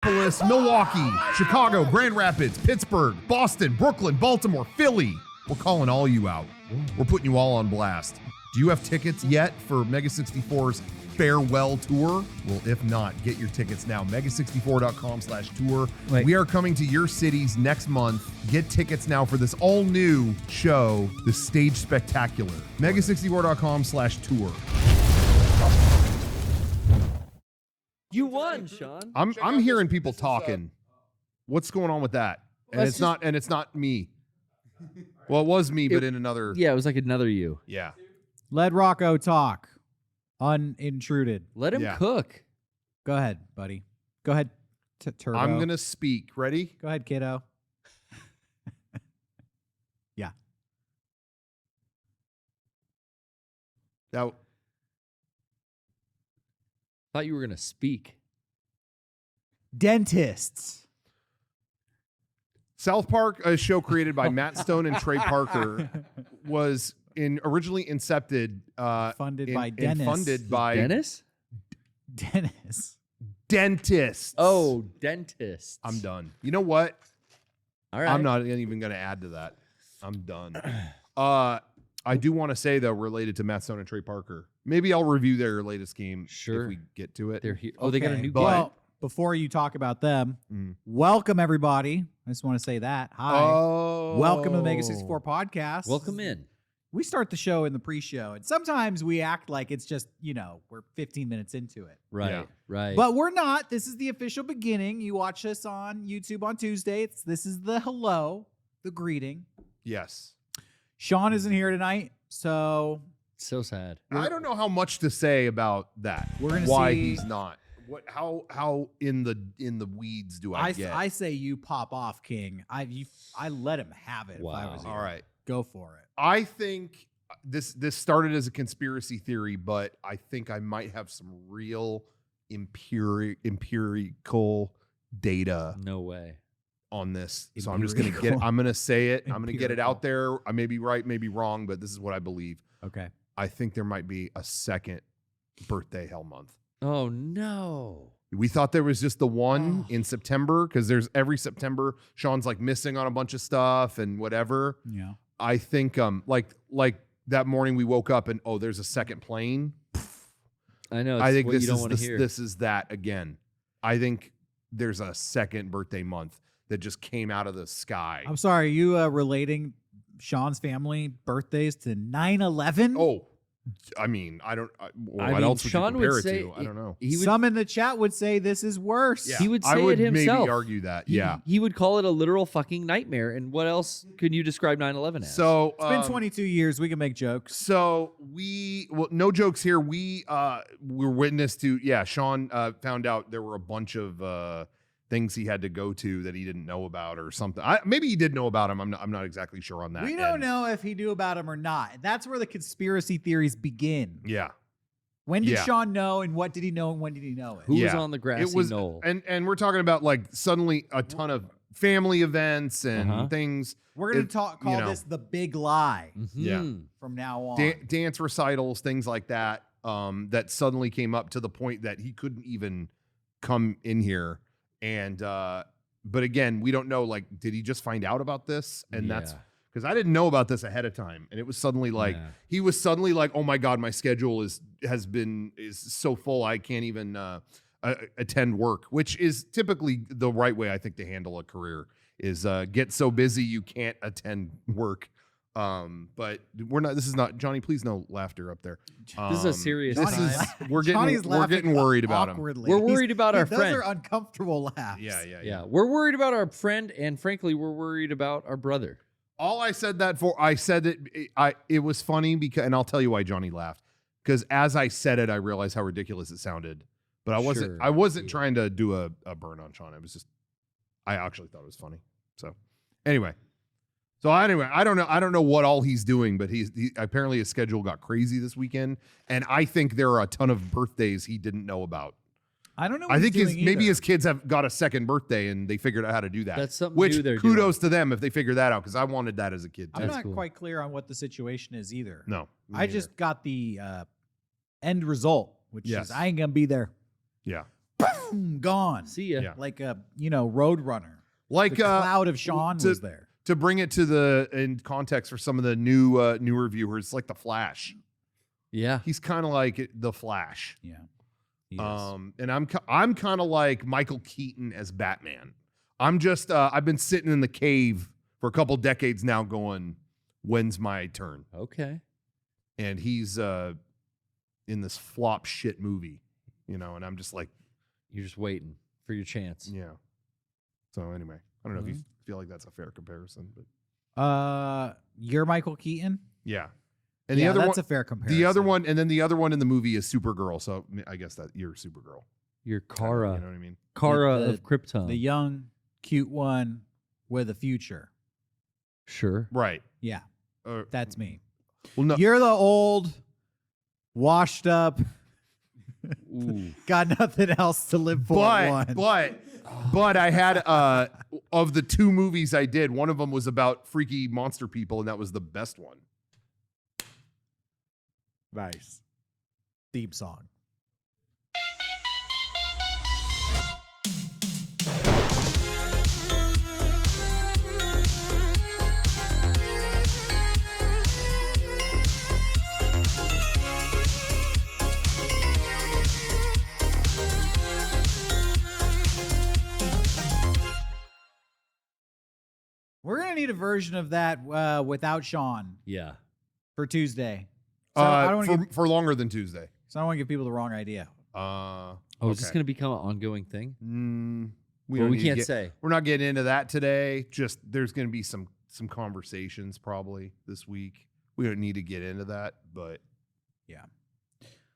Minneapolis, Milwaukee, Chicago, Grand Rapids, Pittsburgh, Boston, Brooklyn, Baltimore, Philly. We're calling all you out. We're putting you all on blast. Do you have tickets yet for Mega 64's farewell tour? Well, if not, get your tickets now. Mega64.com/tour. Wait. We are coming to your cities next month. Get tickets now for this all new show, The Stage Spectacular. Mega64.com/tour. You won, Sean. I'm hearing people talking. What's going on with that? And Let's it's not me. Well, it was me, but in another. Yeah, it was like another you. Yeah. Let Rocco talk. Unintruded. Let him Yeah. cook. Go ahead, buddy. Go ahead, Turbo. I'm going to speak. Ready? Go ahead, kiddo. Yeah. Now, Thought you were gonna speak. Dentists. South Park, a show created by Matt Stone and Trey Parker, was originally incepted, Funded by Dennis. funded by Dennis? Dennis. dentists. Oh, dentist. I'm done. You know what? All right. I'm not even going to add to that. I'm done. I do want to say, though, related to Matt Stone and Trey Parker, maybe I'll review their latest game Sure. if we get to it. They're here. Oh, they got a Okay, new but- game. Well, before you talk about them, Mm. welcome everybody. I just want to say that. Hi. Oh. Welcome to the Mega 64 podcast. Welcome in. We start the show in the pre-show, and sometimes we act like it's just, we're 15 minutes into it. Right. Yeah. Right. But we're not. This is the official beginning. You watch us on YouTube on Tuesday. This is the hello, the greeting. Yes. Sean isn't here tonight, so so sad. I don't know how much to say about that. We're gonna why see- he's not. How in the weeds do I get? I say you pop off, King. I let him have it. If I Wow. was here. All right. Go for it. I think this started as a conspiracy theory, but I think I might have some real empirical data No way. on this. So I'm just gonna get it. I'm gonna say it. I'm gonna get it out there. I may be right, maybe wrong, but this is what I believe. Okay. I think there might be a second birthday hell month. Oh no. We thought there was just the one in September because there's every September Sean's like missing on a bunch of stuff and whatever. Yeah. I think like that morning we woke up and there's a second plane. I know. It's I think what this you don't is want to hear. this is that again. I think there's a second birthday month that just came out of the sky. I'm sorry. Are you relating Sean's family birthdays to 9/11? Oh, I mean, I don't. What mean, else would Sean you compare would it say to? I don't know. He would. Some in the chat would say this is worse. Yeah, He would I say would it himself. maybe argue that. He- Yeah. He would call it a literal fucking nightmare. And what else could you describe 9/11 as? So It's been 22 years. We can make jokes. So no jokes here. We were witness to, Sean found out there were a bunch of things he had to go to that he didn't know about or something. Maybe he did know about him. I'm not exactly sure on that. We don't end. know if he knew about him or not. That's where the conspiracy theories begin. Yeah. When did Yeah. Sean know, and what did he know, and when did he know it? Who was Yeah. on the grassy It was, knoll? and we're talking about like suddenly a ton of family events and things. We're going It- to call you know. this the big lie Yeah. Mhm. from now on. Dance recitals, things like that, that suddenly came up to the point that he couldn't even come in here. And, but again, we don't know, like, did he just find out about this? And that's Yeah. because I didn't know about this ahead of time. And it was suddenly like, Yeah. he was suddenly like, oh my God, my schedule is so full. I can't even attend work, which is typically the right way, I think, to handle a career is get so busy you can't attend work. But this is not Johnny, please no laughter up there. This is a serious This time. is we're Johnny's getting worried about him. awkwardly. We're worried about our those friend. are uncomfortable laughs. Yeah. We're worried about our friend, and frankly, we're worried about our brother. All I said that for, I said it was funny because, and I'll tell you why Johnny laughed. Because as I said it, I realized how ridiculous it sounded. But I wasn't trying to do a burn on Sean. It was just, I actually thought it was funny. So anyway, I don't know what all he's doing, but he apparently his schedule got crazy this weekend. And I think there are a ton of birthdays he didn't know about. I don't know what I think he's doing maybe either. his kids have got a second birthday and they figured out how to do that. That's something Which new they're kudos to them if they figured that out, because I wanted that as a kid too. I'm That's not cool. quite clear on what the situation is either. No, me I neither. just got the end result, which Yes. is I ain't going to be there. Yeah. boom, gone. See ya. Yeah. Like a road runner. Like The cloud of Sean was there. To bring it to in context for some of the newer viewers, it's like the Flash. Yeah. He's kind of like the Flash. Yeah. He is. And I'm kind of like Michael Keaton as Batman. I'm just I've been sitting in the cave for a couple decades now going, when's my turn? Okay. And he's in this flop shit movie, and I'm just like, You're just waiting for your chance. yeah. So anyway, I don't know if you feel like that's a fair comparison, but You're Michael Keaton? yeah. And yeah, the other that's one, a fair comparison. the other one, and then the other one in the movie is Supergirl. So I guess that you're Supergirl. You're You Kara. know what I mean? Kara The- of Krypton. The young, cute one with a future. Sure. Right. Yeah, that's me. Well, no. You're the old, washed up, Ooh. got nothing else to live for one. But I had of the two movies I did, one of them was about freaky monster people, and that was the best one. Nice. Theme song. We're going to need a version of that without Sean Yeah. for Tuesday. So I don't want to For longer than Tuesday. give people the wrong idea. Oh, is this going to become an ongoing thing? We Well, don't we need to can't say. We're not getting into that today. Just there's going to be some conversations probably this week. We don't need to get into that, but Yeah.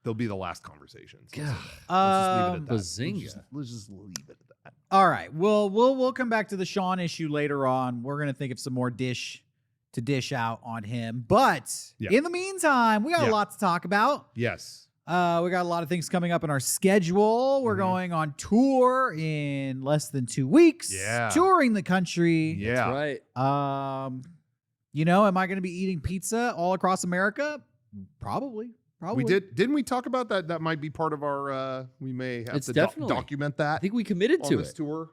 they'll be the last conversations. Let's God. just leave it at that. Bazinga. Let's just leave it at that. All right. Well, we'll come back to the Sean issue later on. We're gonna think of some more dish out on him. But Yeah. in the meantime, we got Yeah. a lot to talk about. Yes. We got a lot of things coming up in our schedule. We're Mhm. going on tour in less than 2 weeks. Yeah. Touring the country. Yeah. That's right. Am I gonna be eating pizza all across America? Probably. We didn't we talk about that? That might be part of our we may have It's to definitely- document I that think we committed on to this it. tour.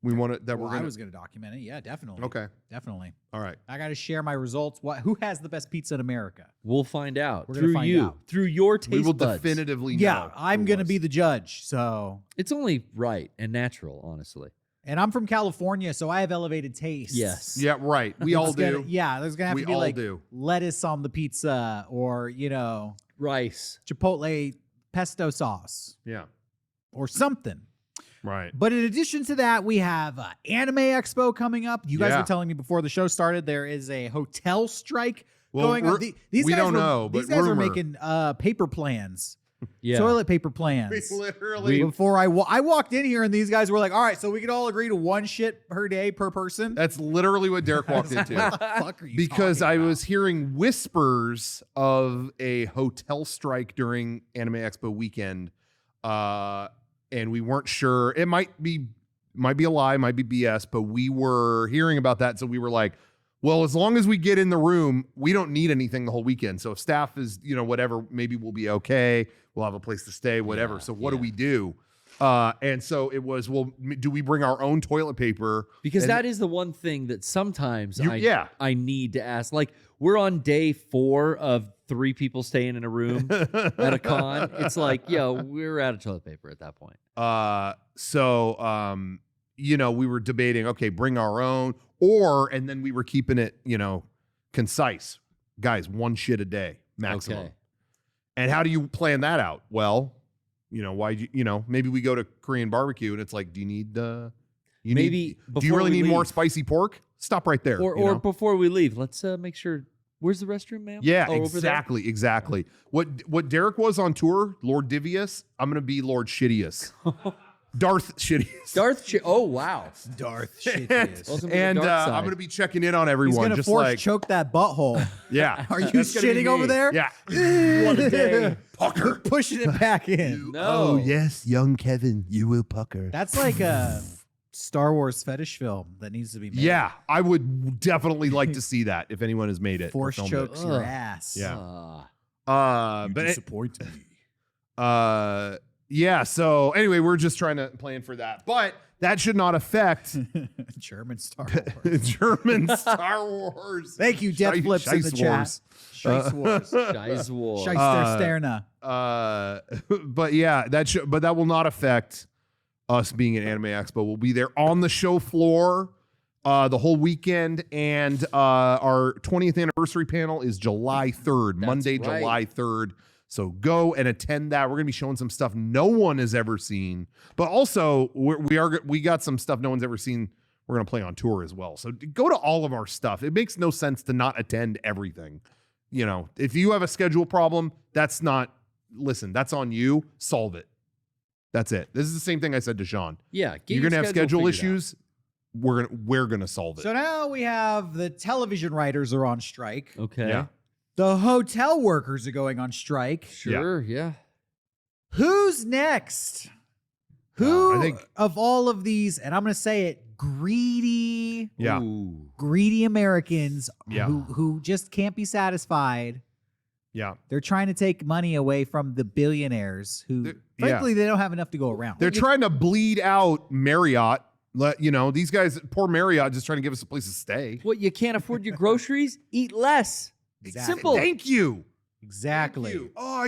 We want it that Well, we're gonna I was gonna document it. Yeah, definitely. Okay. Definitely. All right. I got to share my results. Who has the best pizza in America? We'll find out We're gonna through find you, out. through your taste We will buds. definitively know. Yeah, I'm who going to was. be the judge. So, It's only right and natural, honestly. and I'm from California, so I have elevated taste. Yes. Yeah, right. We all do. There's going to have We to be all like do. lettuce on the pizza or, Rice. Chipotle pesto sauce Yeah. or something. Right. But in addition to that, we have Anime Expo coming up. You guys Yeah. were telling me before the show started there is a hotel strike Well, going on. we're- These we guys don't were, know, these but guys are rumor. making paper plans, Yeah. toilet paper plans. Literally. Before I walked in here and these guys were like, all right, so we could all agree to one shit per day per person. That's literally what Derek walked What into. the fuck are you Because talking I about? was hearing whispers of a hotel strike during Anime Expo weekend, and we weren't sure. It might be a lie, might be BS, but we were hearing about that, so we were like, well, as long as we get in the room, we don't need anything the whole weekend. So if staff is, whatever, maybe we'll be okay. We'll have a place to stay, whatever. Yeah, So what do yeah. we do? And so it was, well, do we bring our own toilet paper? Because And- that is the one thing that sometimes yeah. I need to ask. Like, we're on day 4 of 3 people staying in a room at a con. It's like, we're out of toilet paper at that point. We were debating, okay, bring our own, and then we were keeping it, concise. Guys, one shit a day, maximum. Okay. And how do you plan that out? Well, maybe we go to Korean barbecue and it's like, do you need, do you before really we need more leave. spicy pork? Stop right there. Or before we leave, let's make sure. Where's the restroom, ma'am? Yeah, Oh, over there? exactly. What Derek was on tour, Lord Divius, I'm gonna be Lord Shittius. Darth Shittius. Oh, wow. Darth shittiest. Welcome to the And dark side. I'm gonna be checking in on He's everyone, gonna just force like choke that butthole. yeah. Are you That's gonna be shitting over me. there? Yeah. One a day. Pucker. Pushing it back in. No. Oh yes, young Kevin, you will pucker. That's like a Star Wars fetish film that needs to be made. Yeah, I would definitely like to see that if anyone has made it. or Force filmed chokes it. your Ugh. ass. Yeah. Ah. But disappoint me. yeah. So anyway, we're just trying to plan for that, but that should not affect German Star Wars. German Star Wars. Thank you, Death Flips in the chat. Scheiß Wars. Scheiß War. Scheiß der Sterne. But yeah, but that will not affect us being at Anime Expo. We'll be there on the show floor the whole weekend, and our 20th anniversary panel is July 3rd, Monday, right. July 3rd. So go and attend that. We're gonna be showing some stuff no one has ever seen, but also we got some stuff no one's ever seen. We're gonna play on tour as well. So go to all of our stuff. It makes no sense to not attend everything. You know, if you have a schedule problem, that's on you. Solve it. That's it. This is the same thing I said to Sean. Yeah, You're gonna have schedule issues. We're gonna solve it. So now we have the television writers are on strike. Okay. Yeah. The hotel workers are going on strike. Sure. Yeah. Who's next? Who I think of all of these, and I'm going to say it, greedy Americans who just can't be satisfied. Yeah. They're trying to take money away from the billionaires who, frankly, they don't have enough to go around. They're trying to bleed out Marriott. These guys, poor Marriott, just trying to give us a place to stay. What, you can't afford your groceries? Eat less. Exactly. Simple. Thank you. Exactly. Thank you. Oh,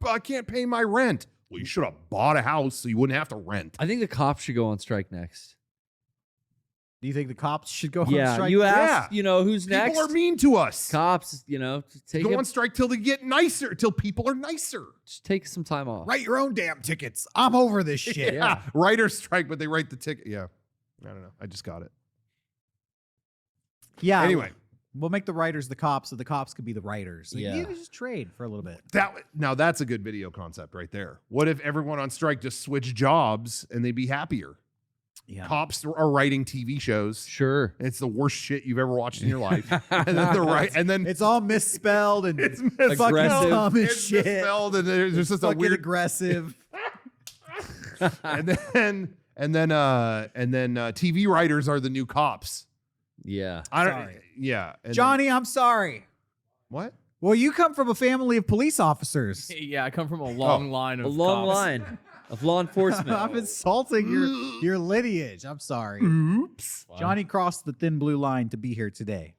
I can't pay my rent. Well, you should have bought a house so you wouldn't have to rent. I think the cops should go on strike next. Do you think the cops should go on Yeah, strike? you asked, who's People next? are mean to us. Cops, take Go it- on strike till they get nicer, till people are nicer. just take some time off. Write your own damn tickets. I'm over this shit. Yeah. Writers strike, but they write the ticket. Yeah. I don't know. I just got it. Yeah. Anyway. We'll make the writers the cops so the cops could be the writers. Like, Yeah. you just trade for a little bit. Now that's a good video concept right there. What if everyone on strike just switched jobs and they'd be happier? Yeah. Cops are writing TV shows. Sure. It's the worst shit you've ever watched in your life. And then and then It's all misspelled and it's fucking aggressive. dumb as it's shit. misspelled and there's just a Fucking weird aggressive. and then TV writers are the new cops. Yeah. I don't. Sorry. Yeah, and Johnny, I'm sorry. then- what? Well, you come from a family of police officers. Yeah, I come from a long line of A long cops. line of law enforcement. I'm insulting your lineage. I'm sorry. Oops. Johnny crossed the thin blue line to be here today.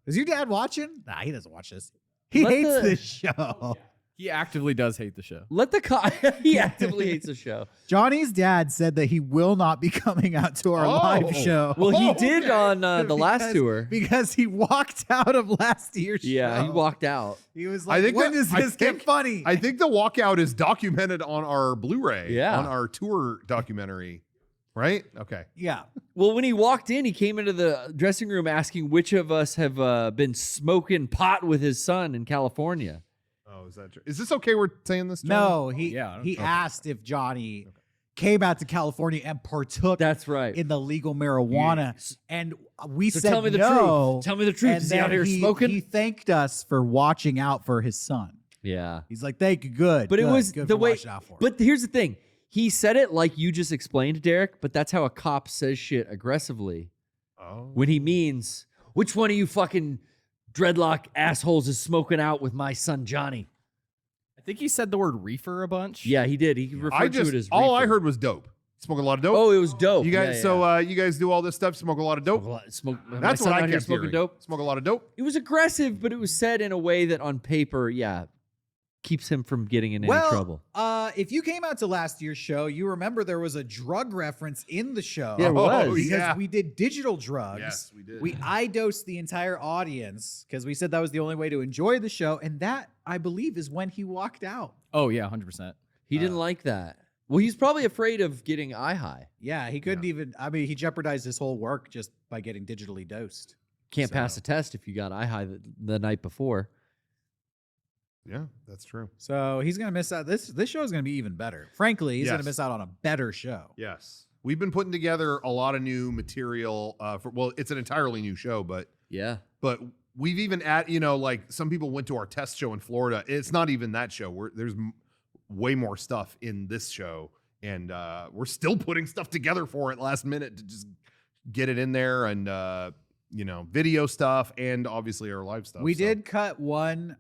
Is your dad watching? Nah, he doesn't watch this. He Let hates the- this show. He actively does hate the show. Let the cop. He actively hates the show. Johnny's dad said that he will not be coming out to our live show. Well, he Oh, did okay. on the last Because- tour. because he walked out of last year's show. Yeah, he walked out. He was I like, think when that- does I this get think- funny? I think the walkout is documented on our Blu-ray. Yeah. On our tour documentary. Right? Okay. yeah. Well, when he walked in, he came into the dressing room asking which of us have been smoking pot with his son in California. Oh, is that true? Is this okay we're saying this, John? No, he Yeah, he okay. asked if Johnny came out to California and partook That's right. in the legal marijuana. And we So said tell me the no. truth. Tell me the truth. And Is he out then here smoking? He thanked us for watching out for his son. Yeah. He's like, thank you, good. But it good, was good the for way. watching out for him. But here's the thing. He said it like you just explained, Derek, but that's how a cop says shit aggressively. Oh. When he means, which one of you fucking dreadlock assholes is smoking out with my son Johnny? I think he said the word reefer a bunch. Yeah, he did. He referred to it as all I reefer. heard was dope. Smoke a lot of dope. Oh, it was dope. you guys. Yeah, So yeah. you guys do all this stuff. Smoke a lot of dope. That's what I kept kept smoking hearing. dope. Smoke a lot of dope. It was aggressive, but it was said in a way that on paper, keeps him from getting in any trouble. If you came out to last year's show, you remember there was a drug reference in the show. Yeah, it was. Oh, Because yeah. we did digital drugs. Yes, we did. We eye-dosed the entire audience because we said that was the only way to enjoy the show. And that, I believe, is when he walked out. Oh yeah, 100%. He didn't like that. Well, he's probably afraid of getting eye high. Yeah, he couldn't even, I mean, he jeopardized his whole work just by getting digitally dosed. Can't So- pass a test if you got eye high the night before. Yeah, that's true. So he's going to miss out. This show is going to be even better. Frankly, he's going to Yes. miss out on a better show. Yes, we've been putting together a lot of new material. It's an entirely new show, but we've even like some people went to our test show in Florida. It's not even that show. There's way more stuff in this show, and we're still putting stuff together for it last minute to just get it in there, and video stuff, and obviously our live stuff. We so, did cut one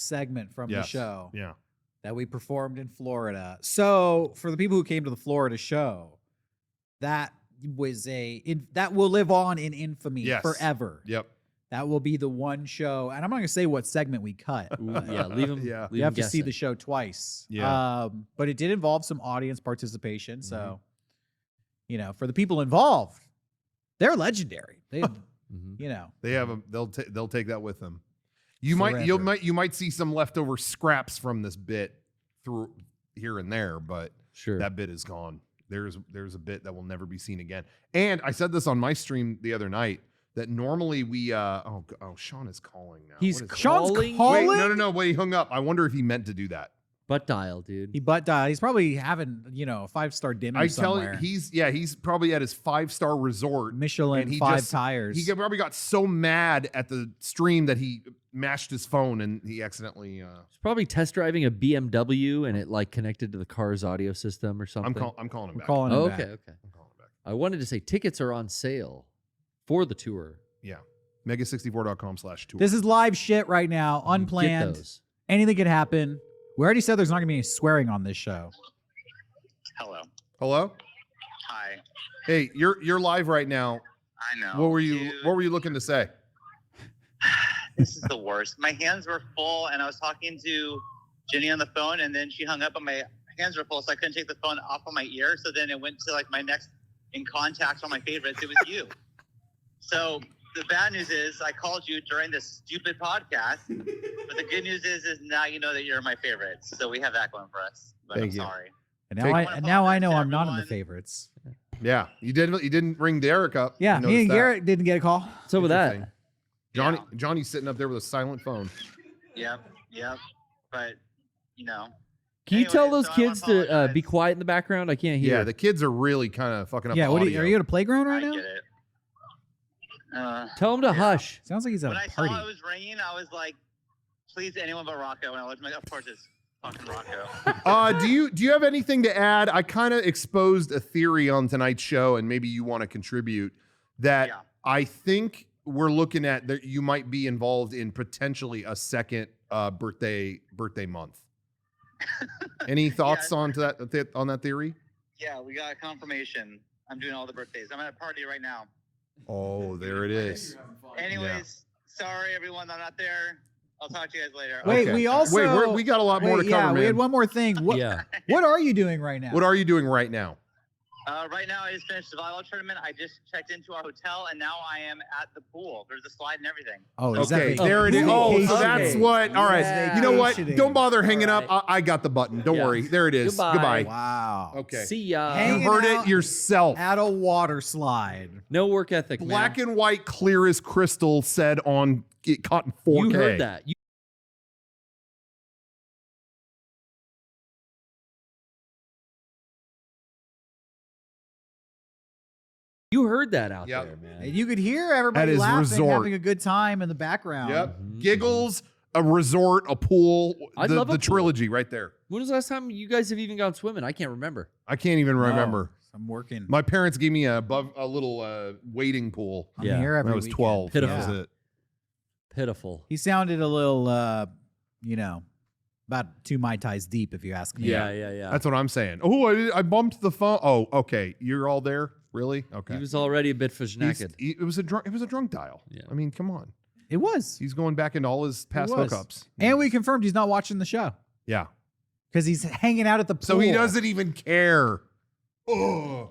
segment from the yes, show. Yeah. that we performed in Florida. So for the people who came to the Florida show, that was that will live on in infamy Yes. forever. Yep. That will be the one show, and I'm not going to say what segment we cut. Ooh, yeah, leave them. Yeah. You have to see the show twice. Yeah. But it did involve some audience participation. So, for the people involved, they're legendary. They, They have them. They'll take that with them. You might see some leftover scraps from this bit through here and there, but Sure. that bit is gone. There's a bit that will never be seen again. And I said this on my stream the other night that normally we Sean is calling now. He's What is calling. calling? Wait, no. Wait, he hung up. I wonder if he meant to do that. Butt dial, dude. He butt dialed. He's probably having, a 5-star dinner I tell somewhere. you, he's probably at his 5-star resort. Michelin and he 5 tires. He probably got so mad at the stream that he mashed his phone and he accidentally. He's probably test driving a BMW and it like connected to the car's audio system or something. I'm calling him We're back. calling him Oh, back. okay. I'm calling him back. I wanted to say tickets are on sale for the tour. Yeah. Mega64.com/tour. This is live shit right now, Get unplanned. those. Anything could happen. We already said there's not going to be any swearing on this show. Hello. Hello? Hi. Hey, you're live right now. I know. What were you dude. looking to say? This is the worst. My hands were full, and I was talking to Jenny on the phone, and then she hung up, and my hands were full, so I couldn't take the phone off of my ear. So then it went to like my next in contact on my favorites. It was you. So the bad news is I called you during this stupid podcast, but the good news is now you know that you're my favorites. So we have that going for us. But Thank I'm you. sorry. And Take- now I know to I'm not in the everyone. favorites. Yeah, you didn't ring Derek up. Yeah, I me noticed and that. Garrett didn't get a call. What's up with Interesting. that? Johnny's sitting up there with a silent phone. Yep. But Can you tell Anyway, those so I kids wanna to apologize. be quiet in the background? I can't hear. Yeah, the kids are really kind of fucking up. Yeah, the what are audio. you at a playground right I now? get it. Tell them to Yeah. hush. Sounds like he's at When a I party. saw it was ringing, I was like, please, anyone but Rocco. And I was like, of course it's fucking Rocco. Do you have anything to add? I kind of exposed a theory on tonight's show, and maybe you want to contribute. That Yeah. I think we're looking at that you might be involved in potentially a second birthday month. Any thoughts on that theory? Yeah, we got a confirmation. I'm doing all the birthdays. I'm at a party right now. Oh, there it is. Anyways, sorry everyone, I'm not there. I'll talk to you guys later. Wait, Okay. we also we got a lot more to cover, yeah, we man. had one more thing. What Yeah. what are you doing right now? What are you doing right now? Right now, I just finished the volleyball tournament. I just checked into our hotel, and now I am at the pool. There's a slide and everything. Oh, is that Okay, vacation? there it is. Oh, so that's Okay. what. All right. Yeah. You know what? Vacationing. Don't bother hanging All up. I got the button. Don't Yeah. worry. There it is. Goodbye. Wow. Okay. See ya. Hey. You Hanging heard out it yourself. At a water slide. No work ethic, Black man. and white, clear as crystal, said on Get Caught in 4K. You heard that. You heard that out Yep. there, man. And you could hear everybody At his laughing, resort. having a good time in the background. Yep. Mhm. Giggles, a resort, a pool. I'd love a the pool. trilogy right there. When was the last time you guys have even gone swimming? I can't remember. I can't even remember. I'm working. My parents gave me a little wading pool I'm Yeah. here when every I was weekend. 12. Pitiful. That was it. Pitiful. He sounded a little, about 2 Mai Tais deep, if you ask me. Yeah. That's what I'm saying. Oh, I bumped the phone. Oh, okay. You're all there? Really? Okay. He was already a bit He's- fajnaked. it was a drunk dial. Yeah. I mean, come on. It was. He's going back into all his past was. hookups. And we confirmed he's not watching the show Yeah. because he's hanging out at the pool. So he doesn't even care. Oh.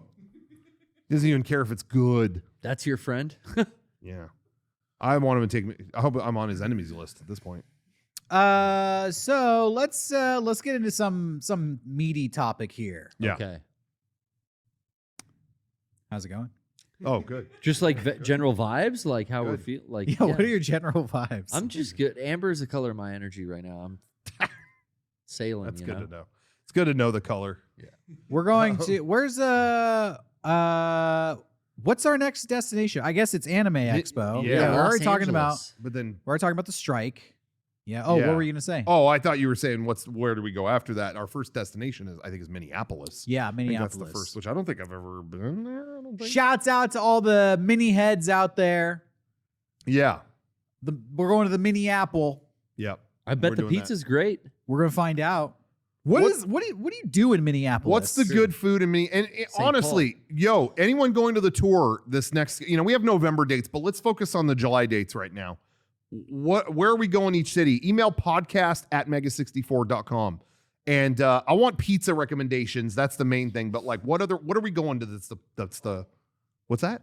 Doesn't even care if it's good. That's your friend? Yeah. I want him to take me. I hope I'm on his enemies list at this point. So let's get into some meaty topic here. Yeah. Okay. How's it going? Oh, good. Just like general vibes, like how we're Good. feeling. Like, Yeah, what are your general vibes? I'm just good. Amber is the color of my energy right now. I'm sailing. That's you good know? to know. It's good to know the color. We're going to where's what's our next destination? I guess it's Anime Expo. yeah. we're already Los talking about Angeles. But then, the strike. Yeah. Oh, Yeah. what were you gonna say? oh, I thought you were saying where do we go after that? Our first destination is Minneapolis. Yeah, I think Minneapolis. that's the first, which I don't think I've ever been there. I don't think. Shouts out to all the mini heads out there. Yeah. We're going to the Minneapolis. Yep. I bet We're the doing that. pizza's great. We're gonna find out. What do you do in Minneapolis? What's the good food in me? And honestly, anyone going to the tour this next, we have November dates, but let's focus on the July dates right now. Where are we going each city? Email podcast@mega64.com. And I want pizza recommendations. That's the main thing. But like, what are we going to? That's the what's that?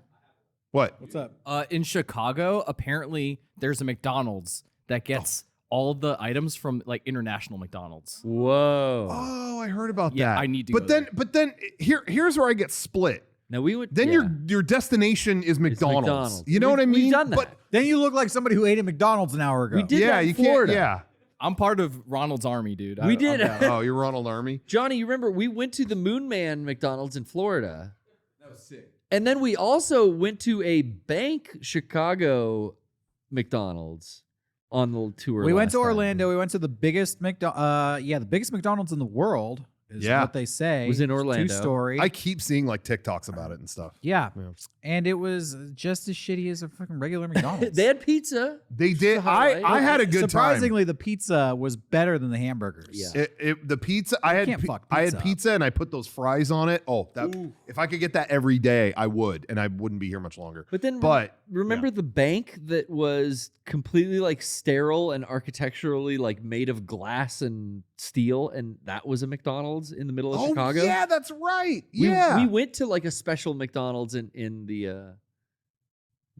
What's up? In Chicago, apparently there's a McDonald's that gets all the items from like international McDonald's. Whoa. Oh, I heard about Yeah, that. I need to But go then, here's where I get split. Now we went. Then your destination is McDonald's. McDonald's. You know what I mean? We've done that. But Then you look like somebody who ate at McDonald's an hour ago. We did that in you Florida. can't. Yeah. I'm part of Ronald's army, dude. We did. I'm down. Oh, you're Ronald Army. Johnny, you remember we went to the Moon Man McDonald's in Florida. That was sick. And then we also went to a Bank Chicago McDonald's on the tour. We went to last time. Orlando. We went to the biggest the biggest McDonald's in the world is Yeah. what they say. It was in Orlando. 2-story. I keep seeing like TikToks about it and stuff. yeah. Yeah. And it was just as shitty as a fucking regular McDonald's. They had pizza. They did. highlight. I had a good time. Surprisingly, the pizza was better than the hamburgers. Yeah. The pizza. I had can't fuck I had pizza up. pizza and I put those fries on it. Oh, if I could get that every day, I would, and I wouldn't be here much longer. But then remember yeah. the bank that was completely like sterile and architecturally like made of glass and steel, and that was a McDonald's in the middle of Chicago. Yeah, that's right. We, Yeah. we went to like a special McDonald's in the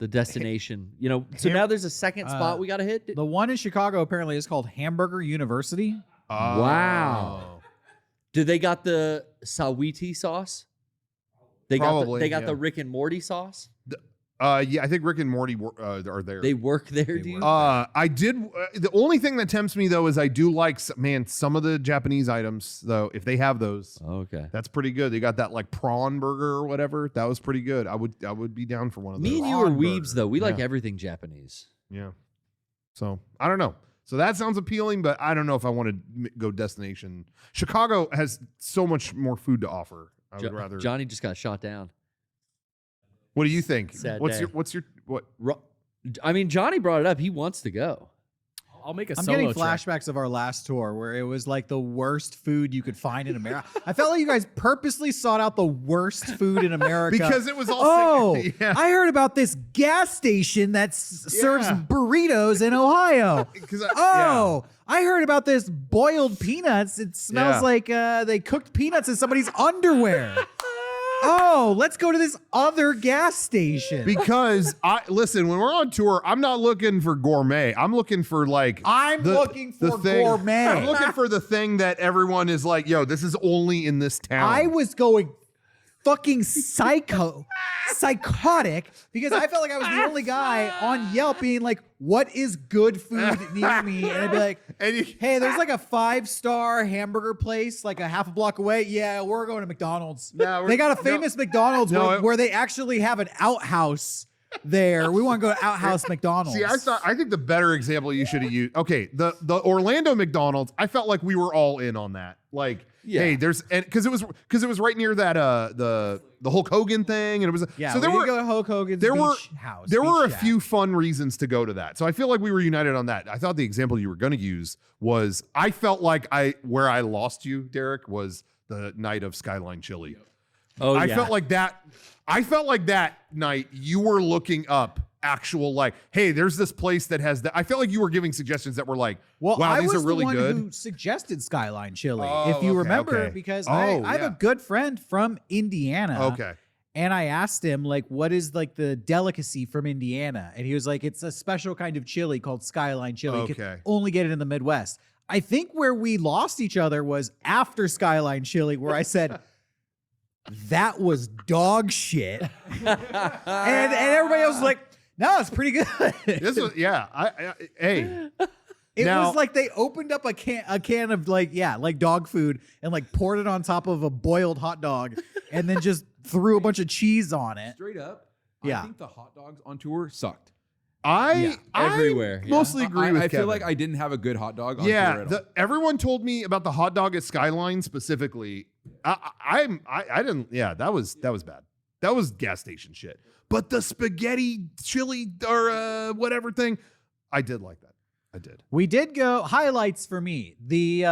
destination. So now there's a second spot we got to hit. The one in Chicago apparently is called Hamburger University. Wow. Do they got the Sawiti sauce? They Probably, got yeah. the Rick and Morty sauce. Yeah, I think Rick and Morty are there. They work there, They dude. work. I did. The only thing that tempts me though is I do like some of the Japanese items though. If they have those, Okay. that's pretty good. They got that like prawn burger or whatever. That was pretty good. I would be down for one of those. Me and you are Prawn weebs burger. though. We like Yeah. everything Japanese. Yeah. So I don't know. So that sounds appealing, but I don't know if I want to go destination. Chicago has so much more food to offer. I would rather. Johnny just got shot down. What do you think? Sad What's day. what? I mean, Johnny brought it up. He wants to go. I'll make a I'm solo getting trip. flashbacks of our last tour where it was like the worst food you could find in America. I felt like you guys purposely sought out the worst food in America. Because it was all. Oh, yeah. I heard about this gas station that serves Yeah. burritos in Ohio. 'Cause I heard about this boiled peanuts. It smells Yeah. like they cooked peanuts in somebody's underwear. Oh, let's go to this other gas station. Because listen, when we're on tour, I'm not looking for gourmet. I'm looking for like I'm looking for thing. gourmet. I'm looking for the thing that everyone is like, yo, this is only in this town. I was going fucking psychotic because I felt like I was the only guy on Yelp being like, what is good food near me? And I'd be like, hey, there's like a 5-star hamburger place like a half a block away. Yeah, we're going to McDonald's. No, They got a famous McDonald's where they actually have an outhouse there. We want to go to Outhouse McDonald's. See, I think the better example you should have used. Okay, the Orlando McDonald's. I felt like we were all in on that. Like, hey, because it was right near that the Hulk Hogan thing, and it was Yeah, So there we were did go to Hulk Hogan's there were beach house. there were a beach shack. few fun reasons to go to that. So I feel like we were united on that. I thought the example you were going to use was I felt like where I lost you, Derek, was the night of Skyline Chili. Oh, I yeah. felt like that night you were looking up actual like, hey, there's this place that has that. I felt like you were giving suggestions that were like, Well, wow, I these was are really the one good. who suggested Skyline Chili, Oh, if you okay, remember, okay. because Oh, I have yeah. a good friend from Indiana. Okay. And I asked him, like, what is like the delicacy from Indiana? And he was like, it's a special kind of chili called Skyline Chili. You can Okay. only get it in the Midwest. I think where we lost each other was after Skyline Chili, where I said, that was dog shit. and everybody else was like, no, it's pretty good. This was hey. It Now- was like they opened up a can of like dog food and like poured it on top of a boiled hot dog and then just threw a bunch of cheese on it. Straight up, Yeah. I think the hot dogs on tour sucked. I everywhere, yeah. mostly agree with I Kevin. feel like I didn't have a good hot dog on tour yeah, at all. everyone told me about the hot dog at Skyline specifically. I didn't. Yeah, that was bad. That was gas station shit. But the spaghetti chili or whatever thing, I did like that. I did. We did go highlights for me. The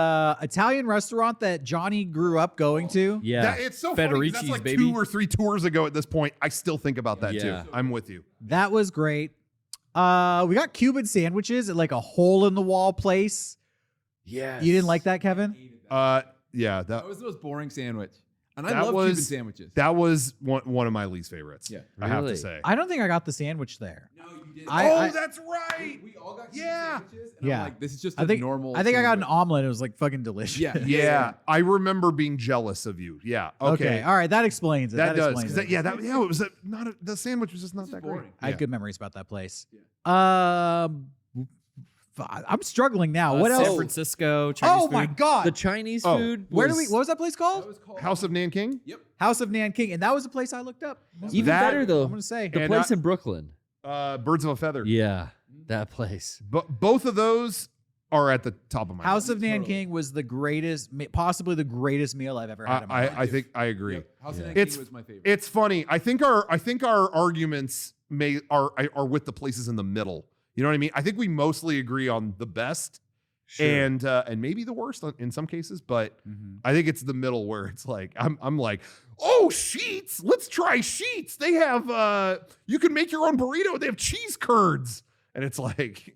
Italian restaurant that Johnny grew up going to. Yeah. It's so funny 'cause that's Federici's, like baby. 2 or 3 tours ago at this point. I still think about that Yeah. too. I'm with you. That was great. We got Cuban sandwiches at like a hole in the wall place. Yeah. You didn't like that, Kevin? Yeah, That was the most boring sandwich. And I That love was- Cuban sandwiches. that was one of my least favorites. Yeah. I have to Really? say. I don't think I got the sandwich there. No, you didn't. That's right. We all got Yeah. sandwiches. And Yeah. I'm like, this is just I a think normal. I think I got an sandwich. omelet. It was like fucking delicious. Yeah. Yeah, I remember being jealous of you. Yeah. Okay. All right. That explains it. That does explains because it. it was the sandwich was just not It's that boring. great. I Yeah. have good memories about that place. Yeah. I'm struggling now. What San else? Francisco Chinese Oh my food. god! The Chinese Oh, food. What was was that place That called? was called House of Nanking. Yep. House of Nanking, and that was a place I looked up. even That- better though. I'm gonna say. The And place in Brooklyn. Birds of a Feather. Yeah, that place. But both of those are at the top of my House list. of Nanking was the greatest, possibly the greatest meal I've ever had in my life. I think I agree. Yep. House of Yeah. Nanking It's- was my favorite. It's funny. I think our arguments are with the places in the middle. You know what I mean? I think we mostly agree on the best and maybe the worst in some cases, but I think it's the middle where it's like I'm like, oh, Sheets, let's try Sheets. They have you can make your own burrito. They have cheese curds, and it's like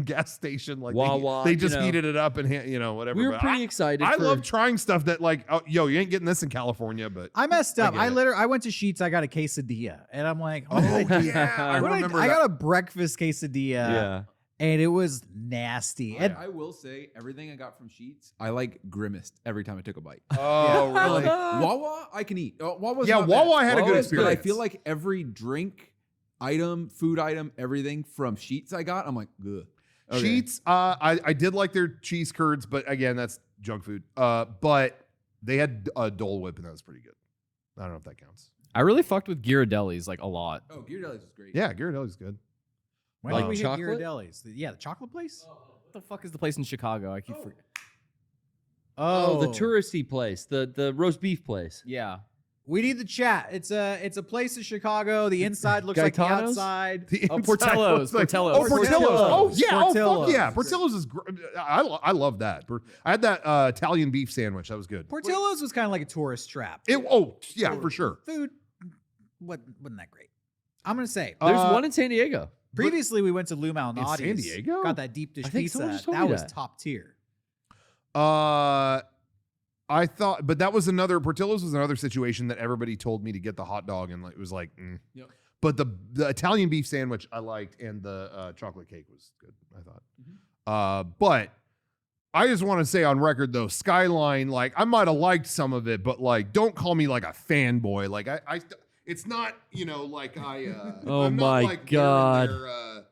gas station like Wawa, they you just know. heated it up and whatever. We were But pretty excited. I for, love trying stuff that like, oh, yo, you ain't getting this in California, but I messed up. get it. I went to Sheets. I got a quesadilla, and I'm like, oh yeah, I what did remember I that. got a breakfast quesadilla, Yeah. and it was nasty. And I will say everything I got from Sheets, I like grimaced every time I took a bite. Oh really? Wawa, I can eat. Wawa's Yeah, not Wawa bad. had a good Wawa's good. I experience. feel like every drink item, food item, everything from Sheets I got, I'm like, ugh. Okay. Sheets, I did like their cheese curds, but again, that's junk food. But they had a Dole Whip, and that was pretty good. I don't know if that counts. I really fucked with Ghirardelli's like a lot. Oh, Ghirardelli's is great. Yeah, Ghirardelli's good. when Like did we hit chocolate? Ghirardelli's? Yeah, the chocolate place. What the fuck is the place in Chicago? I keep forgetting. Oh, the touristy place, the roast beef place. Yeah. We need the chat. It's a place in Chicago. The inside looks like the Gaetano's? outside. The Oh, inside Portillo's, was like- Portillo's. Oh, Portillo's. Oh, yeah. Oh, Portillo's. fuck yeah. Portillo's is great. I love that. I had that Italian beef sandwich. That was good. Portillo's was kind of like a tourist trap. Yeah, for sure. Food wasn't that great. I'm gonna say. There's one in San Diego. Previously, we went to Lou Malnati's. San Diego? Got that deep dish I think pizza. someone just told That me was that. top tier. I thought, but that was Portillo's was another situation that everybody told me to get the hot dog, and it was like, Yep. But the Italian beef sandwich I liked, and the chocolate cake was good. I thought, but I just want to say on record though, Skyline, like I might have liked some of it, but like, don't call me like a fanboy. Like I it's not, like I. Oh I'm not, my like, wearing God. their,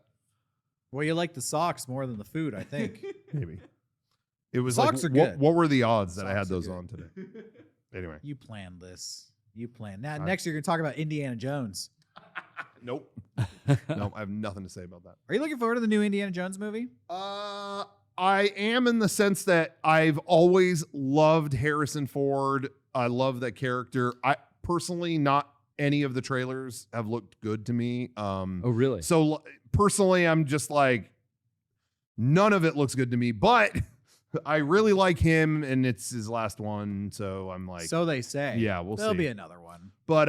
Well, you like the socks more than the food, I think. maybe. It was Socks like, are good. what were the odds that I had Socks are those good. on today? Anyway, You planned this. Now, next you're gonna talk about Indiana Jones. nope. No, I have nothing to say about that. Are you looking forward to the new Indiana Jones movie? I am in the sense that I've always loved Harrison Ford. I love that character. I personally, not any of the trailers have looked good to me. Oh, really? So personally, I'm just like, none of it looks good to me, but I really like him and it's his last one. So I'm like, So they say. yeah, we'll There'll see. be another one. But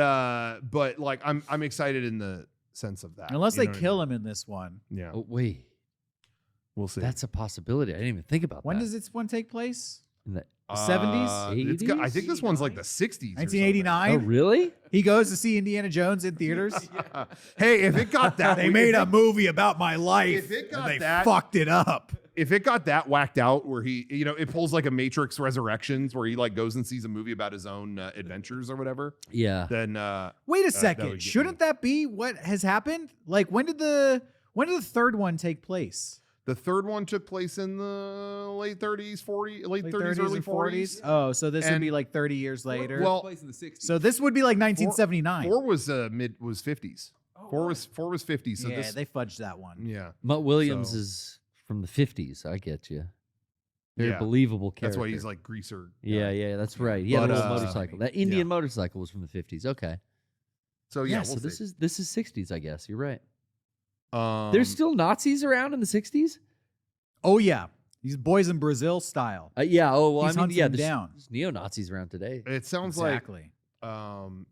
like, I'm excited in the sense of that. Unless You they know what I kill mean? him in this one. Yeah, Oh, wait. we'll see. That's a possibility. I didn't even think about When that. does this one take place? In the- 70s? I think this one's like the 60s. or 1989. oh, really? He goes to see Indiana Jones in theaters. something. Hey, if it got that, They made a movie about my life. if it got and they that- fucked it up. if it got that whacked out where he, it pulls like a Matrix Resurrections where he like goes and sees a movie about his own adventures or whatever, Yeah. then Wait a that second. would get Shouldn't that be what has happened? Like when did the third one take place? the third one took place in the late 30s, Late 30s, early 40s. Oh, so this would And- be like 30 years later. Well, place in the 60s. so this would be like 1979. Four was 50s. Four was 50s. So yeah, this, they fudged that one. yeah, Mutt Williams So- is from the 50s. I get you. Very Yeah. believable character. that's why he's like greaser. Yeah, yeah, that's right. He had a But, little motorcycle. That Indian yeah. motorcycle was from the 50s. Okay. So yeah, so we'll this see. is 60s, I guess. You're right. Um, There's still Nazis around in the 60s? Oh yeah, these boys in Brazil style. Yeah. Oh well. He's I mean, yeah. hunting There's, down. there's neo-Nazis around today. It sounds Exactly.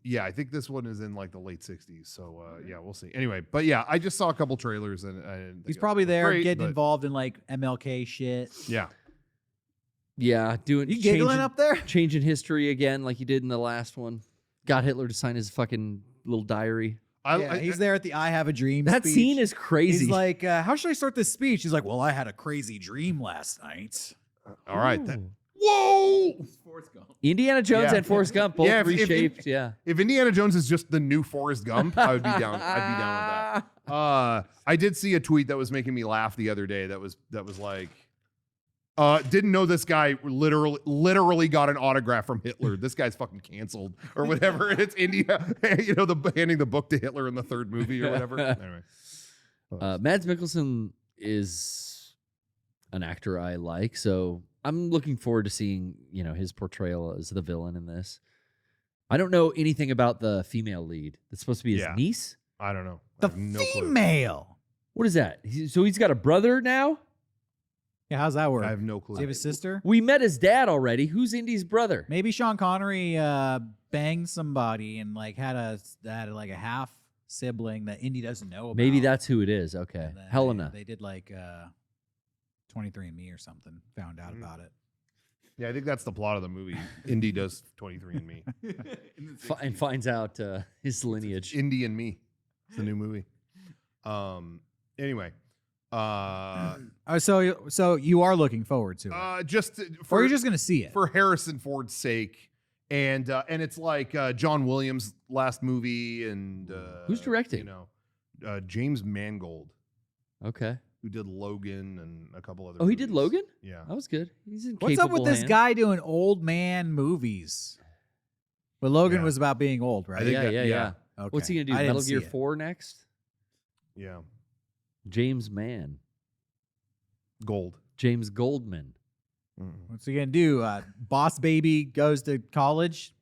yeah, I think this one is in like the late 60s. So yeah, we'll see. Anyway, but yeah, I just saw a couple trailers and I didn't think He's it probably looked there great, getting but involved in like MLK shit. Yeah. Yeah, doing You giggling changing- up there? changing history again, like he did in the last one. Got Hitler to sign his fucking little diary. Yeah, he's there at the "I Have a Dream." That speech. scene is crazy. He's like, "How should I start this speech?" He's like, "Well, I had a crazy dream last night." all right. Ooh. Whoa! Forrest Gump. Indiana Jones Yeah. and Forrest Gump both Yeah, if- reshaped. Yeah. If Indiana Jones is just the new Forrest Gump, I would be down. I'd be down with that. I did see a tweet that was making me laugh the other day. That was like, didn't know this guy literally got an autograph from Hitler. This guy's fucking canceled or whatever. It's India, handing the book to Hitler in the third movie or whatever. Anyway, Mads Mikkelsen is an actor I like, so I'm looking forward to seeing his portrayal as the villain in this. I don't know anything about the female lead. That's supposed to be his Yeah. niece. I don't know. I The have no clue. female. What is that? So he's got a brother now. Yeah, how's that work? I have no clue. Does he have a sister? We met his dad already. Who's Indy's brother? Maybe Sean Connery banged somebody and like had like a half sibling that Indy doesn't know about. Maybe that's who it is. Okay, And then Helena. They did like 23andMe or something. Found out about it. Yeah, I think that's the plot of the movie. Indy does 23andMe. And finds out his lineage. Indy and Me. It's the new movie. Anyway. So you are looking forward to it, Just or for you're just gonna see it? for Harrison Ford's sake, and it's like John Williams' last movie, and Who's directing? James Mangold, Okay. who did Logan and a couple other. Oh, he did movies. Logan? Yeah. That was good. He's in. What's up with capable this hands. guy doing old man movies? But Logan Yeah. was about being old, right? I think Yeah, that- yeah, yeah. Okay. What's he gonna do? I didn't Metal see Gear it. 4 next? Yeah. James Mann. Gold. James Goldman. What's he gonna do? Boss Baby goes to college.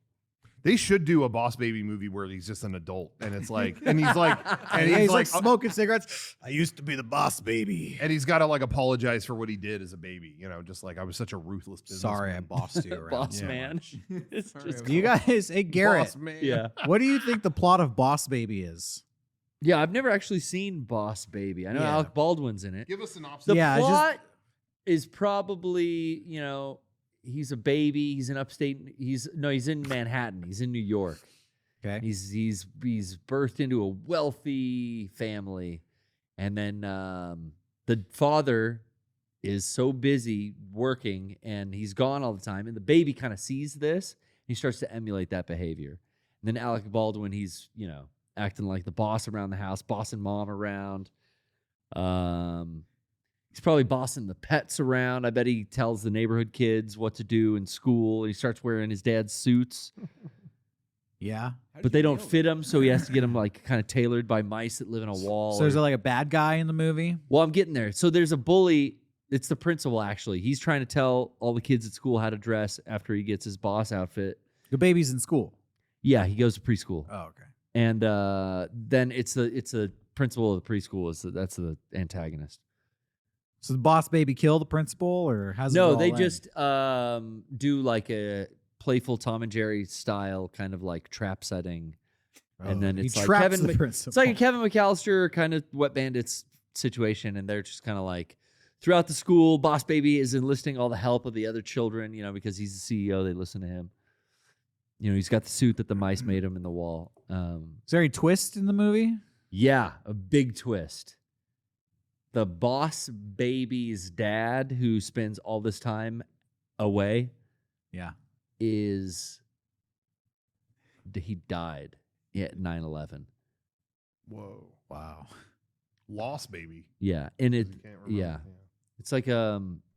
They should do a Boss Baby movie where he's just an adult, and it's like, and he's like, and Yeah, he's like like, smoking cigarettes. I used to be the boss baby. and he's got to like apologize for what he did as a baby. Just like I was such a ruthless businessman. Sorry, I bossed you around. Boss Yeah. man. It's Sorry, just Do you guys, hey Garrett, Boss man. yeah. what do you think the plot of Boss Baby is? Yeah, I've never actually seen Boss Baby. I know Yeah. Alec Baldwin's in it. Give us a synopsis. The Yeah, it's just- plot is probably, he's a baby. He's in upstate. He's in Manhattan. He's in New York. Okay. He's birthed into a wealthy family, and then the father is so busy working, and he's gone all the time. And the baby kind of sees this, and he starts to emulate that behavior. And then Alec Baldwin, he's acting like the boss around the house, bossing mom around. He's probably bossing the pets around. I bet he tells the neighborhood kids what to do in school. He starts wearing his dad's suits, Yeah. but they don't fit him, so he has to get them like kind of tailored by mice that live in a wall. So is or- there like a bad guy in the movie? Well, I'm getting there. So there's a bully. It's the principal, actually. He's trying to tell all the kids at school how to dress after he gets his boss outfit. The baby's in school. Yeah, he goes to preschool. Oh, okay. And then it's the principal of the preschool. That's the antagonist. So the Boss Baby kill the principal, or how's it No, all they end? just do like a playful Tom and Jerry style kind of like trap setting. And then he it's like traps Kevin the Mc- principal. It's like a Kevin McAllister kind of Wet Bandits situation, and they're just kind of like throughout the school, Boss Baby is enlisting all the help of the other children, because he's the CEO. They listen to him. He's got the suit that the mice made him in the wall. Is there any twist in the movie? Yeah, a big twist. The Boss Baby's dad, who spends all this time away, Yeah. he died at 9/11. Whoa. Wow. Lost Baby. Yeah, and it You can't remember. yeah, it's like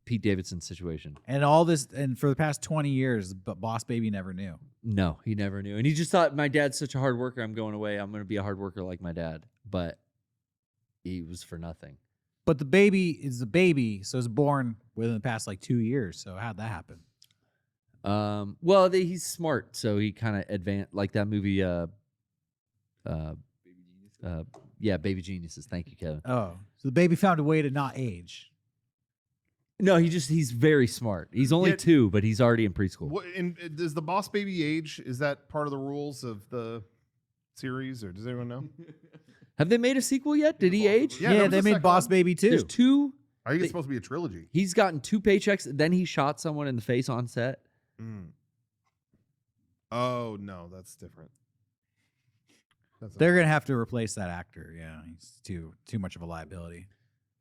Pete Davidson situation. And all this, and for the past 20 years, but Boss Baby never knew. No, he never knew, and he just thought my dad's such a hard worker. I'm going away. I'm going to be a hard worker like my dad, but he was for nothing. But the baby is the baby, so it's born within the past like 2 years. So how'd that happen? Well, he's smart, so he kind of advanced like that movie. Yeah, Baby Geniuses. Thank you, Kevin. Oh, so the baby found a way to not age. No, he's very smart. He's only Yeah. 2, but he's already in preschool. What, does the boss baby age? Is that part of the rules of the series, or does anyone know? Have they made a sequel yet? Did he age? Yeah, there Yeah, was they a made second Boss one. Baby too. There's 2. I think They- it's supposed to be a trilogy. He's gotten 2 paychecks. Then he shot someone in the face on set. Mm. Oh no, that's different. That's They're gonna have to replace that actor. Yeah, he's too much of a liability.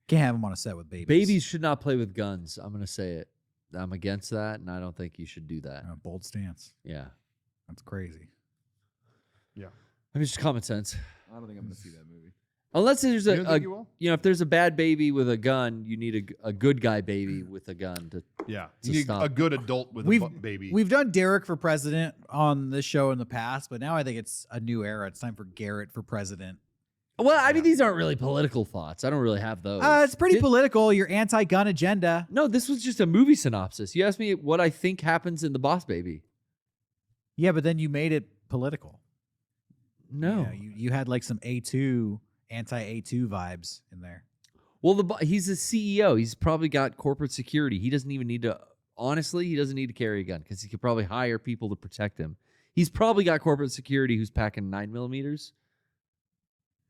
Can't have him on a set with babies. Babies should not play with guns. I'm gonna say it. I'm against that, and I don't think you should do that. Bold stance. Yeah, That's crazy. I mean, just common sense. I don't think I'm gonna see that movie. Unless there's You don't think you will? if there's a bad baby with a gun, you need a good guy baby with a gun to. Yeah, To you need stop. a good adult with We've- a baby. We've done Derek for president on this show in the past, but now I think it's a new era. It's time for Garrett for president. Well, I mean, these aren't really political thoughts. I don't really have those. It's pretty Did- political. Your anti-gun agenda. No, this was just a movie synopsis. You asked me what I think happens in The Boss Baby. Yeah, but then you made it political. No. Yeah, you had like some A2 anti-A2 vibes in there. Well, he's a CEO. He's probably got corporate security. He doesn't even need to. Honestly, he doesn't need to carry a gun because he could probably hire people to protect him. He's probably got corporate security who's packing 9mm.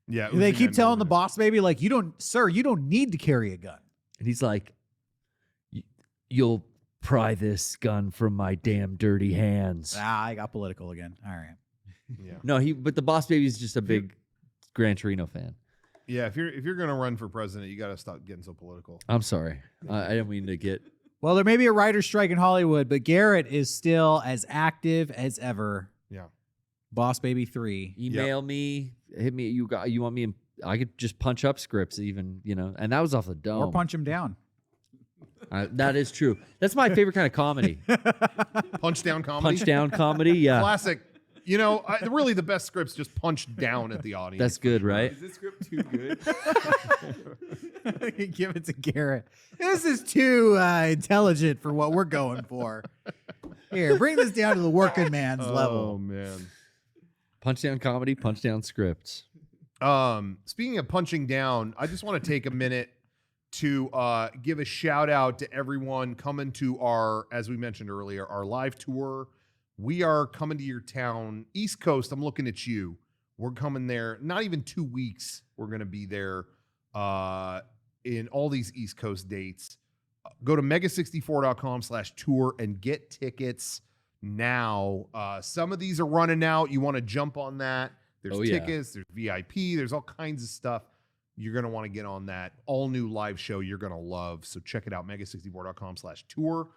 Yeah, They Uzi keep 9 telling the millimeter. boss baby like, you don't need to carry a gun. And he's like, "You'll pry this gun from my damn dirty hands." I got political again. All right. Yeah, No, but the Boss Baby's just a big Gran Torino fan. yeah. If you're gonna run for president, you got to stop getting so political. I'm sorry. I didn't mean to get. Well, there may be a writer's strike in Hollywood, but Garrett is still as active as ever. Yeah. Boss Baby 3. Email me, hit me. You want me? I could just punch up scripts, even and that was off the dome. Or punch him down. That is true. That's my favorite kind of comedy. Punch down comedy. Punch down comedy. Yeah, Classic. Really the best scripts just punch down at the audience. that's good, right? Is this script too good? Give it to Garrett. This is too intelligent for what we're going for. Here, bring this down to the working man's Oh level. man. Punch down comedy, punch down scripts. Speaking of punching down, I just want to take a minute to give a shout out to everyone coming to our, as we mentioned earlier, our live tour. We are coming to your town, East Coast. I'm looking at you. We're coming there. Not even 2 weeks. We're going to be there in all these East Coast dates. Go to mega64.com/tour and get tickets now. Some of these are running out. You want to jump on that. There's Oh, yeah. tickets. There's VIP. There's all kinds of stuff. You're going to want to get on that all new live show you're going to love. So check it out, mega64.com/tour.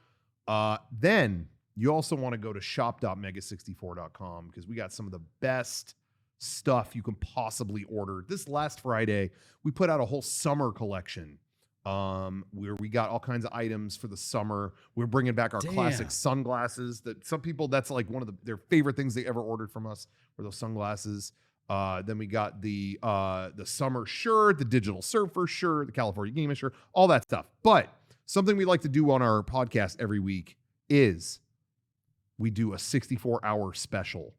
Then you also want to go to shop.mega64.com because we got some of the best stuff you can possibly order. This last Friday, we put out a whole summer collection where we got all kinds of items for the summer. We're bringing back our classic sunglasses that some people, that's like one of their favorite things they ever ordered from us were those sunglasses. Then we got the summer shirt, the digital surfer shirt, the California gamer shirt, all that stuff. But something we like to do on our podcast every week is we do a 64-hour special.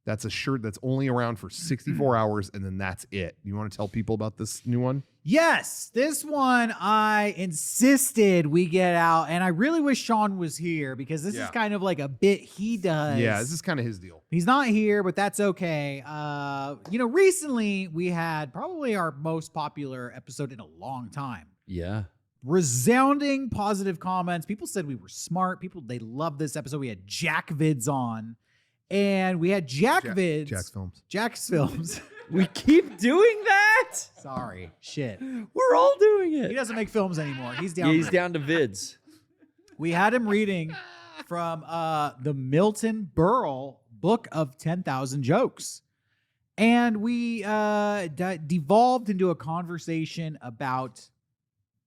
That's a shirt that's only around for 64 hours, and then that's it. You want to tell people about this new one? Yes, this one I insisted we get out, and I really wish Sean was here because this is kind of like a bit he does. Yeah, this is kind of his deal. He's not here, but that's okay. Recently we had probably our most popular episode in a long time. Yeah. Resounding positive comments. People said we were smart. They loved this episode. We had Jack Vids on, and we had Jack's Films. We keep doing that? Sorry, shit. We're all doing He it. doesn't make films anymore. He's down. Yeah, he's down to vids. We had him reading from the Milton Berle book of 10,000 jokes. And we devolved into a conversation about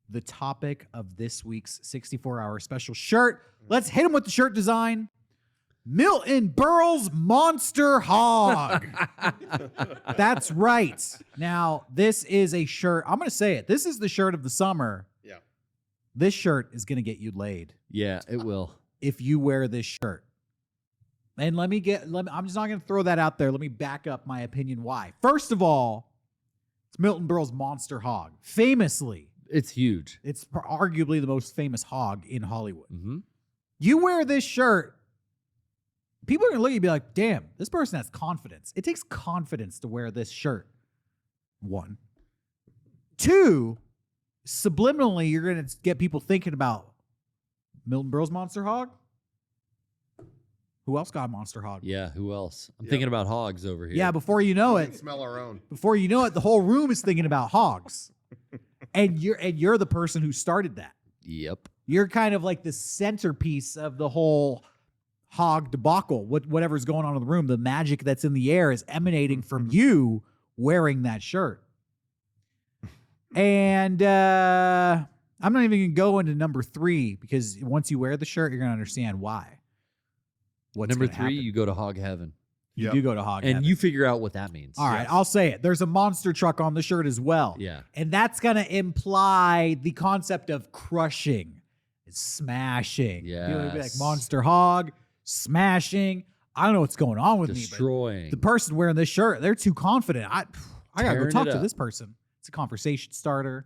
the topic of this week's 64-hour special shirt. Let's hit him with the shirt design. Milton Berle's Monster Hog. That's right. Now, this is a shirt. I'm going to say it. This is the shirt of the summer. Yeah. This shirt is going to get you laid Yeah, it will. if you wear this shirt. And I'm just not going to throw that out there. Let me back up my opinion why. First of all, it's Milton Berle's Monster Hog. Famously, It's huge. It's arguably the most famous hog in Hollywood. Mm-hmm. You wear this shirt, people are going to look at you and be like, damn, this person has confidence. It takes confidence to wear this shirt. 1. 2, subliminally, you're going to get people thinking about Milton Berle's Monster Hog. Who else got a Monster Hog? Yeah, who else? I'm thinking about hogs over here. Yeah, before you know We can it, smell our own. the whole room is thinking about hogs. and you're the person who started that. Yep. You're kind of like the centerpiece of the whole hog debacle. Whatever's going on in the room, the magic that's in the air is emanating from you wearing that shirt. And I'm not even going to go into number 3 because once you wear the shirt, you're going to understand why. What's Number gonna 3, happen. you go to hog heaven. You Yep. do go to hog And heaven. you figure out what that means. All right, I'll say it. There's a monster truck on the shirt as well. Yeah. And that's going to imply the concept of crushing, smashing. People would be like Yes. monster hog, smashing. I don't know what's going on with me, Destroying. but the person wearing this shirt, they're too confident. I got to go Tearing talk it to up. this person. It's a conversation starter.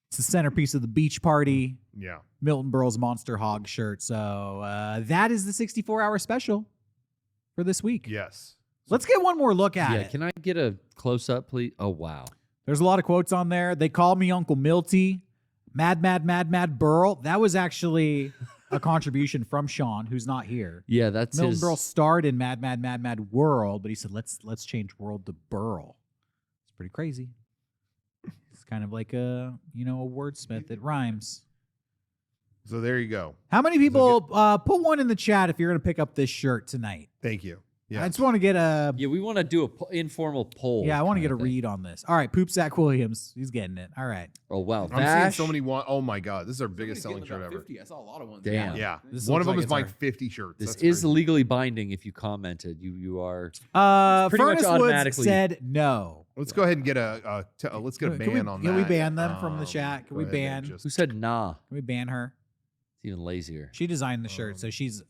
It's the centerpiece of the beach party. Yeah. Milton Berle's Monster Hog shirt. So that is the 64-hour special for this week. Yes. Let's get one more look at Yeah, it. can I get a close up, please? Oh, wow. There's a lot of quotes on there. They call me Uncle Milty. Mad Burl. That was actually a contribution from Sean, who's not here. Yeah, that's Milton his. Berle starred in Mad World, but he said, let's change world to Burl. It's pretty crazy. It's kind of like a wordsmith that rhymes. So there you go. How many people put one in the chat if you're going to pick up this shirt tonight? Thank you. Yeah. I just want to get a Yeah, we want to do a informal poll. I want to get a kinda thing. read on this. All right, Poop Zach Williams, he's getting it. All right. Oh, wow. I'm seeing Vash. so many. Oh my god, this is our biggest selling shirt ever. 50. I saw a lot of ones. Damn. Yeah. This One of looks them like is it's buying our- 50 shirts. This That's is crazy. legally binding if you commented. You are. pretty much Furnace Woods automatically- said no. Let's go ahead and get let's get a Can we- ban on that. can we ban them from the chat? Can go we ahead and ban? just- Who said nah? Can we ban her? It's even lazier. She designed the shirt, so she's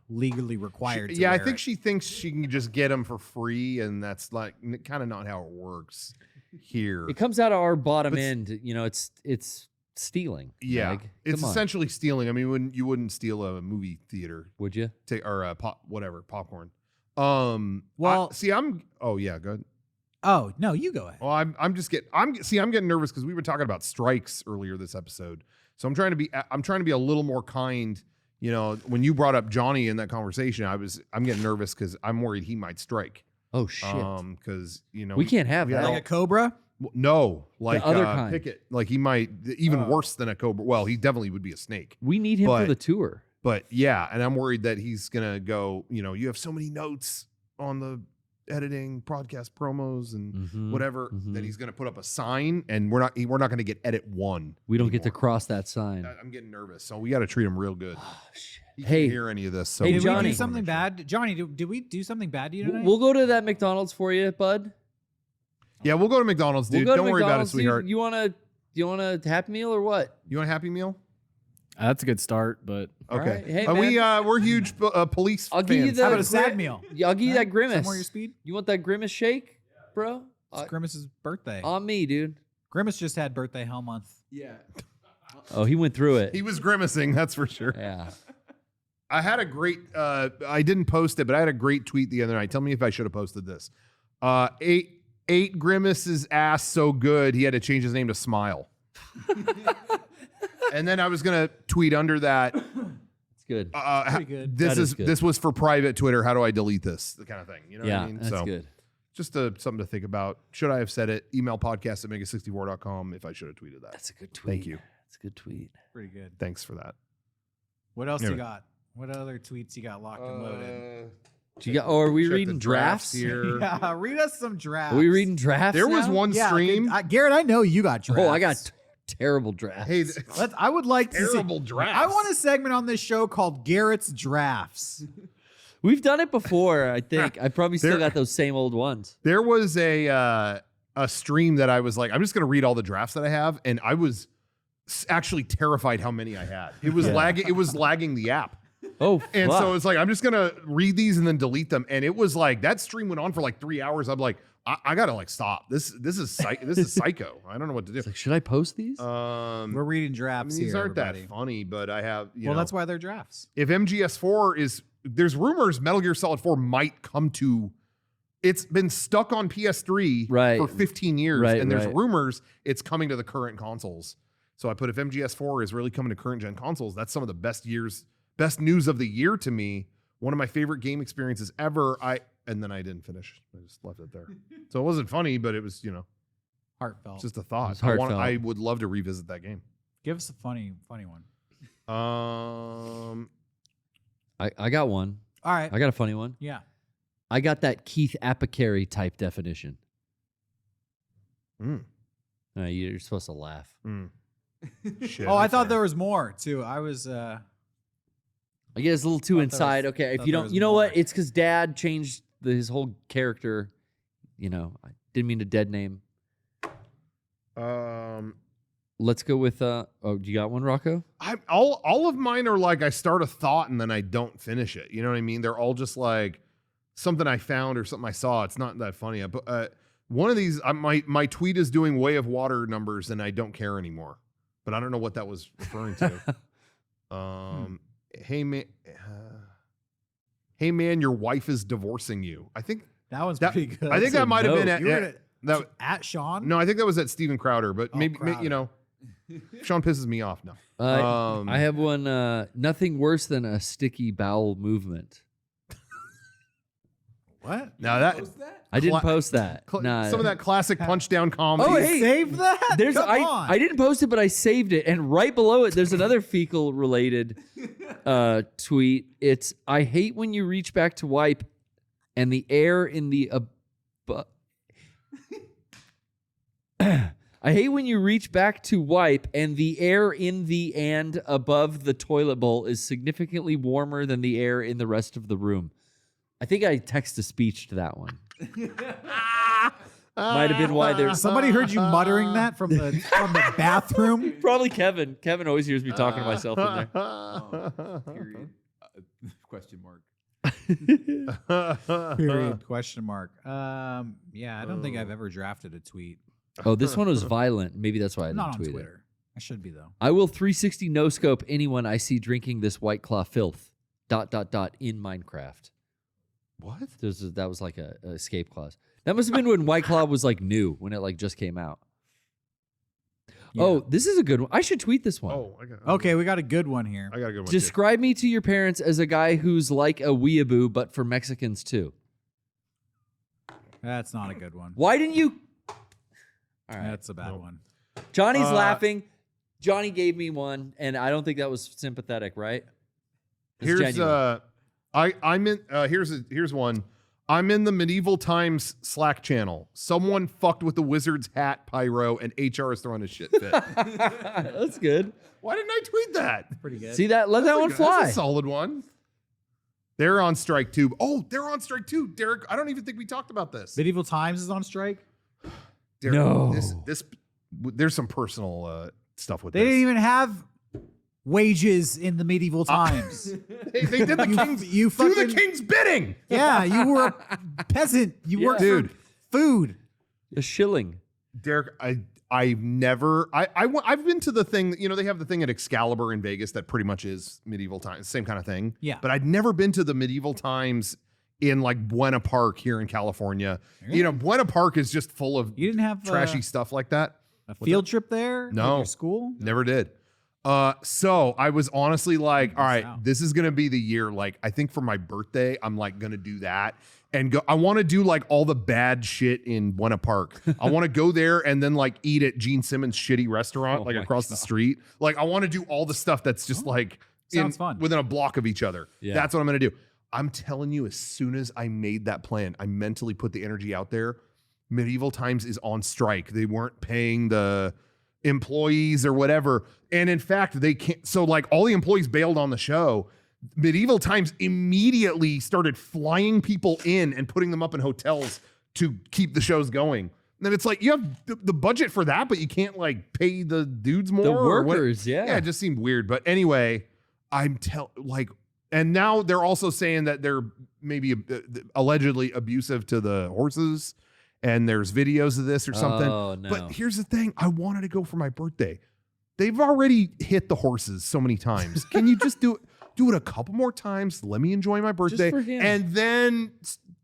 legally required to Yeah, I wear think it. she thinks she can just get them for free, and that's like kind of not how it works here. It comes out of our bottom But- end. It's stealing. Yeah, Meg. it's Come on. essentially stealing. I mean, you wouldn't steal a movie theater Would you? or popcorn. Well- Oh yeah, go ahead. Oh no, you go ahead. Well, I'm getting nervous because we were talking about strikes earlier this episode. So I'm trying to be a little more kind. You know, when you brought up Johnny in that conversation, I'm getting nervous because I'm worried he might strike. Oh shit. Because we can't have we that. had Like a cobra? No, like other kind. Picket. Like he might even worse than a cobra. Well, he definitely would be a snake. We need him for But- the tour. But yeah, and I'm worried that he's gonna go. You know, you have so many notes on the editing, podcast promos, and Mhm, whatever mhm. that he's gonna put up a sign, and we're not gonna get edit one. We don't get to anymore. cross that sign. I'm getting nervous, so we got to treat him real good. Oh, shit. He Hey, can't hear any of this. So hey, Did we Johnny. do just wanna something make sure. bad? Johnny, did we do something bad to you tonight? We'll go to that McDonald's for you, bud. Yeah, we'll go to McDonald's, dude. We'll go Don't to worry about it, McDonald's, dude. sweetheart. You want a Happy Meal or what? You want a Happy Meal? That's a good start, but All Okay. right. Hey, we're huge police I'll fans. give you the How about a sad meal? I'll give you that grimace. Somewhere your speed? You want that grimace shake, bro? It's Grimace's birthday. On me, dude. Grimace just had birthday hell month. Yeah. Oh, he went through it. He was grimacing, that's for sure. Yeah. I had a great I didn't post it, but I had a great tweet the other night. Tell me if I should have posted this. Ate Grimace's ass so good he had to change his name to Smile. And then I was gonna tweet under that. It's good. Pretty good. This That is is good. this was for private Twitter. How do I delete this? The kind of thing. You know yeah, what I mean? that's So good. just something to think about. Should I have said it? Email podcast at mega64.com if I should have tweeted that. That's a good tweet. Thank you. That's a good tweet. Pretty good. Thanks for that. What else Yeah. you got? What other tweets you got locked and loaded? Do you got, or are we check the reading drafts? here. Yeah, read us some drafts. Are we reading drafts? There was now? one Yeah, stream. Garrett, I know you got drafts. Oh, I got terrible drafts. Hey, I would like to see. terrible drafts. I want a segment on this show called Garrett's Drafts. We've done it before. I think I probably still There- got those same old ones. There was a stream that I was like, I'm just gonna read all the drafts that I have, and I was actually terrified how many I had. It was lagging. It was lagging the app. Oh, And fuck. so it's like, I'm just going to read these and then delete them. And it was like, that stream went on for like 3 hours. I'm like, I got to like stop. This is psycho. I don't know what to do. It's like, should I post these? We're reading I drafts mean, these here, aren't everybody. that funny, but I have, you Well, know, that's why they're drafts. if MGS4 is, there's rumors Metal Gear Solid 4 might come to, it's been stuck on PS3 Right. for 15 years. Right, and there's right. rumors it's coming to the current consoles. So I put if MGS4 is really coming to current gen consoles, that's some of the best news of the year to me. One of my favorite game experiences ever. And then I didn't finish. I just left it there. So it wasn't funny, but it was, you know, Heartfelt. just a thought. It's heartfelt. I would love to revisit that game. Give us a funny one. I got one. All right. I got a funny one. Yeah. I got that Keith Apicary type definition. Mm. You're supposed to laugh. Shit, Oh, I okay. thought there was more too. I was. I guess a little too Thought there inside. was- Okay, if thought you there don't, was you know more. what? It's because Dad changed his whole character. You know, I didn't mean to dead name. Let's go with. Oh, you got one, Rocco? All of mine are like I start a thought and then I don't finish it. You know what I mean? They're all just like something I found or something I saw. It's not that funny. One of these, my tweet is doing Way of Water numbers and I don't care anymore. But I don't know what that was referring to. Hey man, your wife is divorcing you. I think that one's that pretty good. I think that might have been note. at, You were that. at Sean. No, I think that was at Steven Crowder. But Oh, maybe Crowder. you know, Sean pisses me off. No, I have one. Nothing worse than a sticky bowel movement. What? now that. Post that? I didn't Cla- post that. Nah. Some of that classic punch down comedy. Oh, You hey, save that? There's Come on. I didn't post it, but I saved it, and right below it, there's another fecal related tweet. It's I hate when you reach back to wipe, and the air in the I hate when you reach back to wipe, and the air in the and above the toilet bowl is significantly warmer than the air in the rest of the room. I think I text to speech to that one. Might have been why there's Somebody heard you muttering that from the bathroom. probably Kevin. Kevin always hears me talking to myself in there. Period. Question mark. Period. Question mark. Yeah, I don't think I've ever drafted a tweet. Oh, this one was violent. Maybe that's why I I'm didn't not on tweet Twitter. I should be though. it. I will 360 no scope anyone I see drinking this White Claw filth. ... in Minecraft. What? That was like a escape clause. That must have been when White Claw was like new, when it like just came out. Yeah. Oh, this is a good one. I should tweet this one. Oh, I got. Okay, we got a good one here. I got a good one. Describe me to your parents as a guy who's like a weeaboo, but for Mexicans too. That's not a good one. Why didn't you? All right. That's a bad one. Johnny's laughing. Johnny gave me one, and I don't think that was sympathetic, right? It's Here's genuine. I'm in. Here's one. I'm in the Medieval Times Slack channel. Someone fucked with the wizard's hat pyro, and HR is throwing a shit fit. That's good. Why didn't I tweet that? Pretty good. See that? Let that one That's fly. a solid one. They're on strike too. Oh, they're on strike too, Derek. I don't even think we talked about this. Medieval Times is on strike. Derek, No. There's some personal stuff with They this. didn't even have wages in the medieval times. They did the king's. you do the fucking- king's bidding. Yeah, you were a peasant. You worked Dude. for food. A shilling. Derek, I've been to the thing, you know, they have the thing at Excalibur in Vegas that pretty much is medieval times, same kind of thing. Yeah. But I'd never been to the medieval times in like Buena Park here in California. Really? You know, Buena Park is just full of You didn't have trashy stuff like that. a field trip there? No. With your school? Never did. So I was honestly like, all right, out. this is gonna be the year. Like, I think for my birthday, I'm like gonna do that and go. I want to do like all the bad shit in Buena Park. I want to go there and then like eat at Gene Simmons' shitty restaurant, Oh like my across the street. Like, I want to do all the stuff that's just like Sounds fun. within a block of each other. Yeah. That's what I'm gonna do. I'm telling you, as soon as I made that plan, I mentally put the energy out there. Medieval Times is on strike. They weren't paying the employees or whatever. And in fact, they can't. So like all the employees bailed on the show. Medieval Times immediately started flying people in and putting them up in hotels to keep the shows going. And it's like, you have the budget for that, but you can't like pay the dudes more. The or what- workers, yeah. Yeah, it just seemed weird. But anyway, like And now they're also saying that they're maybe allegedly abusive to the horses, and there's videos of this or something. Oh, no. But here's the thing. I wanted to go for my birthday. They've already hit the horses so many times. Can you just do it a couple more times? Let me enjoy my birthday. for him. And then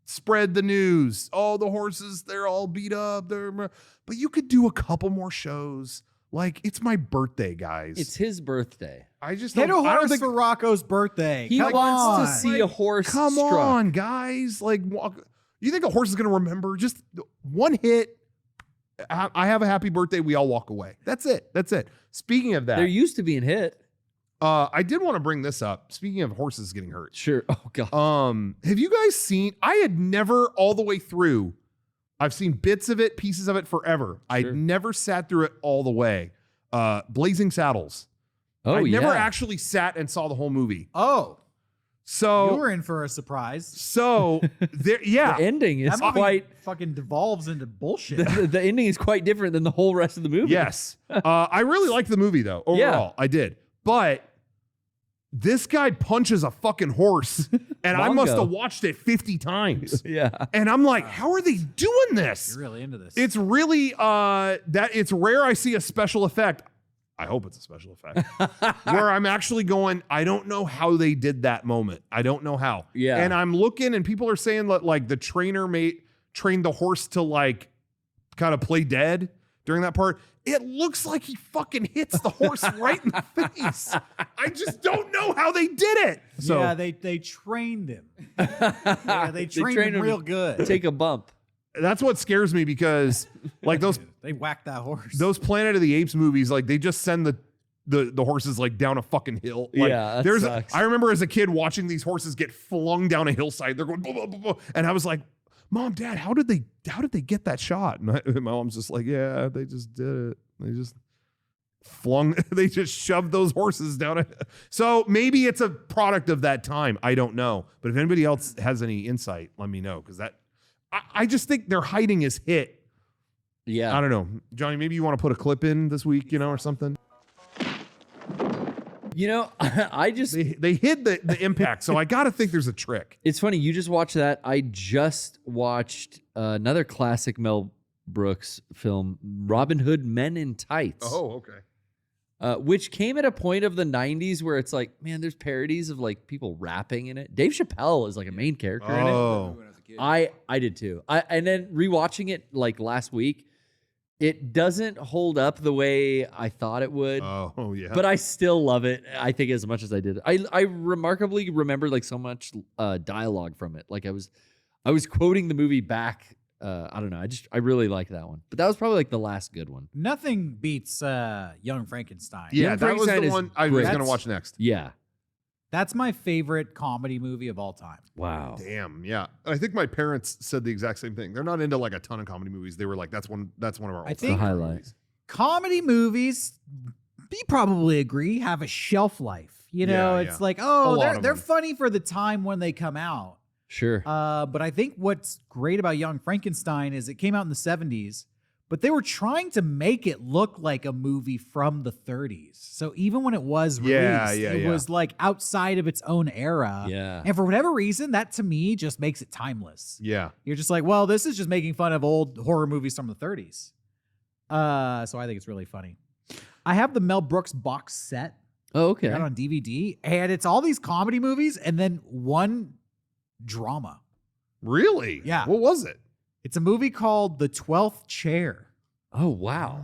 spread the news. Oh, the horses, they're all beat up. But you could do a couple more shows. Like, it's my birthday, guys. It's his birthday. I just Hit a don't, I don't horse think, for Rocco's birthday. He Come wants to on. see a horse come struck. on, guys. Like, you think a horse is going to remember? Just one hit. I have a happy birthday. We all walk away. That's it. Speaking of that, They're used to being hit. I did want to bring this up. Speaking of horses getting hurt. Sure. Oh, God. Have you guys seen, I had never all the way through, I've seen bits of it, pieces of it forever. I'd never sat through it all the way. Blazing Saddles. Oh, I yeah. never actually sat and saw the whole movie. Oh, So you were in for a surprise. So there, yeah. The ending is That movie quite. fucking devolves into bullshit. The ending is quite different than the whole rest of the movie. Yes. I really liked the movie though. Overall, I did. But this guy punches a fucking horse, and I must Mongo. have watched it 50 times. Yeah. And I'm like, how are they doing this? You're really into this. It's really it's rare I see a special effect. I hope it's a special effect where I'm actually going, I don't know how they did that moment. I don't know how. Yeah. And I'm looking and people are saying that like the trainer trained the horse to like kind of play dead during that part. It looks like he fucking hits the horse right in the face. I just don't know how they did it. So yeah, they trained him. Yeah, they trained him real good. Take a bump. that's what scares me because like They whacked that horse. those Planet of the Apes movies, like they just send the horses like down a fucking hill. Like, Yeah, that sucks. I remember as a kid watching these horses get flung down a hillside. They're going blah, blah, blah, blah. And I was like, Mom, Dad, how did they get that shot? And my mom's just like, yeah, they just did it. They just shoved those horses down. So maybe it's a product of that time. I don't know. But if anybody else has any insight, let me know. Because I just think they're hiding his hit. Yeah. I don't know. Johnny, maybe you want to put a clip in this week, or something? I just. They hid the impact. So I got to think there's a trick. It's funny. You just watched that. I just watched another classic Mel Brooks film, Robin Hood Men in Tights. Okay. Which came at a point of the 90s where it's like, man, there's parodies of like people rapping in it. Dave Chappelle is like a main character in it. Oh. When I was a kid. I did too. And then rewatching it like last week, it doesn't hold up the way I thought it would. Oh, yeah. But I still love it. I think as much as I did. I remarkably remembered like so much dialogue from it. Like I was quoting the movie back. I don't know. I really like that one. But that was probably like the last good one. Nothing beats Young Frankenstein. yeah, Young that was Frankenstein the is one I was great. going to watch next. Yeah. That's my favorite comedy movie of all time. Wow. Damn, yeah. I think my parents said the exact same thing. They're not into like a ton of comedy movies. They were like, that's one of our I all-time think- The highlight. Comedy movies, you probably agree, have a shelf life. Yeah, It's yeah. like, A oh, lot of they're them. funny for the time when they come out. Sure. But I think what's great about Young Frankenstein is it came out in the 70s, but they were trying to make it look like a movie from the 30s. So even when it was released, Yeah, it was like outside of its own era. Yeah. And for whatever reason, that to me just makes it timeless. Yeah. You're just like, well, this is just making fun of old horror movies from the 30s. So I think it's really funny. I have the Mel Brooks box set. Oh, I okay. got it on DVD, and it's all these comedy movies and then one drama. Really? Yeah. What was it? It's a movie called The 12th Chair. Oh, wow.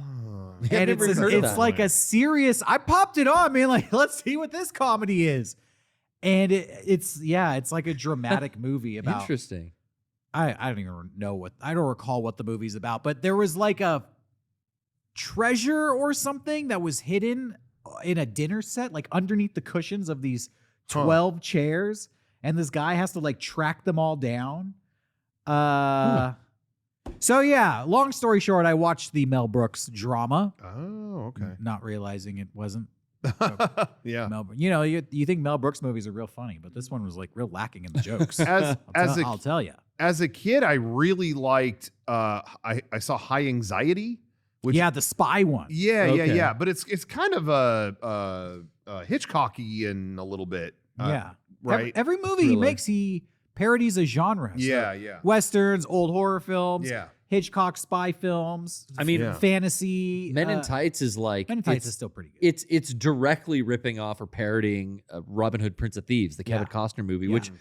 Yeah, And never it's heard of it's that. like a serious. I popped it on, man. Like, let's see what this comedy is. And it's like a dramatic movie about. Interesting. I don't even know I don't recall what the movie's about, but there was like a treasure or something that was hidden in a dinner set, like underneath the cushions of these 12 chairs, and this guy has to like track them all down. So yeah, long story short, I watched the Mel Brooks drama, Oh, okay. not realizing it wasn't Yeah. Mel Brooks. You think Mel Brooks movies are real funny, but this one was like real lacking in the jokes. I'll tell you. As a kid, I really liked I saw High Anxiety. Which, Yeah, the spy one. Yeah, Okay. yeah. But it's kind of a Hitchcocky in a little bit. Yeah. right? Every movie he Thriller. makes, he parodies a genre. So yeah, yeah, Westerns, old horror films, yeah. Hitchcock spy films. I mean, Yeah. fantasy. Men in Tights is like Men in Tights it's- is still pretty good. It's directly ripping off or parodying Robin Hood, Prince of Thieves, the Kevin Costner movie, Yeah. which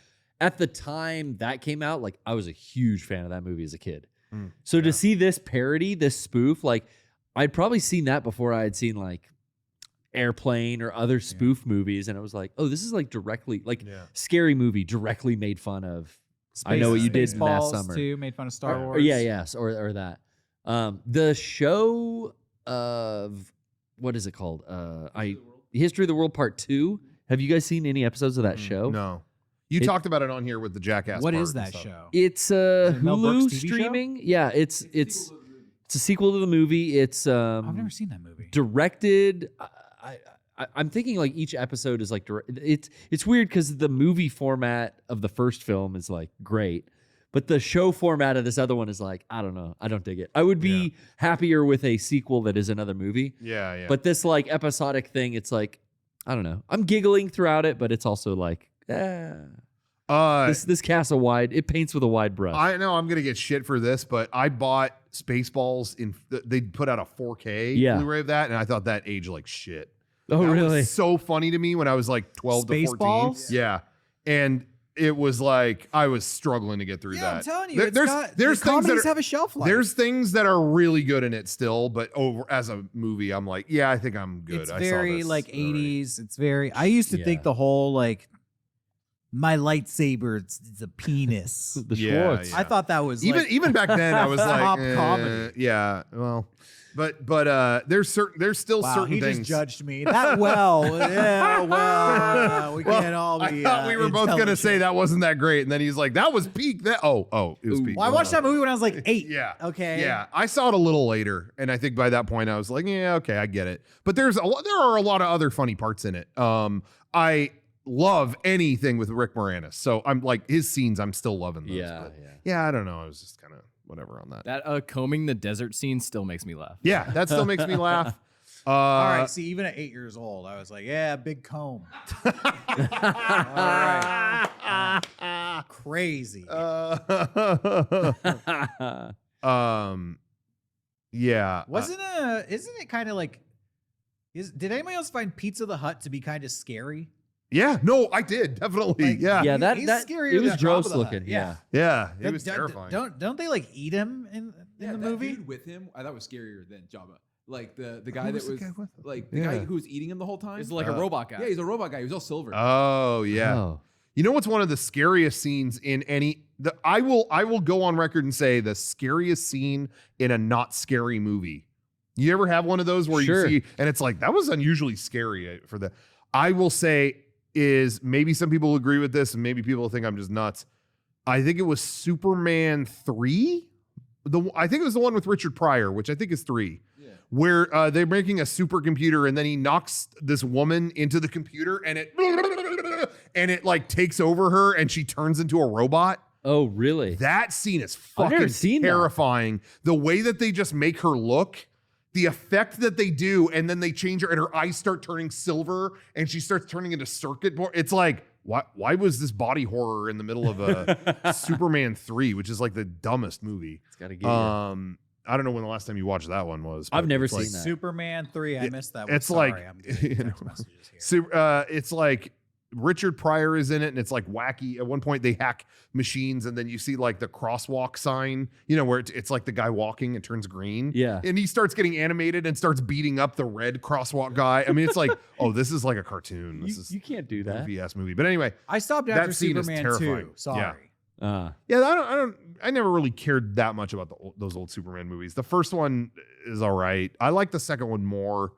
at the time that came out, like I was a huge fan of that movie as a kid. Mm, So yeah. to see this parody, this spoof, like I'd probably seen that before I had seen like Airplane or other spoof movies, and I was like, oh, this is like directly like Yeah. Scary Movie directly made fun of. I know what you did last Spaceballs, summer. too, made fun of Star Or Wars. yes, or that. The show of what is it called? History of the World Part 2. Have you guys seen any episodes of that show? No, you It- talked about it on here with the Jackass. What part is and that stuff. show? It's it Mel Brooks Hulu TV show? streaming. Yeah, it's a sequel to the movie. It's I've never seen that movie. directed. I'm thinking like each episode is like it's weird because the movie format of the first film is like great, but the show format of this other one is like I don't know. I don't dig it. I would be happier with a sequel that is another movie. Yeah, yeah. But this like episodic thing, it's like I don't know. I'm giggling throughout it, but it's also like this cast it paints with a wide brush. I know I'm gonna get shit for this, but I bought Spaceballs they put out a 4K Blu-ray of that, and I thought that aged like shit. oh That really? was so funny to me when I was like 12 to 14. Spaceballs? Yeah. And it was like I was struggling to get through Yeah, that. I'm telling you, there's things comedies that have a shelf life. there's things that are really good in it still, but over as a movie, I'm like, yeah, I think I'm good. It's I saw very this like already. 80s. It's very. I used to think Yeah. the whole like my lightsaber it's a penis. The Yeah, Schwartz. yeah. I thought that was Even like, even back then, I was like, Pop comedy. yeah, well, but there's still wow, certain he things. just judged me that well. Yeah, well, we Well, can't all I be. thought we were both gonna say intelligent. that wasn't that great, and then he's like, "That was peak." It was peak. Well, I watched that movie when I was like 8. Yeah. Okay. Yeah, I saw it a little later, and I think by that point I was like, "Yeah, okay, I get it." But there are a lot of other funny parts in it. I love anything with Rick Moranis, so I'm like his scenes. I'm still loving those. yeah, but yeah. yeah. I don't know. I was just kind of whatever on that. That combing the desert scene still makes me laugh. Yeah, that still makes me laugh. All right. See, even at 8 years old, I was like, yeah, big comb. All right. Crazy. Yeah. Isn't it kind of like did anybody else find Pizza the Hut to be kind of scary? Yeah. No, I did definitely. Like, yeah. Yeah, that he's that scarier it was than gross Jabba the Hutt. looking. Yeah. Yeah. Yeah. It was terrifying. Don't they like eat him in the that movie? dude with him, I thought was scarier than Jabba. Like the guy Who that was the was guy with him? like the Yeah. guy who was eating him the whole time. It's like a robot guy. Yeah, he's a robot guy. He was all silver. Oh yeah. Oh. You know what's one of the scariest scenes in any? I will go on record and say the scariest scene in a not scary movie. You ever have one of those where Sure. you see and it's like that was unusually scary for the? I will say is maybe some people agree with this and maybe people think I'm just nuts. I think it was Superman 3. I think it was the one with Richard Pryor, which I think is 3. Yeah. Where they're making a supercomputer and then he knocks this woman into the computer and it like takes over her and she turns into a robot. Oh, really? That scene is I've never fucking seen that. terrifying. The way that they just make her look, the effect that they do, and then they change her and her eyes start turning silver and she starts turning into circuit board. It's like, why was this body horror in the middle of a Superman 3, which is like the dumbest movie? It's gotta get you. I don't know when the last time you watched that one was. I've but never it's like- seen that. Superman 3. I missed that one. It's Sorry, like, I'm getting you text know, messages here. it's like Richard Pryor is in it, and it's like wacky. At one point, they hack machines, and then you see like the crosswalk sign, where it's like the guy walking, it turns green. Yeah. And he starts getting animated and starts beating up the red crosswalk guy. I mean, it's like, oh, this is like a cartoon. This is You can't do a that. goofy ass movie. But anyway, I stopped that after scene is Superman terrifying. 2. Sorry. yeah, I never really cared that much about those old Superman movies. The first one is all right. I like the second one more.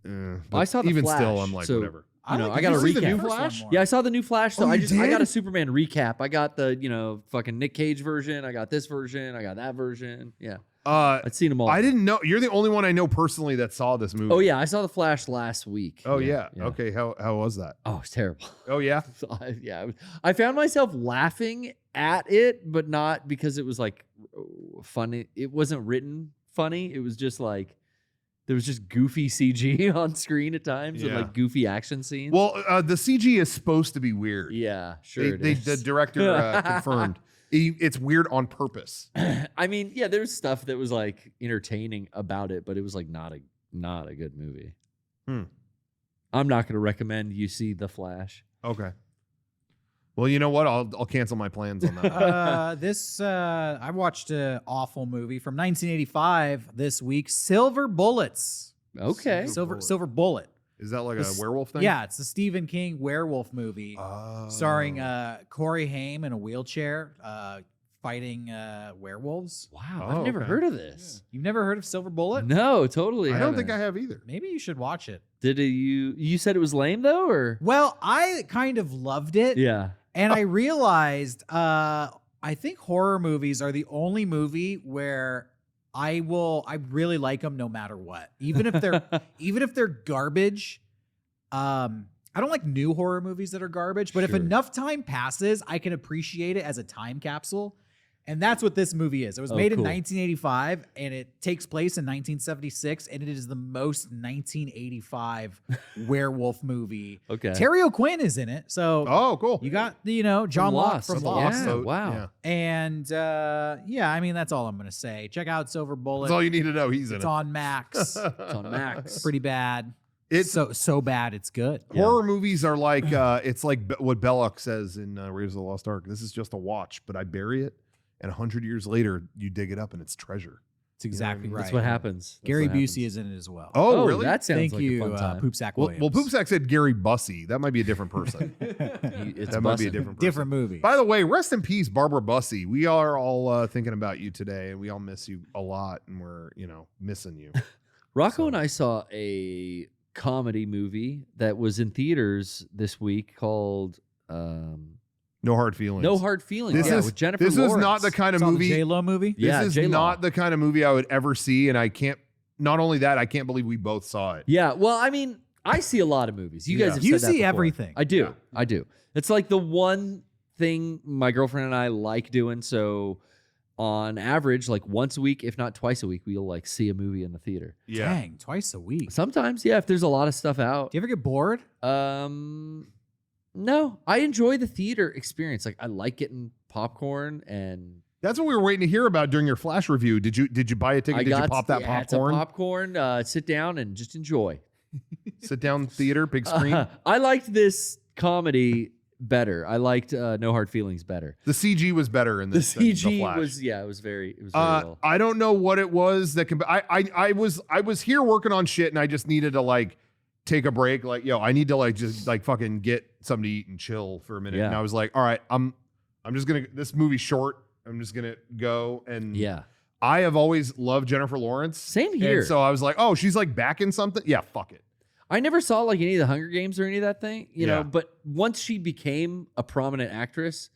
But I saw the even Flash, still, I'm like, so- whatever. You know, like I got a Did you see the recap. new First one Flash? more. Yeah, I saw the new Flash, so Oh, I you got a did? Superman recap. I got the, fucking Nick Cage version. I got this version. I got that version. Yeah. I'd seen them all. I didn't know. You're the only one I know personally that saw this movie. Oh yeah, I saw the Flash last week. Oh yeah. Okay. How was that? Oh, it's terrible. Oh yeah. So I found myself laughing at it, but not because it was like funny. It wasn't written funny. It was just like there was just goofy CG on screen at times and Yeah. like goofy action scenes. Well, the CG is supposed to be weird. yeah, sure. The director confirmed it's weird on purpose. I mean, yeah, there's stuff that was like entertaining about it, but it was like not a good movie. I'm not going to recommend you see The Flash. Okay. Well, you know what? I'll cancel my plans on that. I watched an awful movie from 1985 this week, Silver Bullets. Okay. Silver Bullet. Is that like a This- werewolf thing? Yeah, it's the Stephen King werewolf movie starring Corey Haim in a wheelchair fighting werewolves. Wow, Oh, I've never okay. heard of this. You've never heard of Silver Bullet? No, totally. I don't think I haven't. have either. Maybe you should watch it. Did you said it was lame though, or Well, I kind of loved it. yeah? And I realized I think horror movies are the only movie where I really like them no matter what. Even if they're garbage. I don't like new horror movies that are garbage, but if Sure. enough time passes, I can appreciate it as a time capsule. And that's what this movie is. It was Oh, made in cool. 1985 and it takes place in 1976 and it is the most 1985 werewolf movie. Okay. Terry O'Quinn is in it. So Oh, cool. you got John Locke Lost. from That's Lost. Yeah, wow. Yeah. And I mean that's all I'm gonna say. Check out Silver Bullet. That's all you need to know. He's in It's it. on Max. It's on Max. Pretty bad. It's so bad it's good. horror movies are like it's like what Belloc says in Raiders of the Lost Ark. This is just a watch, but I bury it, and 100 years later you dig it up and it's treasure. It's exactly right. That's what happens. That's Gary what Busey happens. is in it as well. Oh, really? That sounds Thank like you, a fun time. Poop Sack well, Williams. Poopsack said Gary Bussey. That might be a different person. It's that might be a bussin'. different person. Different movie. By the way, rest in peace, Barbara Bussey. We are all thinking about you today, and we all miss you a lot, and we're missing you. Rocco and I saw a comedy movie that was in theaters this week called No hard feelings. No Hard Feelings. This yeah, is with Jennifer This Lawrence. is not the kind of Saw the movie. J-Lo movie. This Yeah, is J-Lo. not the kind of movie I would ever see, and I can't. Not only that, I can't believe we both saw it. Yeah, well, I mean, I see a lot of movies. You guys Yeah. have You said that see before. everything. I do. Yeah. I do. It's like the one thing my girlfriend and I like doing. So on average, like once a week, if not twice a week, we'll like see a movie in the theater. Yeah. Dang, twice a week. Do Sometimes, yeah, if there's a lot of stuff out. you ever get bored? No, I enjoy the theater experience. Like I like getting popcorn and That's what we were waiting to hear about during your Flash review. Did you buy a ticket? I Did got you pop that yeah, popcorn? It's a popcorn. Sit down and just enjoy. Sit down theater, big screen. I liked this comedy better. I liked No Hard Feelings better. The CG was better in The this. than CG Flash. was it was very well. I don't know what it was that I was here working on shit and I just needed to like take a break. Like, I need to like just like fucking get something to eat and chill for a minute. Yeah. And I was like, all right, I'm just gonna, this movie's short. I'm just gonna go. And Yeah. I have always loved Jennifer Lawrence. Same here. And so I was like, oh, she's like back in something. Yeah, fuck it. I never saw like any of the Hunger Games or any of that thing, you Yeah. know, but once she became a prominent actress,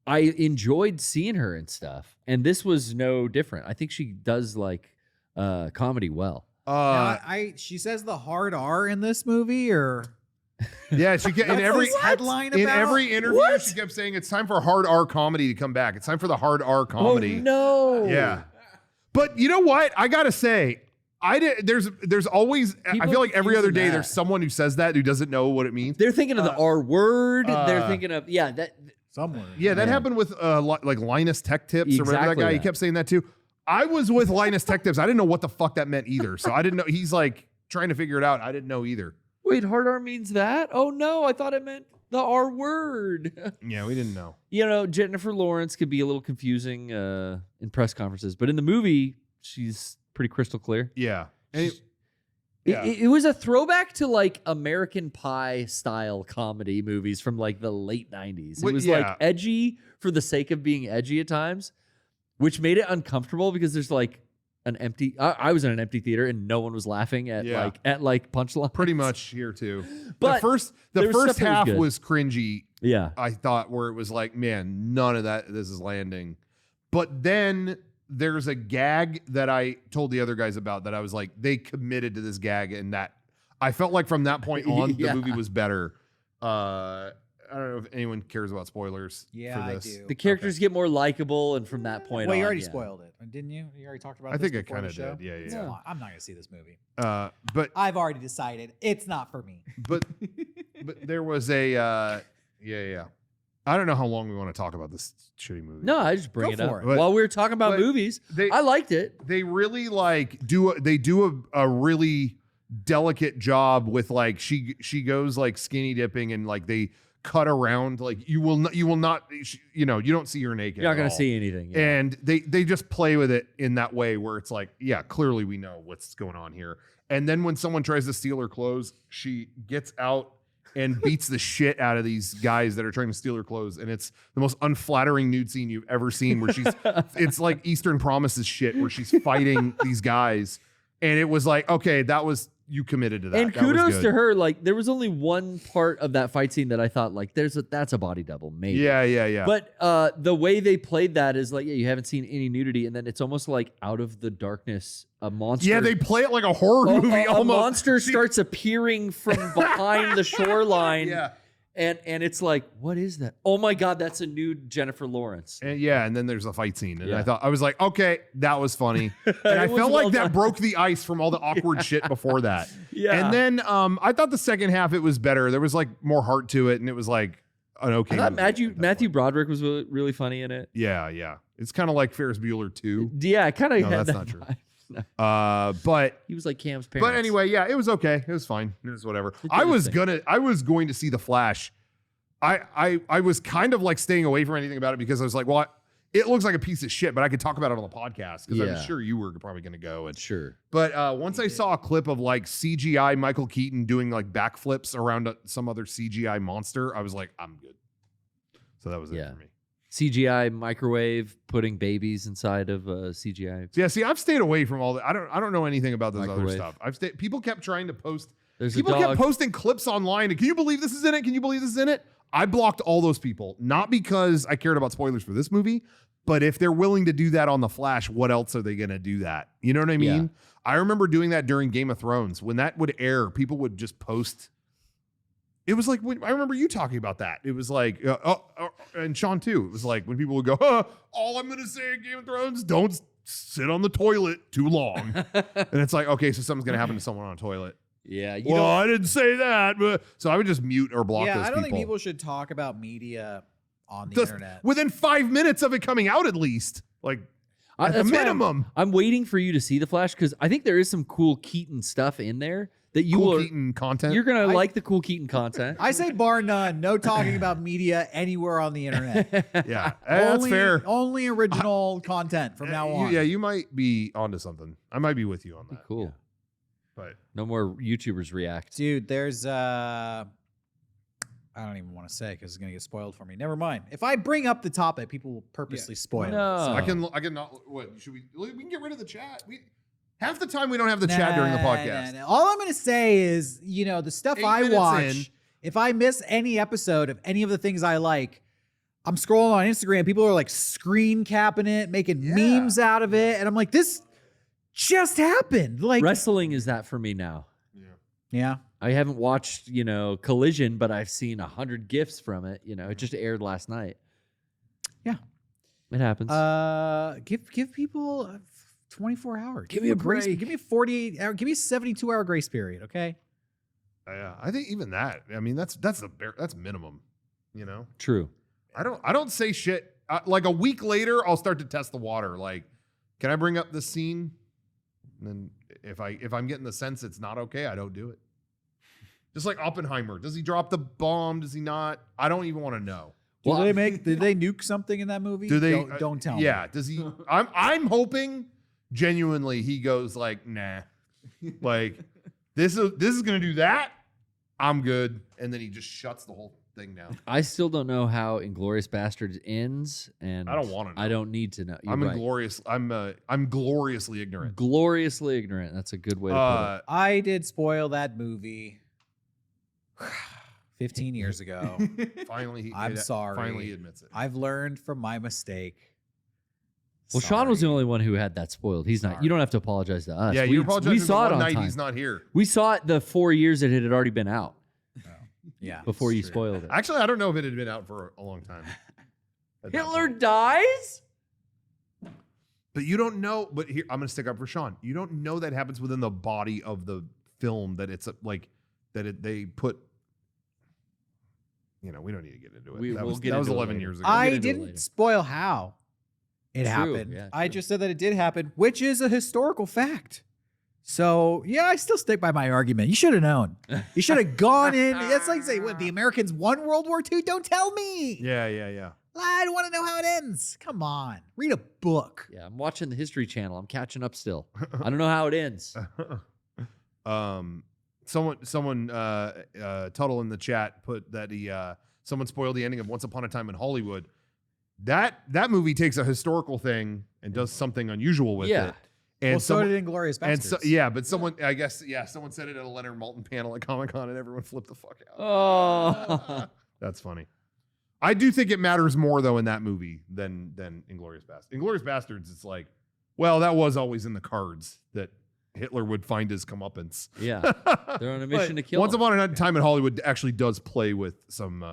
I enjoyed seeing her and stuff. And this was no different. I think she does like comedy well. Now, she says the hard R in this movie, or Yeah, she get in What's every this headline in about? every interview she kept saying it's time for hard R comedy to come back. It's time for the hard R comedy. Oh no. Yeah. But you know what? I gotta say, there's always I People feel like every other day confusing there's that. someone who says that who doesn't know what it means. They're thinking of the R word. They're uh, thinking of that. somewhere. Yeah, that happened with like Linus Tech Tips or whatever that Exactly guy. He that. kept saying that too. I was with Linus Tech Tips. I didn't know what the fuck that meant either. So I didn't know. He's like trying to figure it out. I didn't know either. Wait, hard R means that? Oh no, I thought it meant the R word. Yeah, we didn't know. You know, Jennifer Lawrence could be a little confusing in press conferences, but in the movie, she's pretty crystal clear. Yeah. And She's- yeah. It was a throwback to like American Pie style comedy movies from like the late 90s. It Well, was yeah. like edgy for the sake of being edgy at times, which made it uncomfortable because there's like an empty. I was in an empty theater and no one was laughing at Yeah. like punchlines. pretty much here too. But the first there was first stuff that was half good. was cringy. Yeah. I thought where it was like, man, none of this is landing. But then there's a gag that I told the other guys about that I was like, they committed to this gag, and that I felt like from that point on Yeah. the movie was better. I don't know if anyone cares about spoilers. Yeah, for I this. do. The characters get more likable, and from that point Well, on, you already yeah. spoiled it, didn't you? You already talked about. I this think I before the kind of show? did. Yeah. Come on, I'm not gonna see this movie. But I've already decided it's not for me. but there was a yeah. I don't know how long we want to talk about this shitty movie. No, I just bring Go it up. for it. But- While we were talking about but movies, they I liked it. they really like do a really delicate job with like she goes like skinny dipping and like they cut around like you will not you don't see her naked. You're not at gonna all. see anything. Yeah. And they just play with it in that way where it's like, yeah, clearly we know what's going on here. And then when someone tries to steal her clothes, she gets out and beats the shit out of these guys that are trying to steal her clothes. And it's the most unflattering nude scene you've ever seen where it's like Eastern Promises shit where she's fighting these guys. And it was like, okay, you committed to that. And That was kudos good. to her. Like there was only one part of that fight scene that I thought like that's a body double, maybe. Yeah. But the way they played that is like, yeah, you haven't seen any nudity, and then it's almost like out of the darkness, a monster. Yeah, they play it like a horror movie a almost. monster starts appearing from behind the shoreline. Yeah. And it's like, what is that? Oh my God, that's a nude Jennifer Lawrence. And then there's a fight scene. And Yeah. I was like, okay, that was funny. And I It was felt well like that done. broke the ice from all the awkward shit before that. Yeah. And then I thought the second half it was better. There was like more heart to it, and it was like an okay. I thought movie at that Matthew point. Broderick was really, really funny in it. Yeah. It's kind of like Ferris Bueller too. Yeah, kind of No, had that's that not true. vibe. No. But He was like Cam's parents. but anyway, yeah, it was okay. It was fine. It was whatever. It did I its was going to see The Flash. I was kind of like staying away from anything about it because I was like, well, it looks like a piece of shit, but I could talk about it on the podcast because Yeah. I'm sure you were probably going to go. And Sure. But once I saw a clip of like CGI Michael Keaton doing like backflips around some other CGI monster, I was like, I'm good. So that was it Yeah. for me. CGI microwave putting babies inside of CGI. So yeah, see, I've stayed away from all that. I don't know anything about this Microwave. other stuff. People kept trying to post. There's People a kept dog. posting clips online. Can you believe this is in it? Can you believe this is in it? I blocked all those people, not because I cared about spoilers for this movie, but if they're willing to do that on The Flash, what else are they going to do that? You know what I mean? Yeah. I remember doing that during Game of Thrones. When that would air, people would just post. It was like, I remember you talking about that. It was like, and Sean too. It was like when people would go, all I'm going to say in Game of Thrones, don't sit on the toilet too long. And it's like, okay, so something's going to happen to someone on a toilet. Yeah. You Well, don't, I didn't say that. But so I would just mute or block Yeah, those I don't people. think people should talk about media on the Just internet. within 5 minutes of it coming out, at least. Like, at the that's why minimum. I'm waiting for you to see The Flash because I think there is some cool Keaton stuff in there that you Cool will. Keaton content. You're gonna like the cool Keaton content. I say bar none. No talking about media anywhere on the internet. Yeah, that's only, fair. Only original content from now on. You might be onto something. I might be with you on that. Cool. But No more YouTubers react. Dude, there's I don't even want to say because it's gonna get spoiled for me. Never mind. If I bring up the topic, people will purposely spoil No. it. So- I can not. What should we can get rid of the chat. Half the time we don't have the chat during the podcast. Nah. All I'm gonna say is, the stuff 8 I minutes watch. in. If I miss any episode of any of the things I like, I'm scrolling on Instagram. People are like screen capping it, making Yeah. memes out of it, and I'm like, this just happened. Like, Wrestling is that for me now. yeah. I haven't watched, Collision, but I've seen 100 GIFs from it. It just aired last night. Yeah. It happens. Give people 24 hours. Give me a grace. break. Give me a 48 hour. Give me a 72-hour grace period. Okay. Yeah, I think even that. I mean, that's minimum. True. I don't say shit. Like a week later, I'll start to test the water. Like, can I bring up this scene? And then if I'm getting the sense it's not okay, I don't do it. Just like Oppenheimer. Does he drop the bomb? Does he not? I don't even want to know. Did they nuke something in that movie? Do they? Don't tell me. Yeah. Does he? I'm hoping genuinely he goes like, nah, like this is gonna do that. I'm good, and then he just shuts the whole thing down. I still don't know how Inglourious Bastards ends, and I don't wanna know. I don't need to know. You're I'm right. inglorious. I'm gloriously ignorant. Gloriously ignorant. That's a good way to put it. I did spoil that movie 15 years ago. Finally, I'm sorry. Finally, he admits it. I've learned from my mistake. Well, Sean was the Sorry. only one who had that spoiled. He's not. Sorry. You don't have to apologize to us. Yeah, we you apologize. We for saw the it one on night time. he's not here. We saw it the 4 years that it had already been out. Yeah. before you it's true. spoiled it. Actually, I don't know if it had been out for a long time. at that Hitler point. dies? But you don't know. But here, I'm going to stick up for Sean. You don't know that happens within the body of the film. That it's like that. They put. You know, we don't need to get into it. We'll That get was into it 11 later. years ago. I into it later. didn't spoil how it True, happened. yeah, I true. just said that it did happen, which is a historical fact. So yeah, I still stick by my argument. You should have known. You should have gone in. It's like say, what the Americans won World War II? Don't tell me. Yeah, yeah, yeah. I don't want to know how it ends. Come on, read a book. Yeah, I'm watching the History Channel. I'm catching up still. I don't know how it ends. Someone, Tuttle in the chat put that someone spoiled the ending of Once Upon a Time in Hollywood. That movie takes a historical thing and does something unusual with Yeah. it. And Well, so someone, did Inglourious and Basterds. but someone, I guess, someone said it at a Leonard Maltin panel at Comic-Con and everyone flipped the fuck out. Oh. That's funny. I do think it matters more though in that movie than Inglourious Basterds. Inglourious Basterds, it's like, well, that was always in the cards that Hitler would find his comeuppance. Yeah. They're on a mission to kill Once him. Upon a Time in Hollywood actually does play with some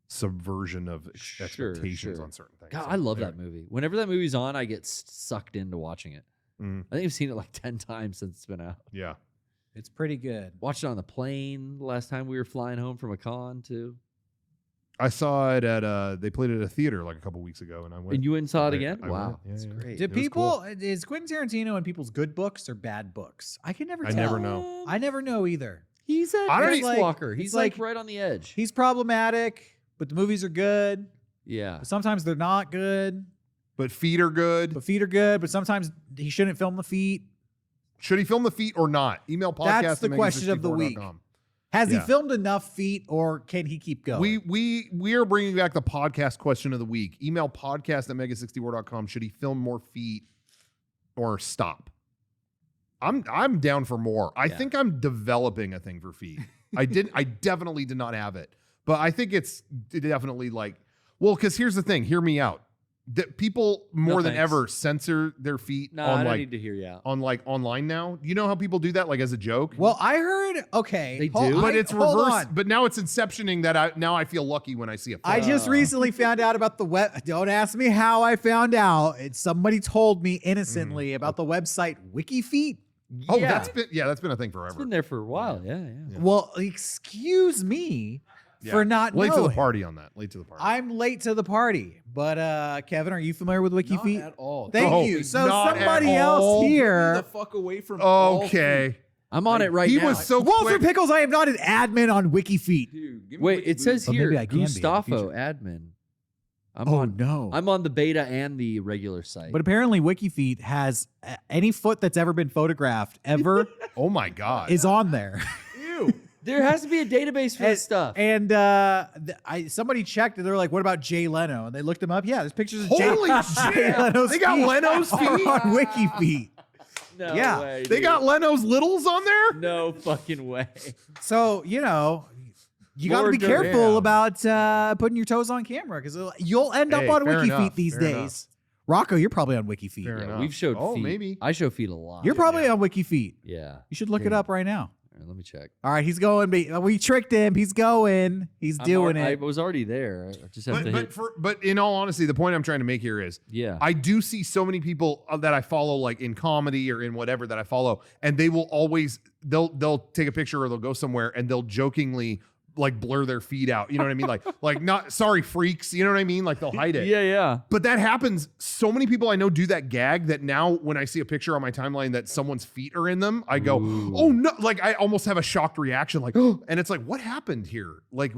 subversion of expectations sure. on certain things. God, So I love there- that movie. Whenever that movie's on, I get sucked into watching it. Mhm. I think I've seen it like 10 times since it's been out. Yeah. It's pretty good. Watched it on the plane the last time we were flying home from a con, too. I saw it at they played it at a theater like a couple weeks ago, and I went. And you went and saw it I- again? I Wow. went. Yeah, That's yeah. great. Do It was people is Quentin Tarantino and people's good books or bad books? I can never I tell. never know. I never know either. He's a I don't Chris even- like- Walker. He's it's like like- right on the edge. He's problematic, but the movies are good. Yeah. But sometimes they're not good. But feet are good. But feet are good. But sometimes he shouldn't film the feet. Should he film the feet or not? Email podcast. That's the question of the week. Has he Yeah. filmed enough feet, or can he keep going? We are bringing back the podcast question of the week. Email podcast@mega64.com. Should he film more feet or stop? I'm down for more. I think I'm developing a thing for feet. I definitely did not have it, but I think it's definitely like, well, because here's the thing. Hear me out. That people more than thanks. ever censor their feet No, on I don't like need to hear you out. on like online now. You know how people do that like as a joke? Well, I heard. Okay, They hold- do? But it's hold reverse. on. But now it's inceptioning that I feel lucky when I see a foot. I just recently found out about the web. Don't ask me how I found out. It's somebody told me innocently about the website WikiFeet. Oh, Yeah. that's been a thing It's forever. been there for a while. Yeah, yeah. Yeah. Well, excuse me for not late knowing. to the party on that. Late to the party. I'm late to the party, but Kevin, are you familiar with Not WikiFeet? at all. Thank Oh, you. So not at somebody all. else Get here. the fuck away from all Okay. I'm on it right He now. was so Walter quick. Pickles, I am not an admin on WikiFeet. Dude, give me Wait, Wiki it says But here maybe I can be in the Gustavo future. admin. I'm Oh on no. I'm on the beta and the regular site. But apparently WikiFeet has any foot that's ever been photographed ever Oh my god. is on there. Ew. there has to be a database for this stuff. And somebody checked and they were like, what about Jay Leno? And they looked him up. Yeah, there's pictures of Holy Jay shit. Leno's They got feet Leno's are feet? on WikiFeet. No yeah, way, They dude. got Leno's littles on there? no fucking way. So, you know, you got to More be dirt. careful Yeah. about putting your toes on camera because you'll end up Hey, on fair WikiFeet enough, these fair days. enough. Rocco, you're probably on WikiFeet. Fair Yeah, enough. we've showed Oh, feet. maybe. I show feet a lot. You're probably on WikiFeet. Yeah. You should look it Yeah. up right now. All right, let me check. All right, he's going. We tricked him. He's going. He's doing I it. was already there. I just have to hit. But in all honesty, the point I'm trying to make here is Yeah. I do see so many people that I follow, like in comedy or in whatever that I follow, and they will always they'll take a picture or they'll go somewhere and they'll jokingly like blur their feet out. You know what I mean? Like not sorry freaks. You know what I mean? Like they'll hide it. yeah. But that happens. So many people I know do that gag that now when I see a picture on my timeline that someone's feet are in them, I go, Ooh. oh no! Like I almost have a shocked reaction, like, oh, and it's like, what happened here? Like,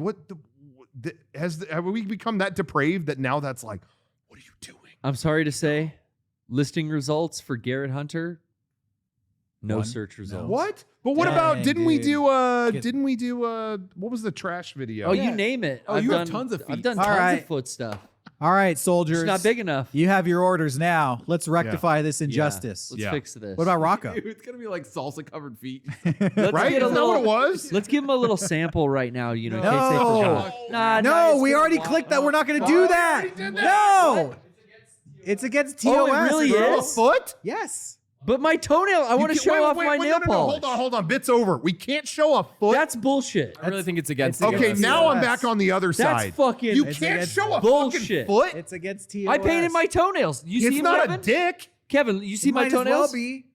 have we become that depraved that now that's like, what are you doing? I'm sorry to say, listing results for Garrett Hunter, no One. search results. What? But what Dang, about? Didn't we dude. do? Get- Didn't we do? What was the trash video? Oh, Yeah. you name it. Oh, I've you have done, tons of I've feet. done All tons right. of foot stuff. All right, soldiers. It's not big enough. You have your orders now. Let's rectify this injustice. Let's Yeah. fix this. What about Rocco? Dude, it's gonna be like salsa covered feet. Let's right? get a Isn't that what little. it was? Let's give them a little sample right now. You know, in case they No. forgot. Nah, No, it's we gonna already walk- clicked that. We're not going to do that. No. It's against TOS. Oh, it really bro. is? Foot? Yes. But my toenail, I want to show off my nail polish. Hold on. Bit's over. We can't show a foot. That's bullshit. I really think it's against. Okay, against now I'm TOS. back on the other side. That's fucking. You It's can't against show a bullshit. fucking foot. It's against TOS. I painted my toenails. You see It's him, not Kevin? a dick. Kevin, you see It my might as well toenails? be.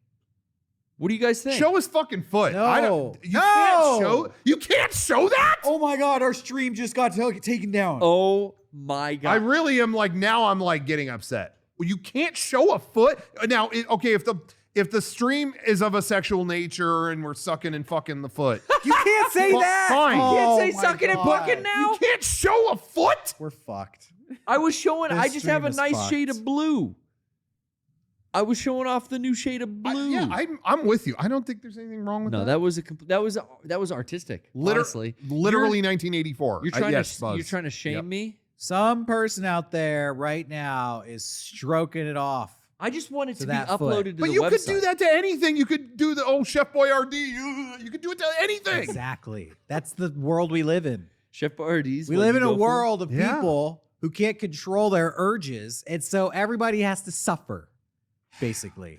What do you guys think? Show his fucking foot. No. I don't, you No. can't show. You can't show that. Oh my God, our stream just got taken down. Oh my god! I really am like now. I'm like getting upset. You can't show a foot now. Okay, if the stream is of a sexual nature and we're sucking and fucking the foot, You can't say that. fine. You can't say my sucking and God. pucking now. you can't show a foot. We're fucked. I was showing. This I just have a stream is nice shade fucked. of blue. I was showing off the new shade of blue. I'm with you. I don't think there's anything wrong with No, that was that was artistic. Honestly, literally 1984. You're trying yes, to Buzz. you're trying to shame Yep. me. Some person out there right now is stroking it off. I just want it To to be that foot. uploaded to But the you website. could do that to anything. You could do the old Chef Boyardee. You could do it to anything. Exactly. That's the world we live in. Chef Boyardee's. We what live you in a go for? world of Yeah. people who can't control their urges, and so everybody has to suffer, basically.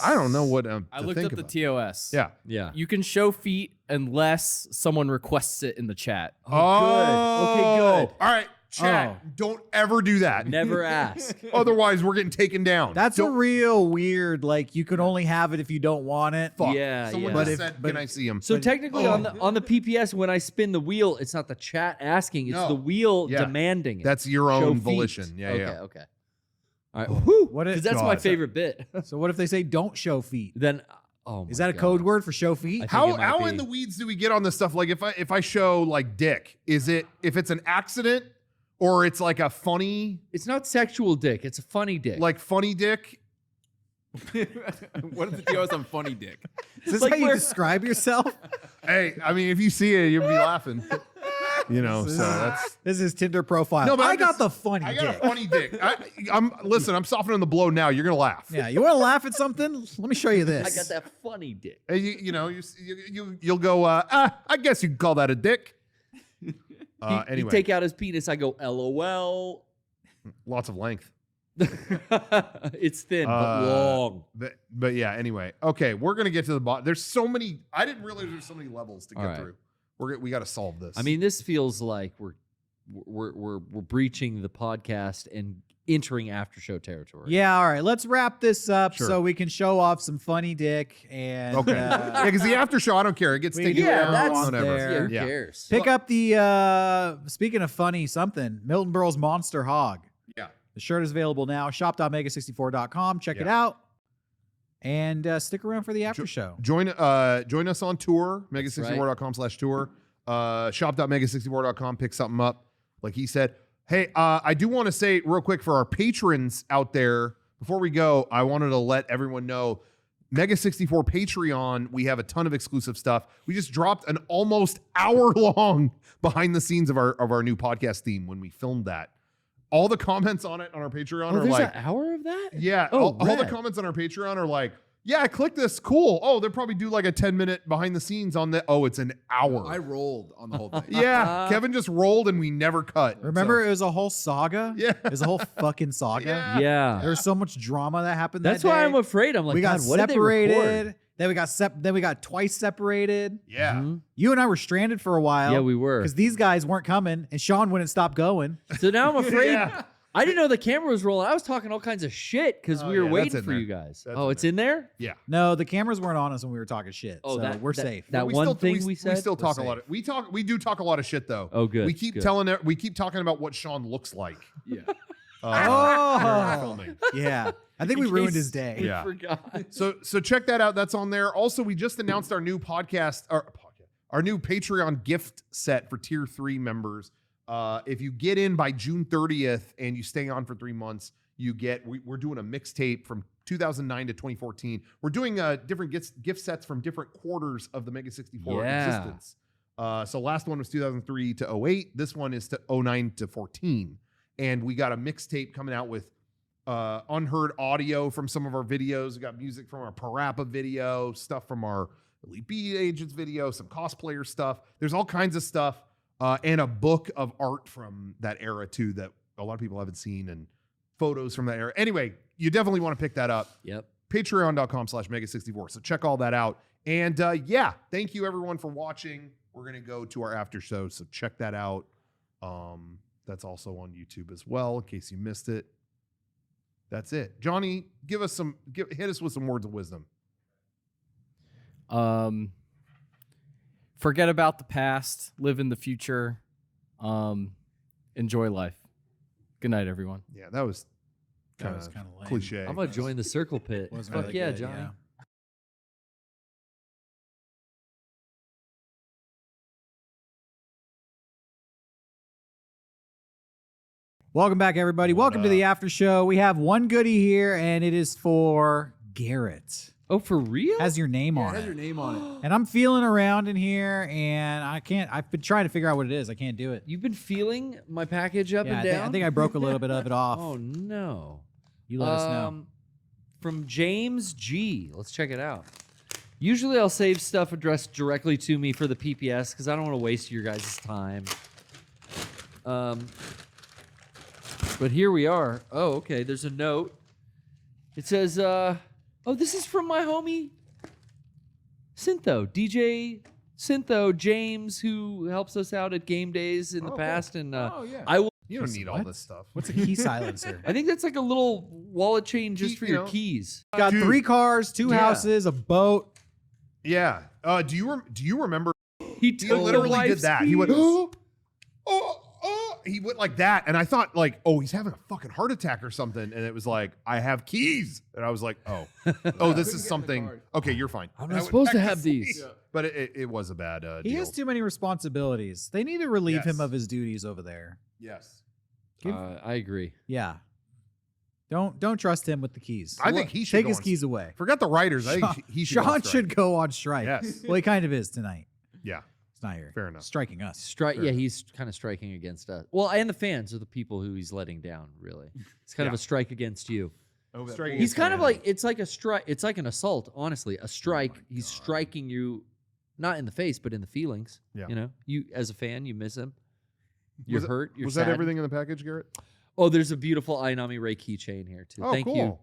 I don't know what I to looked think up about. the TOS. Yeah. Yeah. You can show feet unless someone requests it in the chat. Oh, good. Okay, good. All right, chat. Oh. Don't ever do that. Never ask. Otherwise, we're getting taken down. That's a Don't- real weird, like, you can only have it if you don't want it. fuck. Yeah, Someone yeah. just But said, "Can I see him?" So technically, on the PPS, when I spin the wheel, it's not the chat asking; it's No. the wheel Yeah. demanding it. That's your Show own feet. volition. Yeah, okay, yeah. okay. All right. Whew. What if, Because that's my God. favorite bit. so what if they say don't show feet? Then, oh, Is my that a God. code word for show feet? I think How it might in be. the weeds do we get on this stuff? Like if I show like dick, is it if it's an accident or it's like a funny It's not sexual dick; it's a funny dick. like funny dick? What is the TOS on funny dick? Is this like how you where- describe yourself? Hey, I mean, if you see it, you'll be laughing. You know, so that's. This is Tinder profile. No, but I I'm got just- the funny I got dick. a funny dick. I'm softening the blow now. You're gonna laugh. Yeah, you want to laugh at something? Let me show you this. I got that funny dick. Hey, you'll go. I guess you could call that a dick. He Anyway, take out his penis. I go, LOL. lots of length. It's thin but Uh, long. But yeah. Anyway, okay, we're gonna get to the bottom. There's so many. I didn't realize there's so many levels to All get right. through. We got to solve this. I mean, this feels like we're breaching the podcast and entering after show territory. Yeah, all right. Let's wrap this up Sure. so we can show off some funny dick and okay. Yeah, because the after show, I don't care. It gets we taken can down. go that's- on whatever. there. Yeah, who Yeah. cares? pick up the speaking of funny something, Milton Berle's Monster Hog. Yeah. The shirt is available now. Shop.mega64.com. Check it Yeah. out. And stick around for the after show. Join us on tour, right. mega64.com/tour. Shop.mega64.com. Pick something up. Like he said. Hey, I do want to say real quick for our patrons out there, before we go, I wanted to let everyone know Mega 64 Patreon, we have a ton of exclusive stuff. We just dropped an almost hour-long behind the scenes of our new podcast theme when we filmed that. All the comments on it on our Patreon Oh, are there's like, an hour of that? yeah, Oh, all the rad. comments on our Patreon are like, yeah, I clicked this, cool. Oh, they'll probably do like a 10-minute behind the scenes on the, oh, it's an hour. I rolled on the whole thing. Yeah, Kevin just rolled and we never cut. Remember, So- it was a whole saga? Yeah. It was a whole fucking saga. Yeah. Yeah. There was so much drama that happened That's that why day. I'm afraid. I'm like, we got God, what did they record? separated. Then we got twice separated. Yeah. Mhm. You and I were stranded for a while. Yeah, we were. Because these guys weren't coming, and Sean wouldn't stop going. So now I'm afraid. Yeah. I didn't know the camera was rolling. I was talking all kinds of shit because Oh, we were yeah, that's waiting in for there. you guys. That's Oh, in it's in there? Yeah. No, the cameras weren't on us when we were talking shit. Oh, so we're safe. That We one still- thing we said? We still talk a safe. lot. We do talk a lot of shit though. Oh, good. We keep good. we keep talking about what Sean looks like. Yeah. Oh. during filming. Yeah. I think we In ruined case his day. we Yeah. forgot. So check that out. That's on there. Also, we just announced our new our new Patreon gift set for tier 3 members. If you get in by June 30th and you stay on for 3 months, you get we're doing a mixtape from 2009 to 2014. We're doing different gift sets from different quarters of the Mega 64 Yeah. existence. So last one was 2003 to 08. This one is to 09 to 14. And we got a mixtape coming out with unheard audio from some of our videos. We got music from our Parappa video, stuff from our Elite B Agents video, some cosplayer stuff. There's all kinds of stuff, and a book of art from that era too that a lot of people haven't seen, and photos from that era. Anyway, you definitely want to pick that up. Yep. Patreon.com/Mega64. So check all that out. And yeah, thank you everyone for watching. We're going to go to our after show. So check that out. That's also on YouTube as well, in case you missed it. That's it. Johnny, hit us with some words of wisdom. Forget about the past, live in the future, enjoy life. Good night, everyone. Yeah, that was kind of lame. cliche. I'm gonna join the circle pit. Wasn't Fuck really yeah, good, Johnny. yeah. Welcome back, everybody. Welcome to the after show. We have one goodie here, and it is for Garrett. Oh, for real? Has your name Yeah, on it has it. your name on it. And I'm feeling around in here, and I've been trying to figure out what it is. I can't do it. You've been feeling my package up Yeah, and down? I think I broke a little bit of it off. Oh no. You let us know. From James G. Let's check it out. Usually I'll save stuff addressed directly to me for the PPS because I don't want to waste your guys' time. But here we are. Oh, okay. There's a note. It says, oh, this is from my homie Syntho, DJ Syntho James, who helps us out at game days in the past. And Oh, yeah. I will. You don't need all this stuff. What's a key silencer? I think that's like a little wallet chain just Key, for you your know. keys. Got Dude. 3 cars, 2 Yeah. houses, a boat. Yeah. Do you remember? He He literally did that. He went, he went like that, and I thought like, oh, he's having a fucking heart attack or something, and it was like, I have keys, and I was like, oh, this is something. Okay, you're fine. I'm And not I went supposed to back have sleep. these. But it was a bad He deal. has too many responsibilities. They need to relieve Yes. him of his duties over there. Yes. I agree. Yeah. Don't trust him with the keys. I think he should take go his on keys away. Forget the writers. I think he should. go on Sean strike. should go on strike. Yes. Well, he kind of is tonight. Yeah. He's not here. Fair enough. Striking us. Strike. Fair Yeah, enough. he's kind of striking against us. Well, and the fans are the people who he's letting down. Really, it's kind of Yeah. a strike against you. Striking He's against kind of the- like it's like a strike. It's like an assault. Honestly, a strike. He's striking you, not in the face, but in the feelings. Yeah. You know, you as a fan, you miss him. You're Was it- hurt. You're Was sad. that everything in the package, Garrett? Oh, there's a beautiful Ainami Ray keychain here too. Oh, Thank you. cool.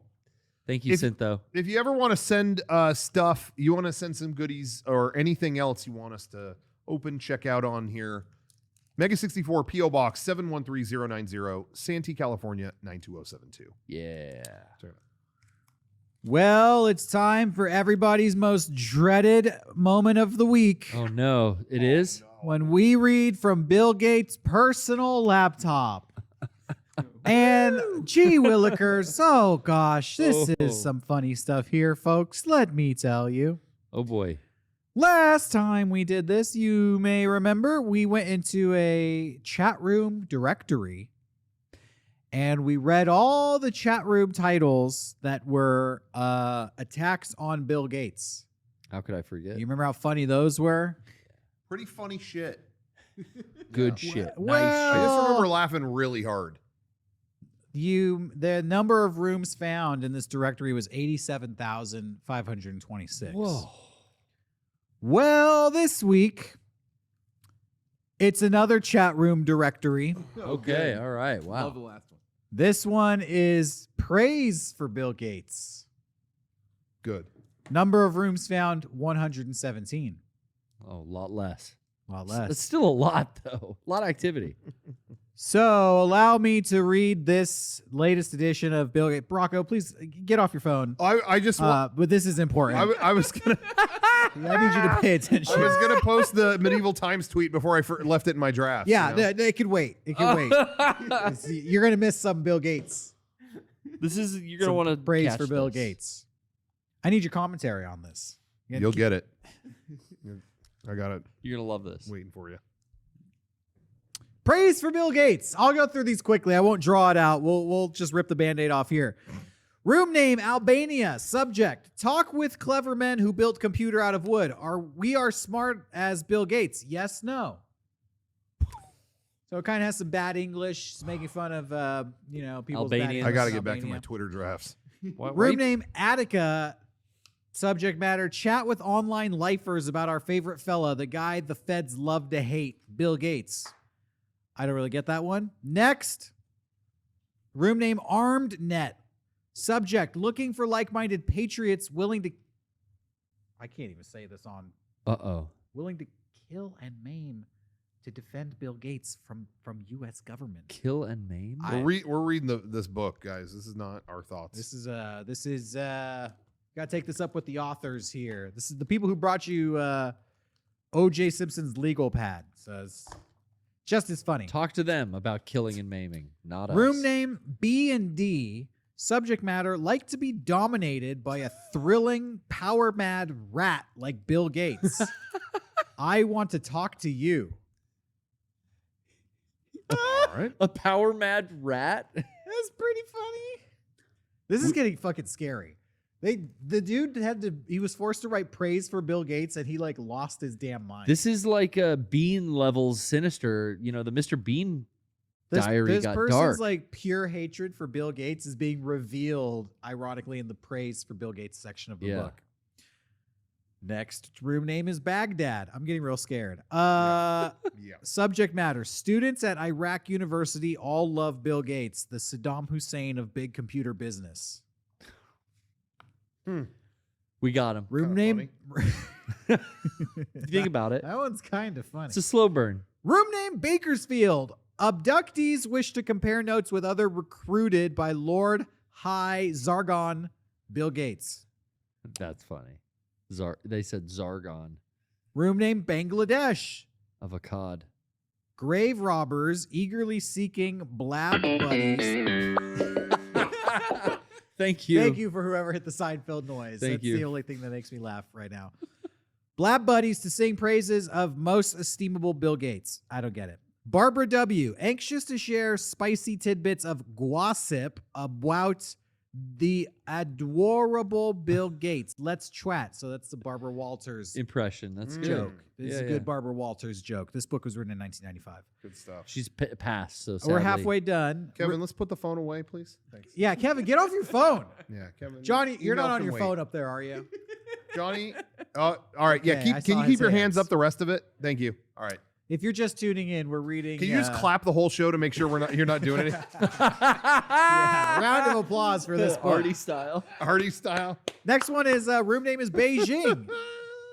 Thank you, If- Syntho. If you ever want to send stuff, you want to send some goodies or anything else you want us to open, check out on here. Mega64 PO Box 713090, Santee, California 92072. Yeah. Well, it's time for everybody's most dreaded moment of the week. Oh no, it is. When we read from Bill Gates' personal laptop. And gee willikers, oh gosh, this Oh. is some funny stuff here, folks. Let me tell you. Oh boy. Last time we did this, you may remember, we went into a chat room directory and we read all the chat room titles that were attacks on Bill Gates. How could I forget? You remember how funny those were? Pretty funny shit. Good shit. Well- I just Oh. remember laughing really hard. The number of rooms found in this directory was 87,526. Whoa. Well, this week it's another chat room directory. Okay. All right. Wow. Love the last one. This one is praise for Bill Gates. Good. Number of rooms found 117. Oh, a lot less. A lot It's less. still a lot though. A lot of activity. So allow me to read this latest edition of Bill Gates. Rocco, please get off your phone. I just But this is important. I was gonna I need you to pay attention. I was gonna post the Medieval Times tweet before I left it in my draft. Yeah, you know? it could wait. It can wait. You're gonna miss some Bill Gates. This is you're gonna Some want to praise for Bill Gates. I need your commentary on this. You'll get it. I got it You're gonna love this. waiting for you. Praise for Bill Gates. I'll go through these quickly. I won't draw it out. We'll just rip the Band-Aid off here. Room name, Albania. Subject, talk with clever men who built computer out of wood. We are smart as Bill Gates? Yes, no. So it kind of has some bad English. It's making fun of, people's bad Albanians. English I got to in get back to Albania. my Twitter drafts. Room name, Attica. Subject matter, chat with online lifers about our favorite fella, the guy the feds love to hate, Bill Gates. I don't really get that one. Next, room name, Armed Net. Subject, looking for like-minded patriots willing to... I can't even say this on... Uh-oh. Willing to kill and maim to defend Bill Gates from U.S. government. Kill and maim? We're reading this book, guys. This is not our thoughts. This is gotta take this up with the authors here. This is the people who brought you O.J. Simpson's legal pad. So it's just as funny. Talk to them about killing and maiming, not us. Room name B&D. Subject matter, like to be dominated by a thrilling, power-mad rat like Bill Gates. I want to talk to you. All right. A power mad rat? That's pretty funny. This is getting fucking scary. The dude he was forced to write praise for Bill Gates and he like lost his damn mind. This is like a Bean levels sinister. You know, the Mr. Bean diary this got person's dark. like pure hatred for Bill Gates is being revealed, ironically, in the praise for Bill Gates section of the book. Next room name is Baghdad. I'm getting real scared. Yeah. Subject matter. Students at Iraq University all love Bill Gates, the Saddam Hussein of big computer business. We got him. Room Kinda name. Think about it. That one's kind of funny. It's a slow burn. Room name Bakersfield. Abductees wish to compare notes with other recruited by Lord High Zargon Bill Gates. That's funny. They said Zargon Room name Bangladesh. of a cod. Grave robbers eagerly seeking blab buddies. Thank you. Thank you for whoever hit the Seinfeld noise. Thank That's you. the only thing that makes me laugh right now. Blab buddies to sing praises of most estimable Bill Gates. I don't get it. Barbara W. Anxious to share spicy tidbits of gossip about the adorable Bill Gates. Let's twat. So that's the Barbara Walters Impression. That's good. joke. This is a Yeah, good yeah. Barbara Walters joke. This book was written in 1995. Good stuff. She's passed, so We're sadly. halfway done. Kevin, let's put the phone away, please. Thanks. Yeah, Kevin, get off your phone. Yeah, Kevin. Johnny, you're email not on can your wait. phone up there, are you? Johnny. All right. Yeah. Okay, I Can saw you his keep your hands hands. up the rest of it? Thank you. All right. If you're just tuning in, we're reading. Can you just clap the whole show to make sure you're not doing anything? Yeah, round of applause for this book. Artie style. Artie style. Next one is room name is Beijing.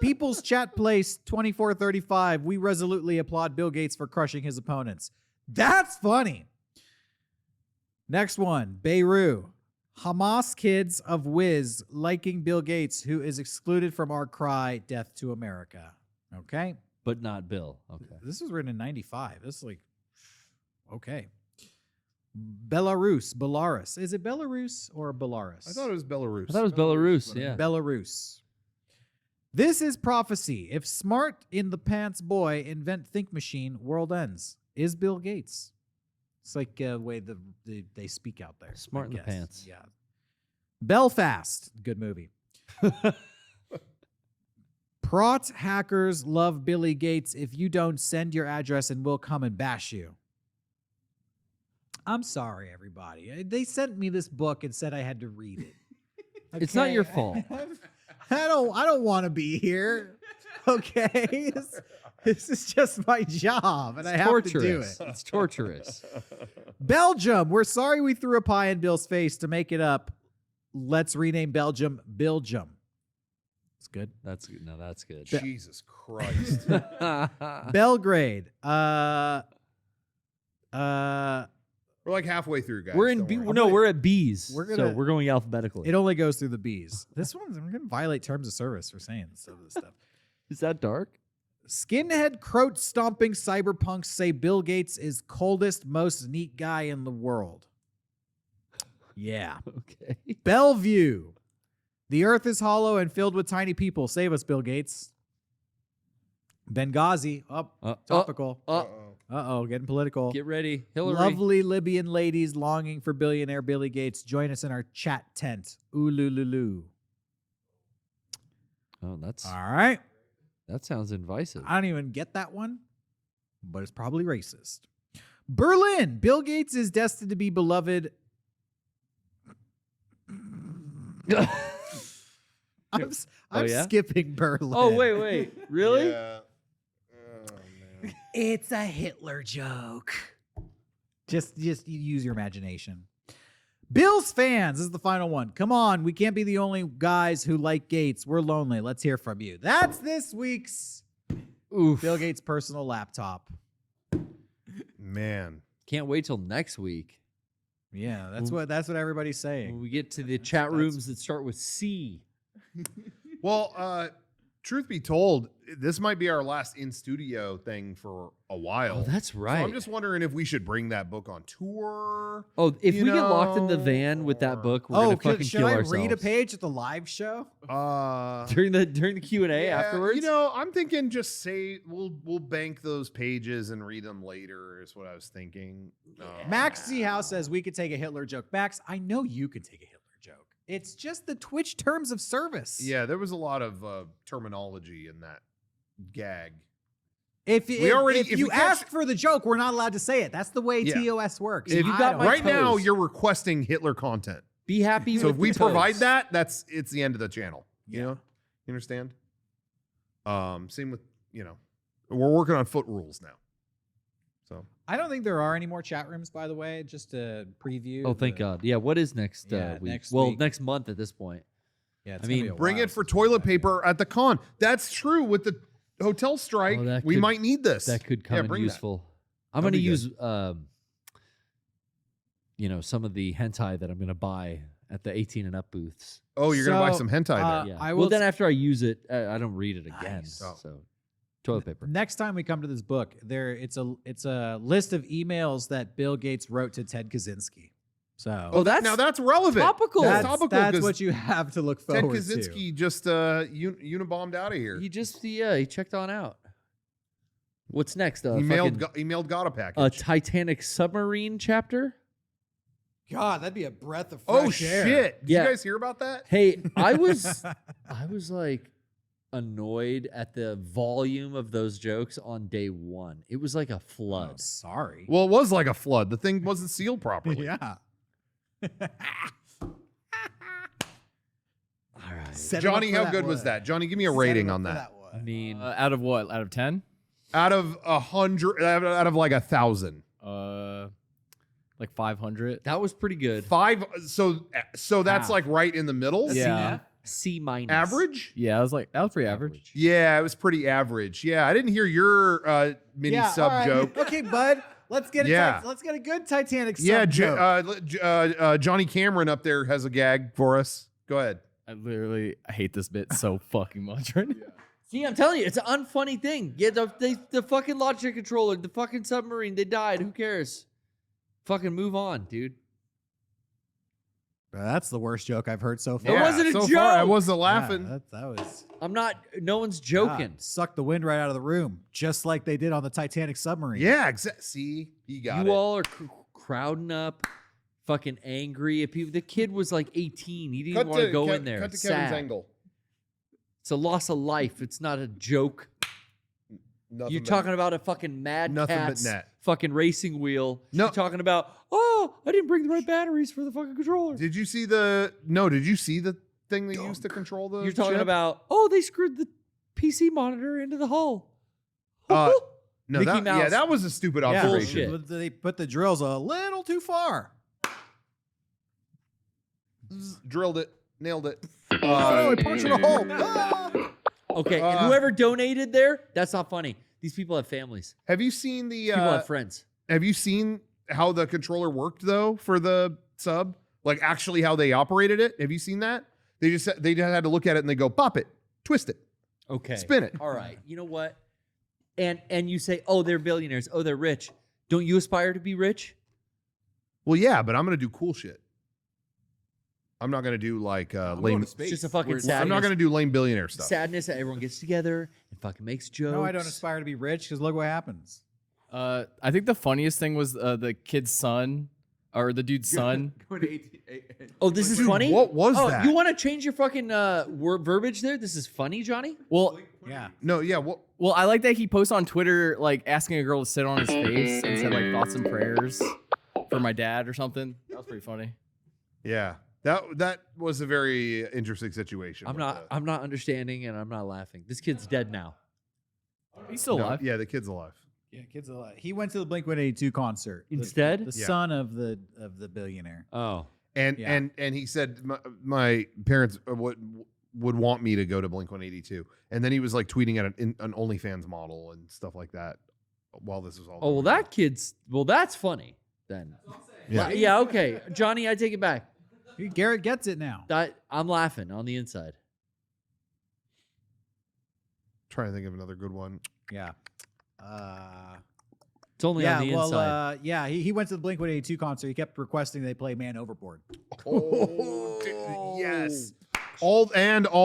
People's Chat Place 2435. We resolutely applaud Bill Gates for crushing his opponents. That's funny. Next one, Beirut. Hamas kids of Wiz liking Bill Gates, who is excluded from our cry, death to America. Okay. But not Bill. Okay. This was written in 95. This is like, okay. Belarus. Is it Belarus or Belarus? I thought it was Belarus. I thought it was Belarus. Yeah. Belarus. This is prophecy. If smart in the pants boy invent think machine, world ends. Is Bill Gates. It's like the way they speak out there. Smart I in the guess. pants. Yeah. Belfast. Good movie. Prot hackers love Billy Gates. If you don't, send your address and we'll come and bash you. I'm sorry, everybody. They sent me this book and said I had to read it. It's not your fault. I don't want to be here. Okay, this is just my job, and I have to do it. It's torturous. Belgium. We're sorry we threw a pie in Bill's face to make it up. Let's rename Belgium Biljum. It's good. That's good. No, that's good. Jesus Christ. Belgrade. We're like halfway through, guys. We're in Don't B. worry. No, we're at B's. We're So gonna- we're going alphabetically. It only goes through the B's. This one's I'm gonna violate terms of service for saying some of this stuff. Is that dark? Skinhead croat stomping cyberpunks say Bill Gates is coldest, most neat guy in the world. Yeah. Okay. Bellevue. The earth is hollow and filled with tiny people. Save us, Bill Gates. Benghazi. Topical. Uh-oh, getting political. Get ready, Hillary. Lovely Libyan ladies longing for billionaire Billy Gates. Join us in our chat tent. Oolululu. Oh, that's All right. that sounds invasive. I don't even get that one, but it's probably racist. Berlin. Bill Gates is destined to be beloved. I'm yeah? skipping Berlin. Oh, wait. Really? Yeah. Oh, man. It's a Hitler joke. Just use your imagination. Bills fans, this is the final one. Come on, we can't be the only guys who like Gates. We're lonely. Let's hear from you. That's this week's Bill Gates' personal laptop. Man. Can't wait till next week. Yeah, that's what everybody's saying. When we get to the chat rooms that start with C. Well, truth be told, this might be our last in studio thing for a while. Oh, that's right. So I'm just wondering if we should bring that book on tour. Oh, if you we get locked in the know, van with that or- book, we're gonna fucking should kill I ourselves. read a page at the live show? during the Q&A Yeah, afterwards? You know, I'm thinking just say we'll bank those pages and read them later is what I was thinking. Max C. House says we could take a Hitler joke. Max, I know you can take a Hitler joke. It's just the Twitch terms of service. Yeah, there was a lot of terminology in that gag. If if you we catch- ask for the joke, we're not allowed to say it. That's the way Yeah. TOS works. If you I got don't- my right now toes. you're requesting Hitler content. Be happy So with if we the provide toes. that, it's the end of the channel. You know? You understand? Same with, we're working on foot rules now. So I don't think there are any more chat rooms, by the way, just to preview. Oh, thank God. Yeah, what is next Yeah, week? next Well, week. next month at this point. Yeah, it's I gonna mean, be a bring while it for since toilet we've paper at the con. That's true with the hotel strike. Oh, that we could- might need this. That could come in bring that. useful. I'm That'd going to be use, some of the hentai that I'm going to buy at the 18 and up booths. Oh, you're gonna buy So, some hentai there. Yeah. I well, will then s- after I use it, I don't read it again. Nice. Oh. So, toilet paper. Next time we come to this book, it's a list of emails that Bill Gates wrote to Ted Kaczynski. So Oh, that's now that's relevant. topical. that's, topical that's 'cause what you have to look Ted forward Kaczynski just unibombed out of here. He just he checked on out. What's next? He mailed God a package. a Titanic submarine chapter. to. God, that'd be a breath of Oh shit! Did Yeah. you guys hear about that? Hey, I was like annoyed at the volume of those jokes on day one. It was like a flood. Oh, sorry. Well, it was like a flood. The thing wasn't sealed properly. yeah. All right. Set him up Johnny, for how that good was one. that? Johnny, give me a Set rating him up on for that. I mean, Out of what? Out of 10? Out of 100, out of like 1,000. Like 500. that was pretty good. 5. So that's Half. like right in the middle. Yeah. C minus. Average. Yeah, that was pretty average. Yeah, it was pretty average. Yeah, I didn't hear your mini sub all right. joke. Okay, bud. Let's get Yeah. let's get a good Titanic sub Yeah, joke. Johnny Cameron up there has a gag for us. Go ahead. I hate this bit so fucking much right now. See, I'm telling you, it's an unfunny thing. Yeah, the fucking logic controller, the fucking submarine, they died. Who cares? Fucking move on, dude. That's the worst joke I've heard so far. It wasn't a so far, I joke. wasn't Yeah, laughing. that was I'm not. No one's joking. God, sucked the wind right out of the room, just like they did on the Titanic submarine. Yeah, exactly. See, he got You it. all are crowding up, fucking angry at people. The kid was like 18. He didn't want to go in there. Cut to It's Kevin's sad. angle. It's a loss of life. It's not a joke. Nothing You're but- talking about a fucking Mad Nothing but Catz net. fucking racing wheel. No. You're talking about, oh, I didn't bring the right batteries for the fucking controller. Did you see the? No, did you see the thing they used to control the? You're talking ship? about, oh, they screwed the PC monitor into the hull. No, Mickey that, yeah, Mouse. that was a stupid Yeah, observation. Bullshit. They put the drills a little too far. Drilled it, nailed it. Oh, it punched a hole. Ah! Okay, and whoever donated there, that's not funny. These people have families. Have you seen the? People have friends. Have you seen how the controller worked though for the sub? Like actually how they operated it? Have you seen that? They just had to look at it and they go pop it, twist it, Okay. spin it. All right. You know what? And you say, oh, they're billionaires. Oh, they're rich. Don't you aspire to be rich? Well, yeah, but I'm gonna do cool shit. I'm not gonna do like lame. It's just a fucking I'm sadness. not gonna do lame billionaire stuff. Sadness that everyone gets together and fucking makes jokes. No, I don't aspire to be rich because look what happens. I think the funniest thing was the kid's son, or the dude's son. Going to 18. Oh, this is Dude, funny? what was oh, that? You want to change your fucking verbiage there? This is funny, Johnny? Well, Yeah. No, yeah. What? well, I like that he posts on Twitter like asking a girl to sit on his face and said like thoughts and prayers for my dad or something. That was pretty funny. Yeah, that was a very interesting situation. I'm with not the- I'm not understanding and I'm not laughing. This kid's dead now. He's still No, alive. yeah, the kid's alive. Yeah, kids alive. He went to the Blink-182 concert Instead? The Yeah. son of the billionaire. Oh. And Yeah. and he said my parents would want me to go to Blink-182, and then he was like tweeting at an OnlyFans model and stuff like that while this was all. Oh, well, going on. that's funny then. Yeah. Yeah, okay. Johnny, I take it back. Garrett gets it now. I'm laughing on the inside. Trying to think of another good one. Yeah. It's only on the inside. Yeah, he went to the Blink-182 concert. He kept requesting they play Man Overboard. Oh, yes. All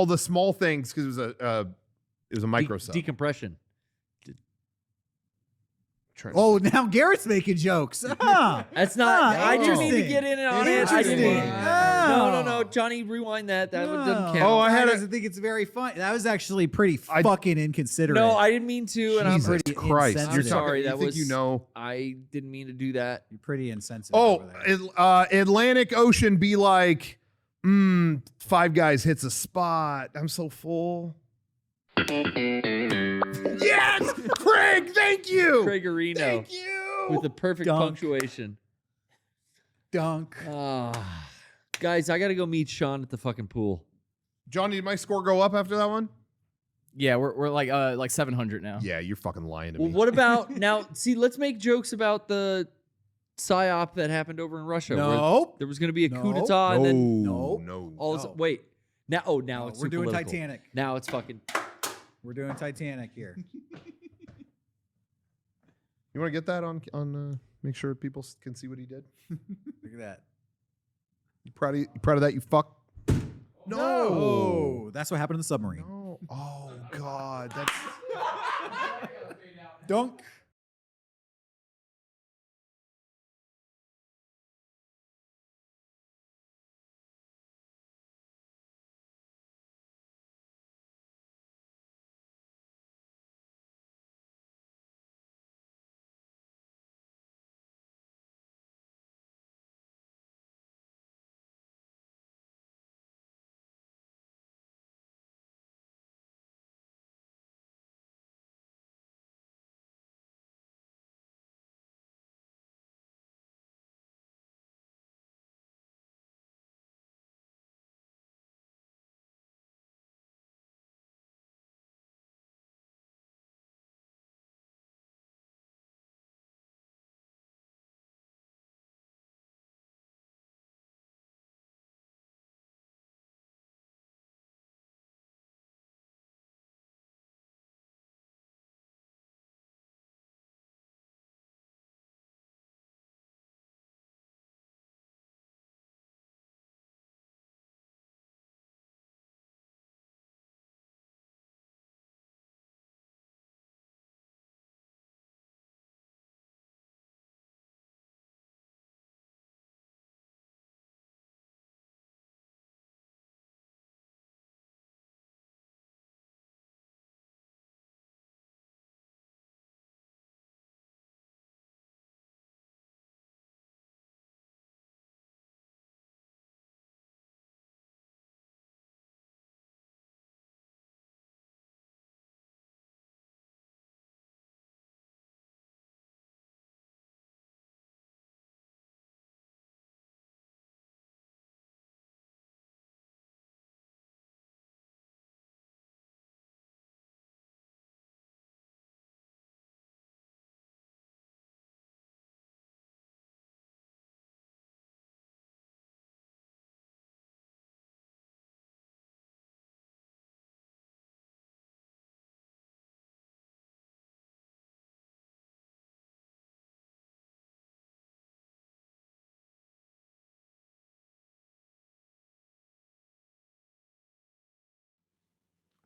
the small things because it was a micro sub. Decompression. Oh, now Garrett's making jokes. That's not. I didn't mean to interesting. get in on it. I didn't mean. Interesting. No. Johnny, rewind that. That doesn't count. Oh, I had doesn't think it's very funny. That was actually pretty fucking inconsiderate. No, I didn't mean to. And Jesus I'm Christ! insensitive. You're I'm sorry. talking, That you think was. you know. I didn't mean to do that. You're pretty insensitive. Oh, over there. Atlantic Ocean be like, Five Guys hits a spot. I'm so full. Yes, Craig. Thank you. Craigorino. Thank you. With the perfect Dunk. punctuation. Dunk. Guys, I got to go meet Sean at the fucking pool. Johnny, did my score go up after that one? Yeah, we're like 700 now. Yeah, you're fucking lying to Well, me. what about now? See, let's make jokes about the psyop that happened over in Russia. where Nope. there was going to be a coup No. d'état, and then No. all of a No. sudden, wait. Now it's We're too doing political. Titanic. Now it's fucking. We're doing Titanic here. You want to get that on make sure people can see what he did? Look at that. You proud of that? You fuck. No. Oh, that's what happened in the submarine. No. Oh God, that's. Dunk.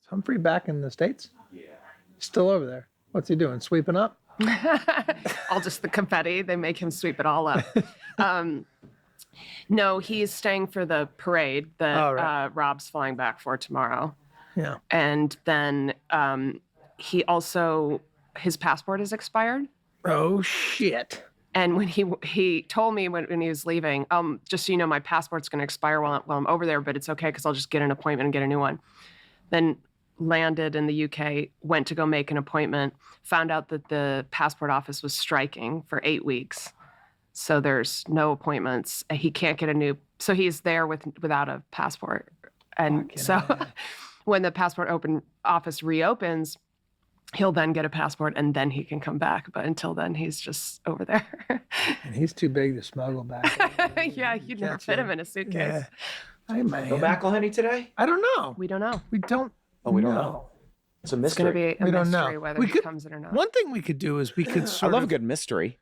Humphrey back in the States? Yeah. Still over there. What's he doing? Sweeping up? All just the confetti. They make him sweep it all up. No, he's staying for the parade that Rob's flying back for tomorrow. Yeah. And then he also, his passport is expired. Oh, shit. And when he told me when he was leaving, just so you know, my passport's going to expire while I'm over there, but it's okay because I'll just get an appointment and get a new one. Then landed in the UK, went to go make an appointment, found out that the passport office was striking for 8 weeks. So there's no appointments. He can't get a new. So he's there without a passport. And so when the passport office reopens, he'll then get a passport and then he can come back. But until then, he's just over there. And he's too big to smuggle back. Yeah, you'd never fit him in a suitcase. Yeah. Hey, man. No McElhenney today? I don't know. We don't know. We don't. Oh, we don't know. It's a It's going to mystery. be a We don't mystery know. whether We he could- comes in or not. One thing we could do is we could I sort love a of. good mystery.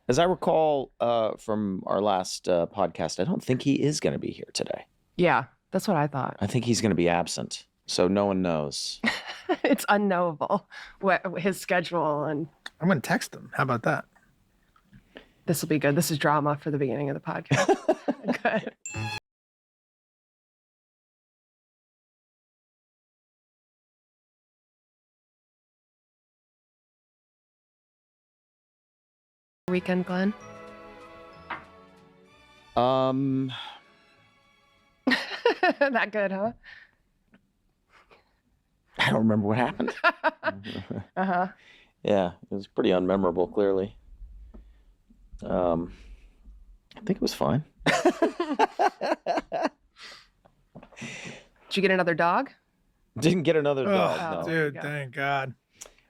As I recall from our last podcast, I don't think he is going to be here today. Yeah, that's what I thought. I think he's going to be absent. So no one knows. It's unknowable what his schedule, and I'm going to text him. How about that? this will be good. This is drama for the beginning of the podcast. Good. Weekend, Glenn. That good, huh? I don't remember what happened. Uh-huh. Yeah, it was pretty unmemorable, clearly. I think it was fine. Did you get another dog? Didn't get another dog, Oh, no. dude, Yeah. thank God.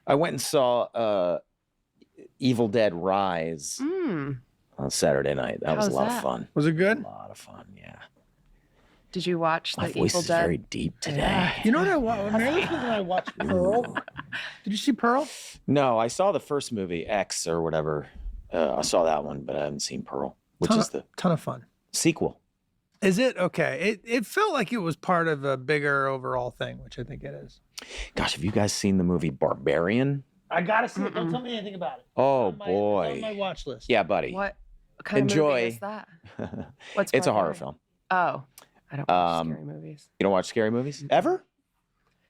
I went and saw Evil Dead Rise Mm. on Saturday night. That was How's a lot that? of fun. Was it A good? lot of fun, yeah. Did you watch My the voice Evil is Dead? very deep today. Yeah. You know what I watched? When I watched Pearl. Did you see Pearl? No, I saw the first movie, X or whatever. I saw that one, but I haven't seen Pearl, which is the Ton of fun. sequel. Is it? Okay. It felt like it was part of a bigger overall thing, which I think it is. Gosh, have you guys seen the movie Barbarian? I got to see it. Don't tell me anything about it. Oh, It's boy. on my watch list. Yeah, buddy. What kind of Enjoy. movie is that? What's It's a horror Barbarian? film. Oh, I don't watch Um, scary movies. You don't watch scary movies? Ever?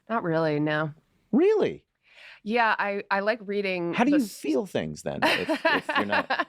Not really, no. Really? Yeah, I like reading. How do you the feel things then if you're not?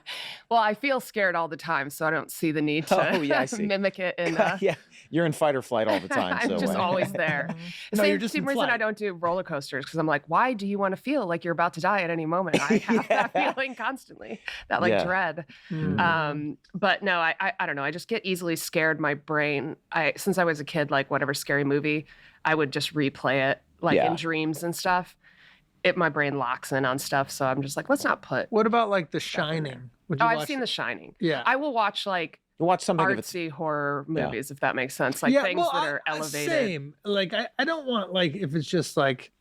Well, I feel scared all the time, so I don't see the need to Oh, yeah, I see. mimic it. In, Yeah, you're in fight or flight all the time. I'm so just always there. The No, same, you're just same in reason I flight. don't do roller coasters, because I'm like, why do you want to feel like you're about to die at any moment? I have that feeling constantly, that like Yeah. dread. Mm. But no, I don't know. I just get easily scared. My brain, since I was a kid, like whatever scary movie, I would just replay it like Yeah. in dreams and stuff. My brain locks in on stuff, so I'm just like, let's not put. What about like The Shining? Would you Oh, I've watch seen it? The Shining. Yeah. I will watch like watch something of its. artsy horror Yeah. movies, if that makes sense. Like things that are elevated. Same. Like I don't want like if it's just like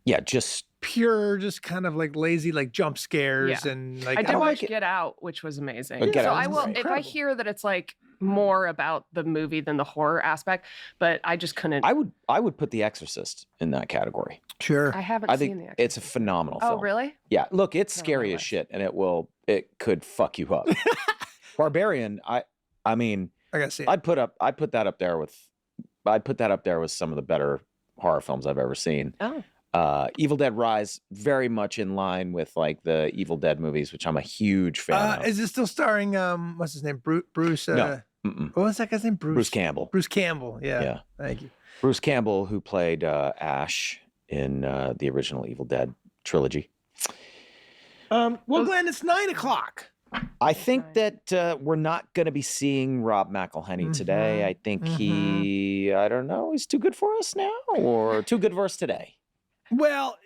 Yeah, just pure, just kind of like lazy, like jump scares Yeah. and like I did don't watch like it. Get Out, which was amazing. Oh, Get so Out I was will great. if I hear that it's like more about the movie than the horror aspect, but I just couldn't. I would put The Exorcist in that category. sure. I haven't I seen think the. it's a phenomenal Oh, film. really? Yeah, look, it's Not on scary my as list. shit, and it could fuck you up. Barbarian, I mean, I gotta see it. I'd put that up there with some of the better horror films I've ever seen. Oh, Evil Dead Rise, very much in line with like the Evil Dead movies, which I'm a huge fan of. Is it still starring what's his name? Bruce No. Mm-mm. what was that guy's name? Bruce Campbell. Bruce Campbell. Yeah. Yeah. Thank you. Bruce Campbell, who played Ash in the original Evil Dead trilogy. Well, Glenn, it's 9:00. I think that we're not going to be seeing Rob McElhenney today. Mhm. I think I don't know, he's too good for us now or too good for us today. Well,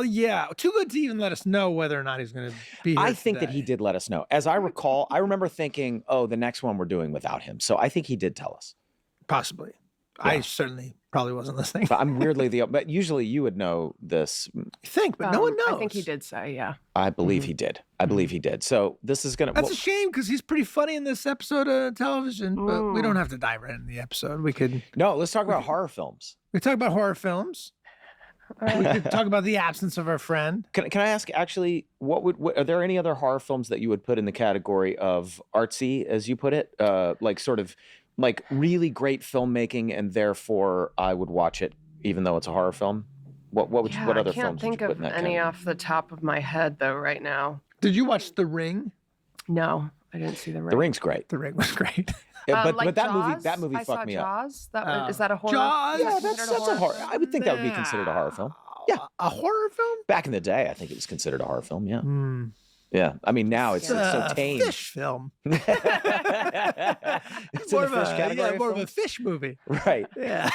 yeah. Too good to even let us know whether or not he's going to be here I think that today. he did let us know. As I recall, I remember thinking, oh, the next one we're doing without him. So I think he did tell us. Possibly. Yeah. I certainly probably wasn't listening. But I'm weirdly but usually you would know this. I think, but no one knows. I think he did say, yeah. I believe he did. I believe he did. So this is going to. That's a shame because he's pretty funny in this episode of television, but we don't have to dive right into the episode. We could No, let's talk about horror films. talk about horror films. We could talk about the absence of our friend. Can I ask actually, what are there any other horror films that you would put in the category of artsy, as you put it, like sort of like really great filmmaking, and therefore I would watch it even though it's a horror film? What other I films can't would think you put of in that any category? off the top of my head though right now. Did you watch The Ring? No, I didn't see the ring. The Ring's great. The Ring was great. Yeah, but like that Jaws? movie I fucked saw me up. Jaws. Is that a horror? Jaws? is Yeah, that that's considered a horror. I would think that would be considered a horror film. Yeah. A horror film? Back in the day, I think it was considered a horror film. Yeah. Yeah, I mean now it's so a tame. fish film. It's more in the fish category. more of a fish movie. Right. Yeah.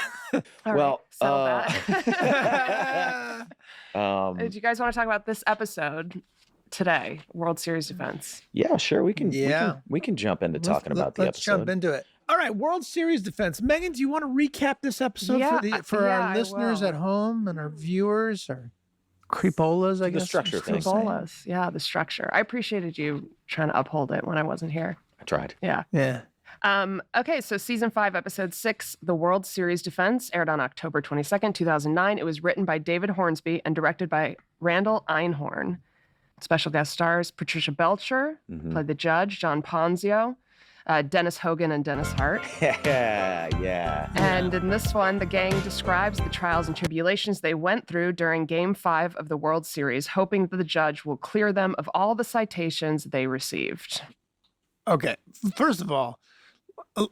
All Well, right, sell that. Um, Do you guys want to talk about this episode today, World Series defense? yeah, sure. We can. Yeah. We can jump into talking about the Let's episode. jump into it. All right, World Series defense. Megan, do you want to recap this episode for Yeah, our I listeners will. at home and our viewers or creepolas? I The guess structure I'm thing. saying. Bolas. Yeah, the structure. I appreciated you trying to uphold it when I wasn't here. I tried. Yeah. Yeah. Okay, so season 5, episode 6, The World Series Defense, aired on October 22nd, 2009. It was written by David Hornsby and directed by Randall Einhorn. Special guest stars Patricia Belcher, played the judge, John Ponzio, Dennis Hogan, and Dennis Hart. Yeah. And in this one, the gang describes the trials and tribulations they went through during Game 5 of the World Series, hoping that the judge will clear them of all the citations they received. Okay. First of all, I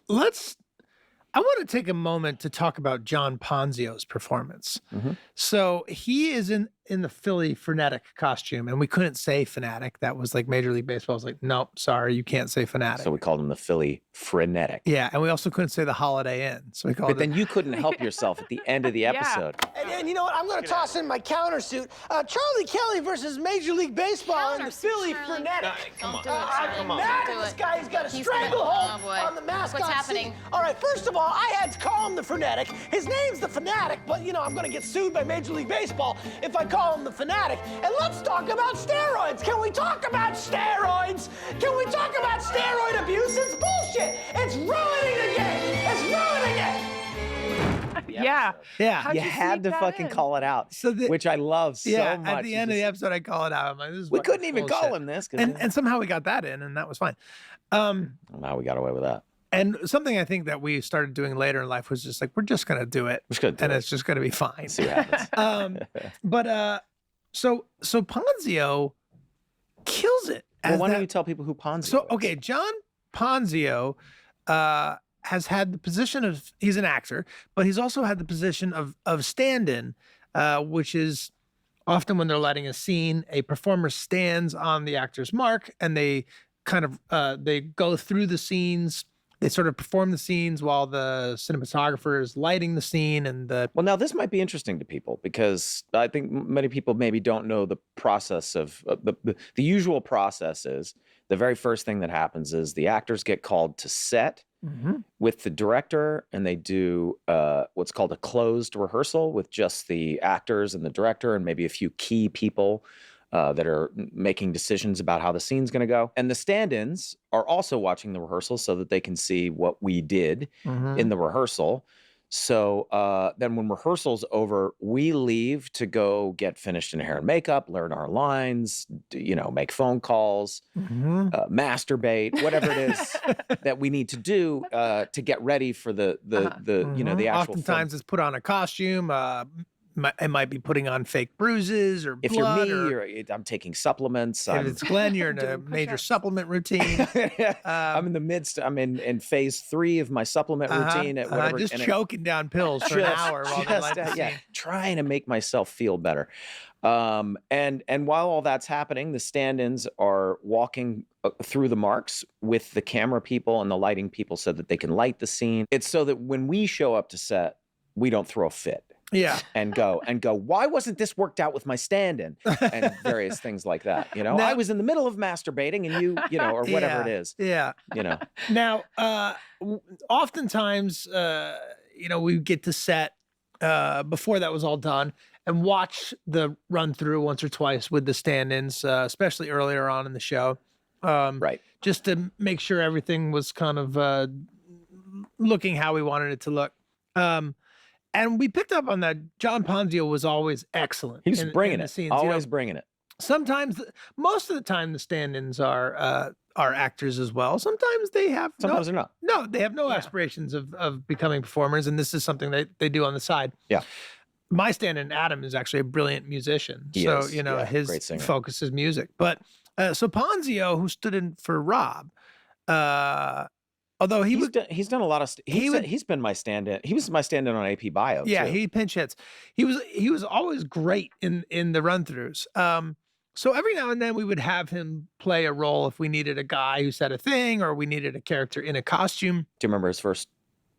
want to take a moment to talk about John Ponzio's performance. Mhm. So he is in the Philly Fanatic costume, and we couldn't say Fanatic. That was like Major League Baseball was like, nope, sorry, you can't say Fanatic. So we called him the Philly Frenetic. Yeah, and we also couldn't say the Holiday Inn. So we called But it. then you couldn't help yourself at the end of the Yeah. episode. And you know what? I'm going to toss in my countersuit. Charlie Kelly versus Major League Baseball and the Philly Frenetic. Don't do it, I'm Charlie. mad Don't at do this it. guy. He's got a He's stranglehold gonna- oh, boy. on the mascot What's happening? seat. All right, first of all, I had to call him the Frenetic. His name's the Fanatic, but I'm going to get sued by Major League Baseball if I call him the Fanatic. And let's talk about steroids. Can we talk about steroids? Can we talk about steroid abuse? It's bullshit. It's ruining the game. It's ruining it. Yeah. yeah. How'd You you had sneak to that fucking in? call it out, So which I love so yeah, much. at the end of the episode, I call it out. I'm like, this is we fucking couldn't even bullshit. call him this. And somehow we got that in, and that was fine. Now we got away with that. And something I think that we started doing later in life was just like, we're just gonna do it, We're just gonna do and it. it's just gonna be fine. See what happens. So Ponzio kills it. Well, as why don't that- you tell people who Ponzio So is? okay, John Ponzio has had the position of he's an actor, but he's also had the position of stand-in, which is often when they're lighting a scene, a performer stands on the actor's mark and they kind of they go through the scenes. They sort of perform the scenes while the cinematographer is lighting the scene and the Well, now this might be interesting to people because I think many people maybe don't know the process of the usual process is the very first thing that happens is the actors get called to set with the director and they do what's called a closed rehearsal with just the actors and the director and maybe a few key people that are making decisions about how the scene's going to go. And the stand-ins are also watching the rehearsal so that they can see what we did in the rehearsal. So then when rehearsal's over, we leave to go get finished in hair and makeup, learn our lines, make phone calls, masturbate, whatever it is that we need to do to get ready for the actual oftentimes film. it's put on a costume. It might be putting on fake bruises or If blood. you're or me, I'm taking supplements. if it's Glenn, you're in a Doing major push-ups. supplement routine. I'm in the midst. I'm in phase 3 of my supplement routine. At whatever, just and it- choking down pills for an hour while they light the scene. trying to make myself feel better. And while all that's happening, the stand-ins are walking through the marks with the camera people and the lighting people so that they can light the scene. It's so that when we show up to set, we don't throw a fit. Yeah. And go, why wasn't this worked out with my stand-in? And various things like that. Now- I was in the middle of masturbating and or whatever it is. Yeah. Now, oftentimes, we get to set before that was all done and watch the run through once or twice with the stand-ins, especially earlier on in the show. Right. Just to make sure everything was kind of looking how we wanted it to look. And we picked up on that. John Ponzio was always excellent. He's bringing the it. scenes. Always bringing it. Sometimes, most of the time, the stand-ins are actors as well. Sometimes they have. Sometimes they're not. No, they have no aspirations of becoming performers, and this is something they do on the side. Yeah. My stand-in, Adam, is actually a brilliant musician. He So, is. Yeah, his great singer. focus is music. But so Ponzio, who stood in for Rob, although He's done a lot of. He's been my stand-in. He was my stand-in on AP Bio. yeah, too. he pinch hits. He was always great in the run-throughs. So every now and then we would have him play a role if we needed a guy who said a thing or we needed a character in a costume. Do you remember his first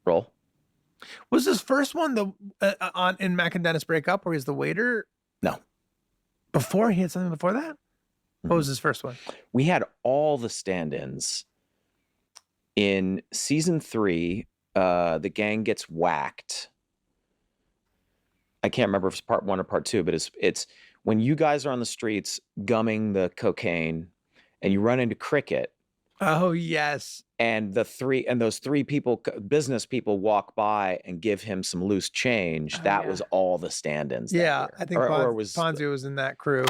role? Was his first one in Mac and Dennis Break Up where he's the waiter? No. Before he had something before that? What was his first one? We had all the stand-ins. In season 3, the gang gets whacked. I can't remember if it's part 1 or part 2, but it's when you guys are on the streets gumming the cocaine and you run into Cricket. Oh, yes. And those 3 people, business people, walk by and give him some loose change. That was all the stand-ins. that Yeah, year. I think Ponzio was in that crew.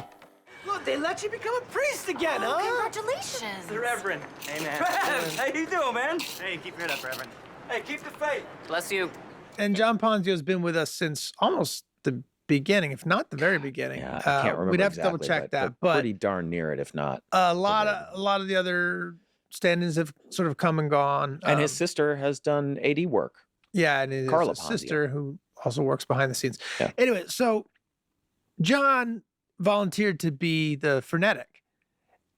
Look, they let you become a priest again, huh? Congratulations. The Reverend. Hey, man. How you doing, man? Hey, keep your head up, Reverend. Hey, keep the faith. Bless you. And John Ponzio's been with us since almost the beginning, if not the very beginning. Yeah, I can't remember. We'd have exactly, to double check that, but but pretty darn near it, if not. a lot of the other stand-ins have sort of come and gone. And his sister has done AD work. Yeah, and his Carla sister who also works behind the scenes. Yeah. Anyway, so John volunteered to be the frenetic.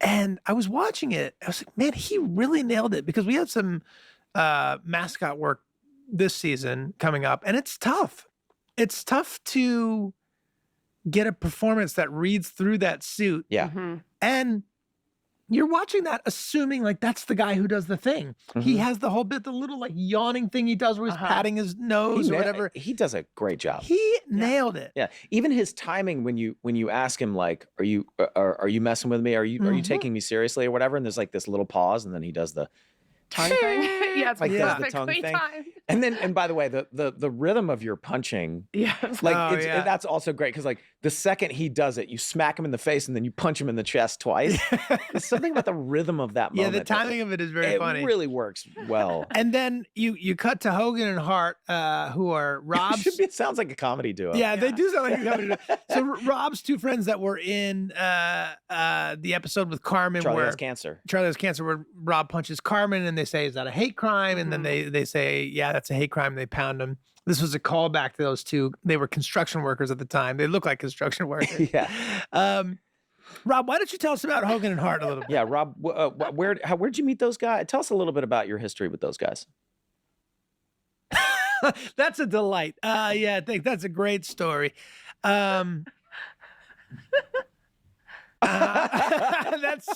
And I was watching it. I was like, man, he really nailed it because we have some mascot work this season coming up, and it's tough. It's tough to get a performance that reads through that suit. Yeah. Mm-hmm. And you're watching that assuming like that's the guy who does the thing. He has the whole bit, the little like yawning thing he does where he's patting his nose or whatever. He does a great job. He nailed it. Yeah, even his timing when you ask him like, are you messing with me? Are you taking me seriously or whatever? And there's like this little pause, and then he does the tongue thing. Yeah, it's like does the tongue perfectly thing. timed. And by the way, the rhythm of your punching, Yes. like that's also great because like the second he does it, you smack him in the face and then you punch him in the chest twice. There's something about the rhythm of that moment. Yeah, the timing of it is very funny. It really works well. And then you cut to Hogan and Hart, who are Rob's. It sounds like a comedy duo. Yeah, they do sound like a comedy duo. So Rob's two friends that were in the episode with Carmen, Charlie has cancer. Charlie has cancer, where Rob punches Carmen, and they say, "Is that a hate crime?" And then they say, "Yeah, that's a hate crime." They pound him. This was a callback to those two. They were construction workers at the time. They look like construction workers. Yeah. Rob, why don't you tell us about Hogan and Hart a little bit? Yeah, Rob, where'd you meet those guys? Tell us a little bit about your history with those guys. That's a delight. Yeah, I think that's a great story. That's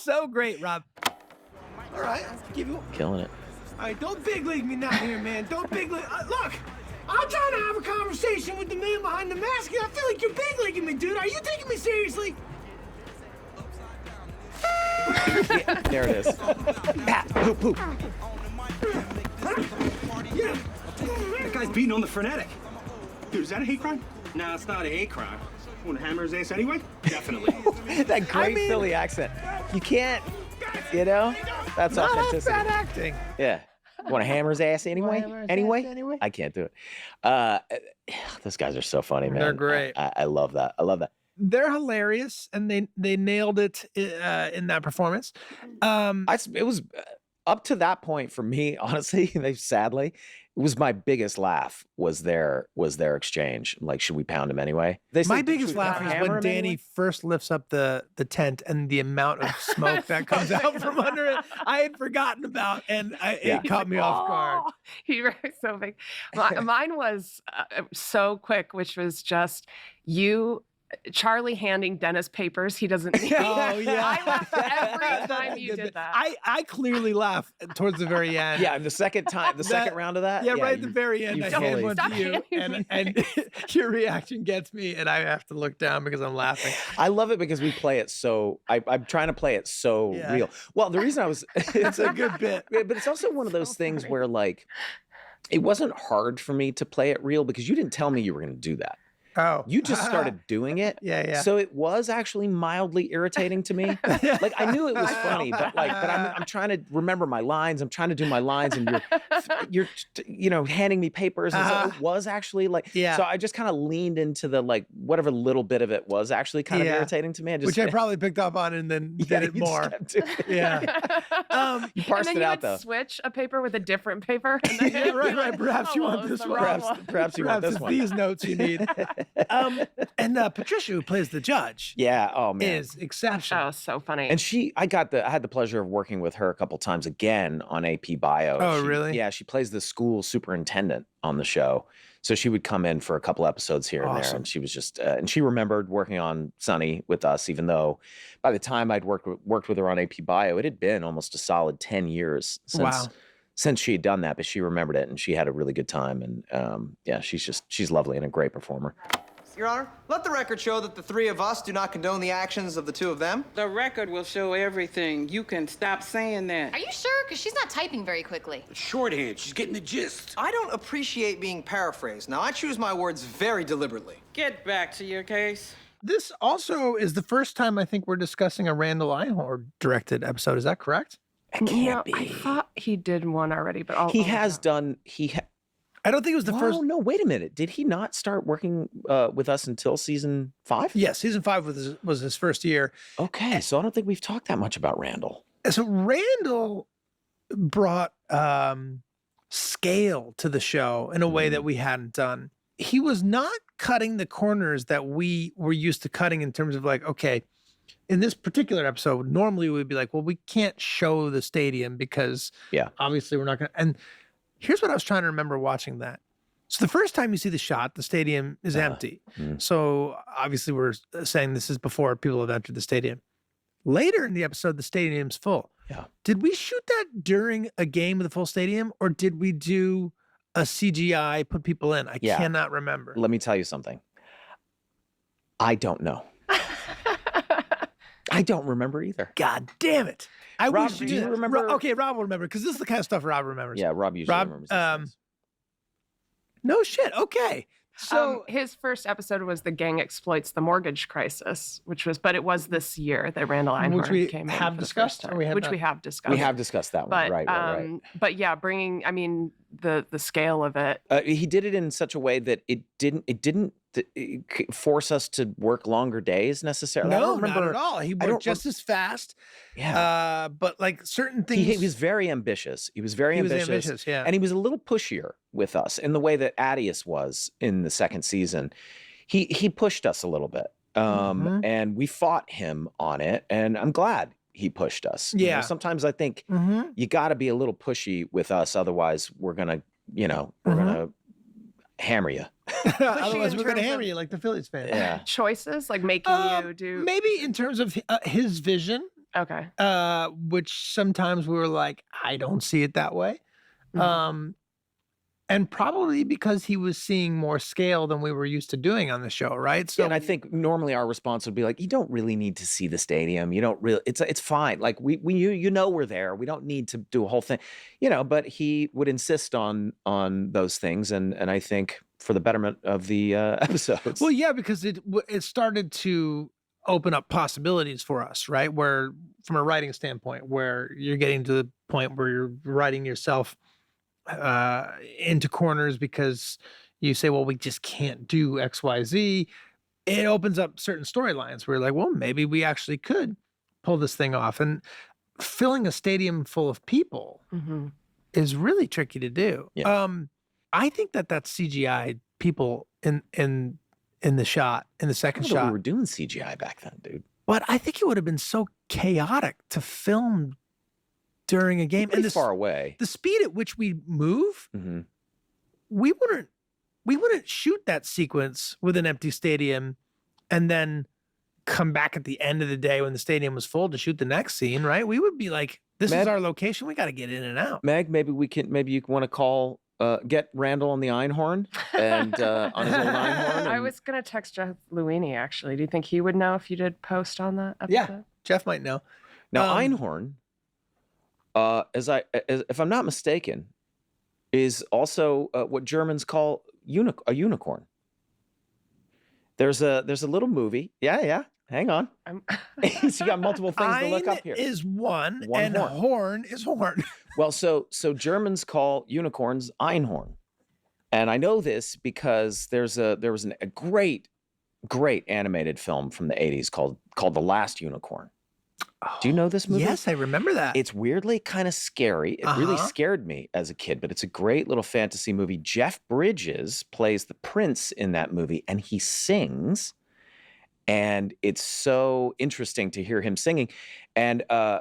so great, Rob. All right, give you. Killing it. All right, don't big league me now here, man. Don't big league. Look, I'm trying to have a conversation with the man behind the mask, and I feel like you're big leaguing me, dude. Are you taking me seriously? Yeah, there it is. Pat, poop, poop. Yeah. That guy's beating on the frenetic. Dude, is that a hate crime? Nah, it's not a hate crime. Want to hammer his ass anyway? Definitely. That great Philly accent. You can't, that's Not authenticity. bad acting. Yeah. Want to hammer his ass anyway? Anyway? I can't do it. Those guys are so funny, man. They're great. I love that. I love that. They're hilarious, and they nailed it in that performance. It was up to that point for me, honestly. Sadly, it was my biggest laugh was their exchange. I'm like, should we pound him anyway? My biggest laugh is when Danny first lifts up the tent and the amount of smoke that comes out from under it. I had forgotten about, and it caught me off guard. He was so big. Mine was so quick, which was just Charlie handing Dennis papers he doesn't need. Oh, yeah. I laughed every time you did that. I clearly laughed towards the very end. Yeah, and the second round of that. Yeah, right at the very end, I hand one Stop to you, and your reaction gets me, and I have to look down because I'm laughing. I love it because we play it so. I'm trying to play it so real. Well, the reason I was, It's a good bit. but it's also one of those things where like, it wasn't hard for me to play it real because you didn't tell me you were going to do that. Oh, you just started doing it. Yeah. So it was actually mildly irritating to me. Like I knew it was funny, but I'm trying to remember my lines. I'm trying to do my lines, and you're handing me papers. And so it was actually like, So I just kind of leaned into the like whatever little bit of it was actually kind of irritating to me. Which I probably picked up on and then did it more. Yeah. You parsed it out though. Switch a paper with a different paper. Right. Perhaps you want this one. Perhaps you want this one. These notes you need. And Patricia, who plays the judge, Yeah. Oh man. is exceptional. Oh, so funny. And I had the pleasure of working with her a couple times again on AP Bio. Oh, really? Yeah, she plays the school superintendent on the show. So she would come in for a couple episodes here and there, Awesome. and she was just, and she remembered working on Sunny with us, even though by the time I'd worked with her on AP Bio, it had been almost a solid 10 years since she had done that. But she remembered it, and she had a really good time. And yeah, she's lovely and a great performer. Your Honor, let the record show that the three of us do not condone the actions of the two of them. The record will show everything. You can stop saying that. Are you sure? Because she's not typing very quickly. Shorthand, she's getting the gist. I don't appreciate being paraphrased. Now, I choose my words very deliberately. Get back to your case. This also is the first time I think we're discussing a Randall Einhorn directed episode. Is that correct? It can't be. I thought he did one already, but He has done. I don't think it was the first. Oh no! Wait a minute. Did he not start working with us until season 5? Yes, season 5 was his first year. Okay, so I don't think we've talked that much about Randall. So Randall brought scale to the show in a way that we hadn't done. He was not cutting the corners that we were used to cutting in terms of like, okay, in this particular episode, normally we'd be like, well, we can't show the stadium because obviously we're not going to. And here's what I was trying to remember watching that. So the first time you see the shot, the stadium is empty. So obviously we're saying this is before people have entered the stadium. Later in the episode, the stadium's full. Yeah. Did we shoot that during a game with a full stadium, or did we do a CGI, put people in? I cannot remember. Let me tell you something. I don't know. I don't remember either. God damn it. Rob, do you remember? Okay, Rob will remember, because this is the kind of stuff Rob remembers. Yeah, Rob usually remembers these things. No shit. Okay. So his first episode was The Gang Exploits the Mortgage Crisis, but it was this year that Randall Einhorn which we came have in for discussed, the first or we time, have which not? we have discussed. We have discussed that one. But, Right. But yeah, bringing, I mean, the scale of it. He did it in such a way that it didn't force us to work longer days necessarily. I no, don't remember not at all. He worked just as fast. Yeah. But like certain things. He was very ambitious. He was very ambitious. Yeah. And he was a little pushier with us in the way that Adius was in the second season. He pushed us a little bit. And we fought him on it. And I'm glad he pushed us. Yeah. You know, sometimes I think you got to be a little pushy with us. Otherwise, we're going to hammer you. Otherwise, we're going to hammer you like the Phillies fan. Yeah. Choices, like making you do. Maybe in terms of his vision. Okay. Which sometimes we were like, I don't see it that way. And probably because he was seeing more scale than we were used to doing on the show, right? So, and I think normally our response would be like, you don't really need to see the stadium. You don't really, it's fine. Like you know we're there. We don't need to do a whole thing, but he would insist on those things. And I think for the betterment of the episodes. Well, yeah, because it started to open up possibilities for us, right? Where from a writing standpoint, where you're getting to the point where you're writing yourself into corners because you say, well, we just can't do XYZ. It opens up certain storylines where you're like, well, maybe we actually could pull this thing off. And filling a stadium full of people is really tricky to do. Yeah. I think that's CGI people in the shot, in the second shot. We were doing CGI back then, dude. But I think it would have been so chaotic to film during a game. Pretty and far away. The speed at which we move, we wouldn't shoot that sequence with an empty stadium and then come back at the end of the day when the stadium was full to shoot the next scene, right? We would be like, this is our location. We got to get in and out. Meg, maybe you want to call, get Randall on the Einhorn and on his old Einhorn. I was going to text Jeff Luini, actually. Do you think he would know if you did post on that episode? Yeah, Jeff might know. Now, Einhorn, if I'm not mistaken, is also what Germans call a unicorn. There's a little movie. Yeah. Hang on. So you got multiple things to look up here. Is one and horn is horn. Well, so Germans call unicorns Einhorn, and I know this because there was a great animated film from the '80s called The Last Unicorn. Do you know this movie? Yes, I remember that. It's weirdly kind of scary. It really scared me as a kid, but it's a great little fantasy movie. Jeff Bridges plays the prince in that movie, and he sings. And it's so interesting to hear him singing. And I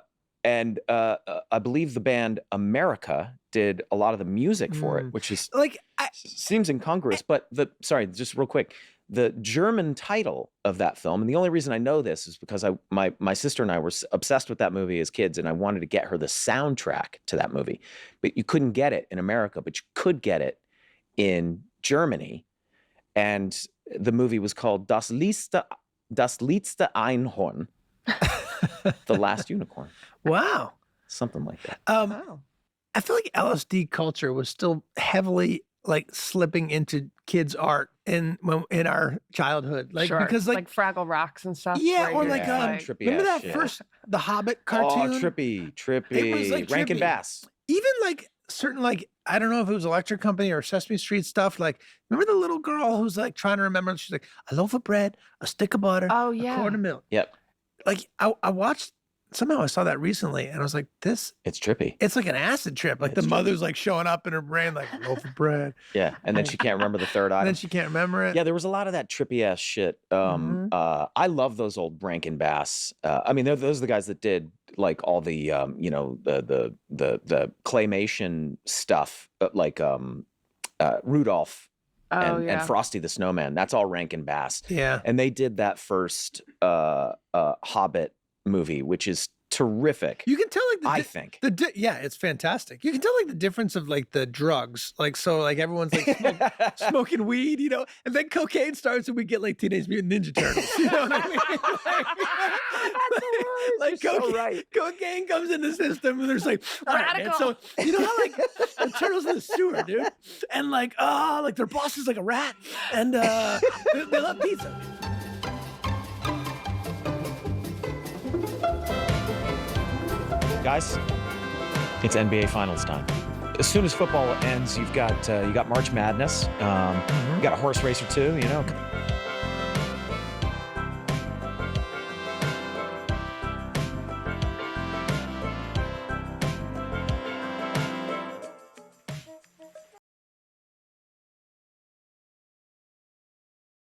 believe the band America did a lot of the music for it, which is like seems incongruous. But just real quick. The German title of that film, and the only reason I know this is because my sister and I were obsessed with that movie as kids, and I wanted to get her the soundtrack to that movie. But you couldn't get it in America, but you could get it in Germany. And the movie was called Das letzte Einhorn, The Last Unicorn. Wow. Something like that. I feel like LSD culture was still heavily like slipping into kids' art in our childhood, like because like Fraggle Rocks and stuff. Yeah, or you're like trippy remember ass that shit. first The Hobbit cartoon? Oh, trippy. It was like Rankin trippy. Bass. Even like certain like I don't know if it was Electric Company or Sesame Street stuff. Like remember the little girl who's like trying to remember? She's like a loaf of bread, a stick of butter, Oh a yeah. quart of milk. Yep. Like I watched. Somehow I saw that recently, and I was like, "This." It's trippy. It's like an acid trip. Like It's the mother's like showing up in her brain, like loaf of bread, Yeah, and then she can't remember the third and item. then she can't remember it. Yeah, there was a lot of that trippy ass shit. I love those old Rankin Bass. I mean, those are the guys that did like all the the claymation stuff, like Rudolph and Frosty the Snowman. That's all Rankin Bass. Yeah. And they did that first Hobbit movie, which is terrific. You can tell like I think. Yeah, it's fantastic. You can tell like the difference of like the drugs. Like so like everyone's like smoking weed, you know, and then cocaine starts and we get like Teenage Mutant Ninja Turtles. You know what I mean? like cocaine comes in the system and there's like all right, man, so you know how like the turtles in the sewer, dude? And like like their boss is like a rat and they love pizza. Guys, it's NBA Finals time. As soon as football ends, you got March Madness. You got a horse race or two. You know,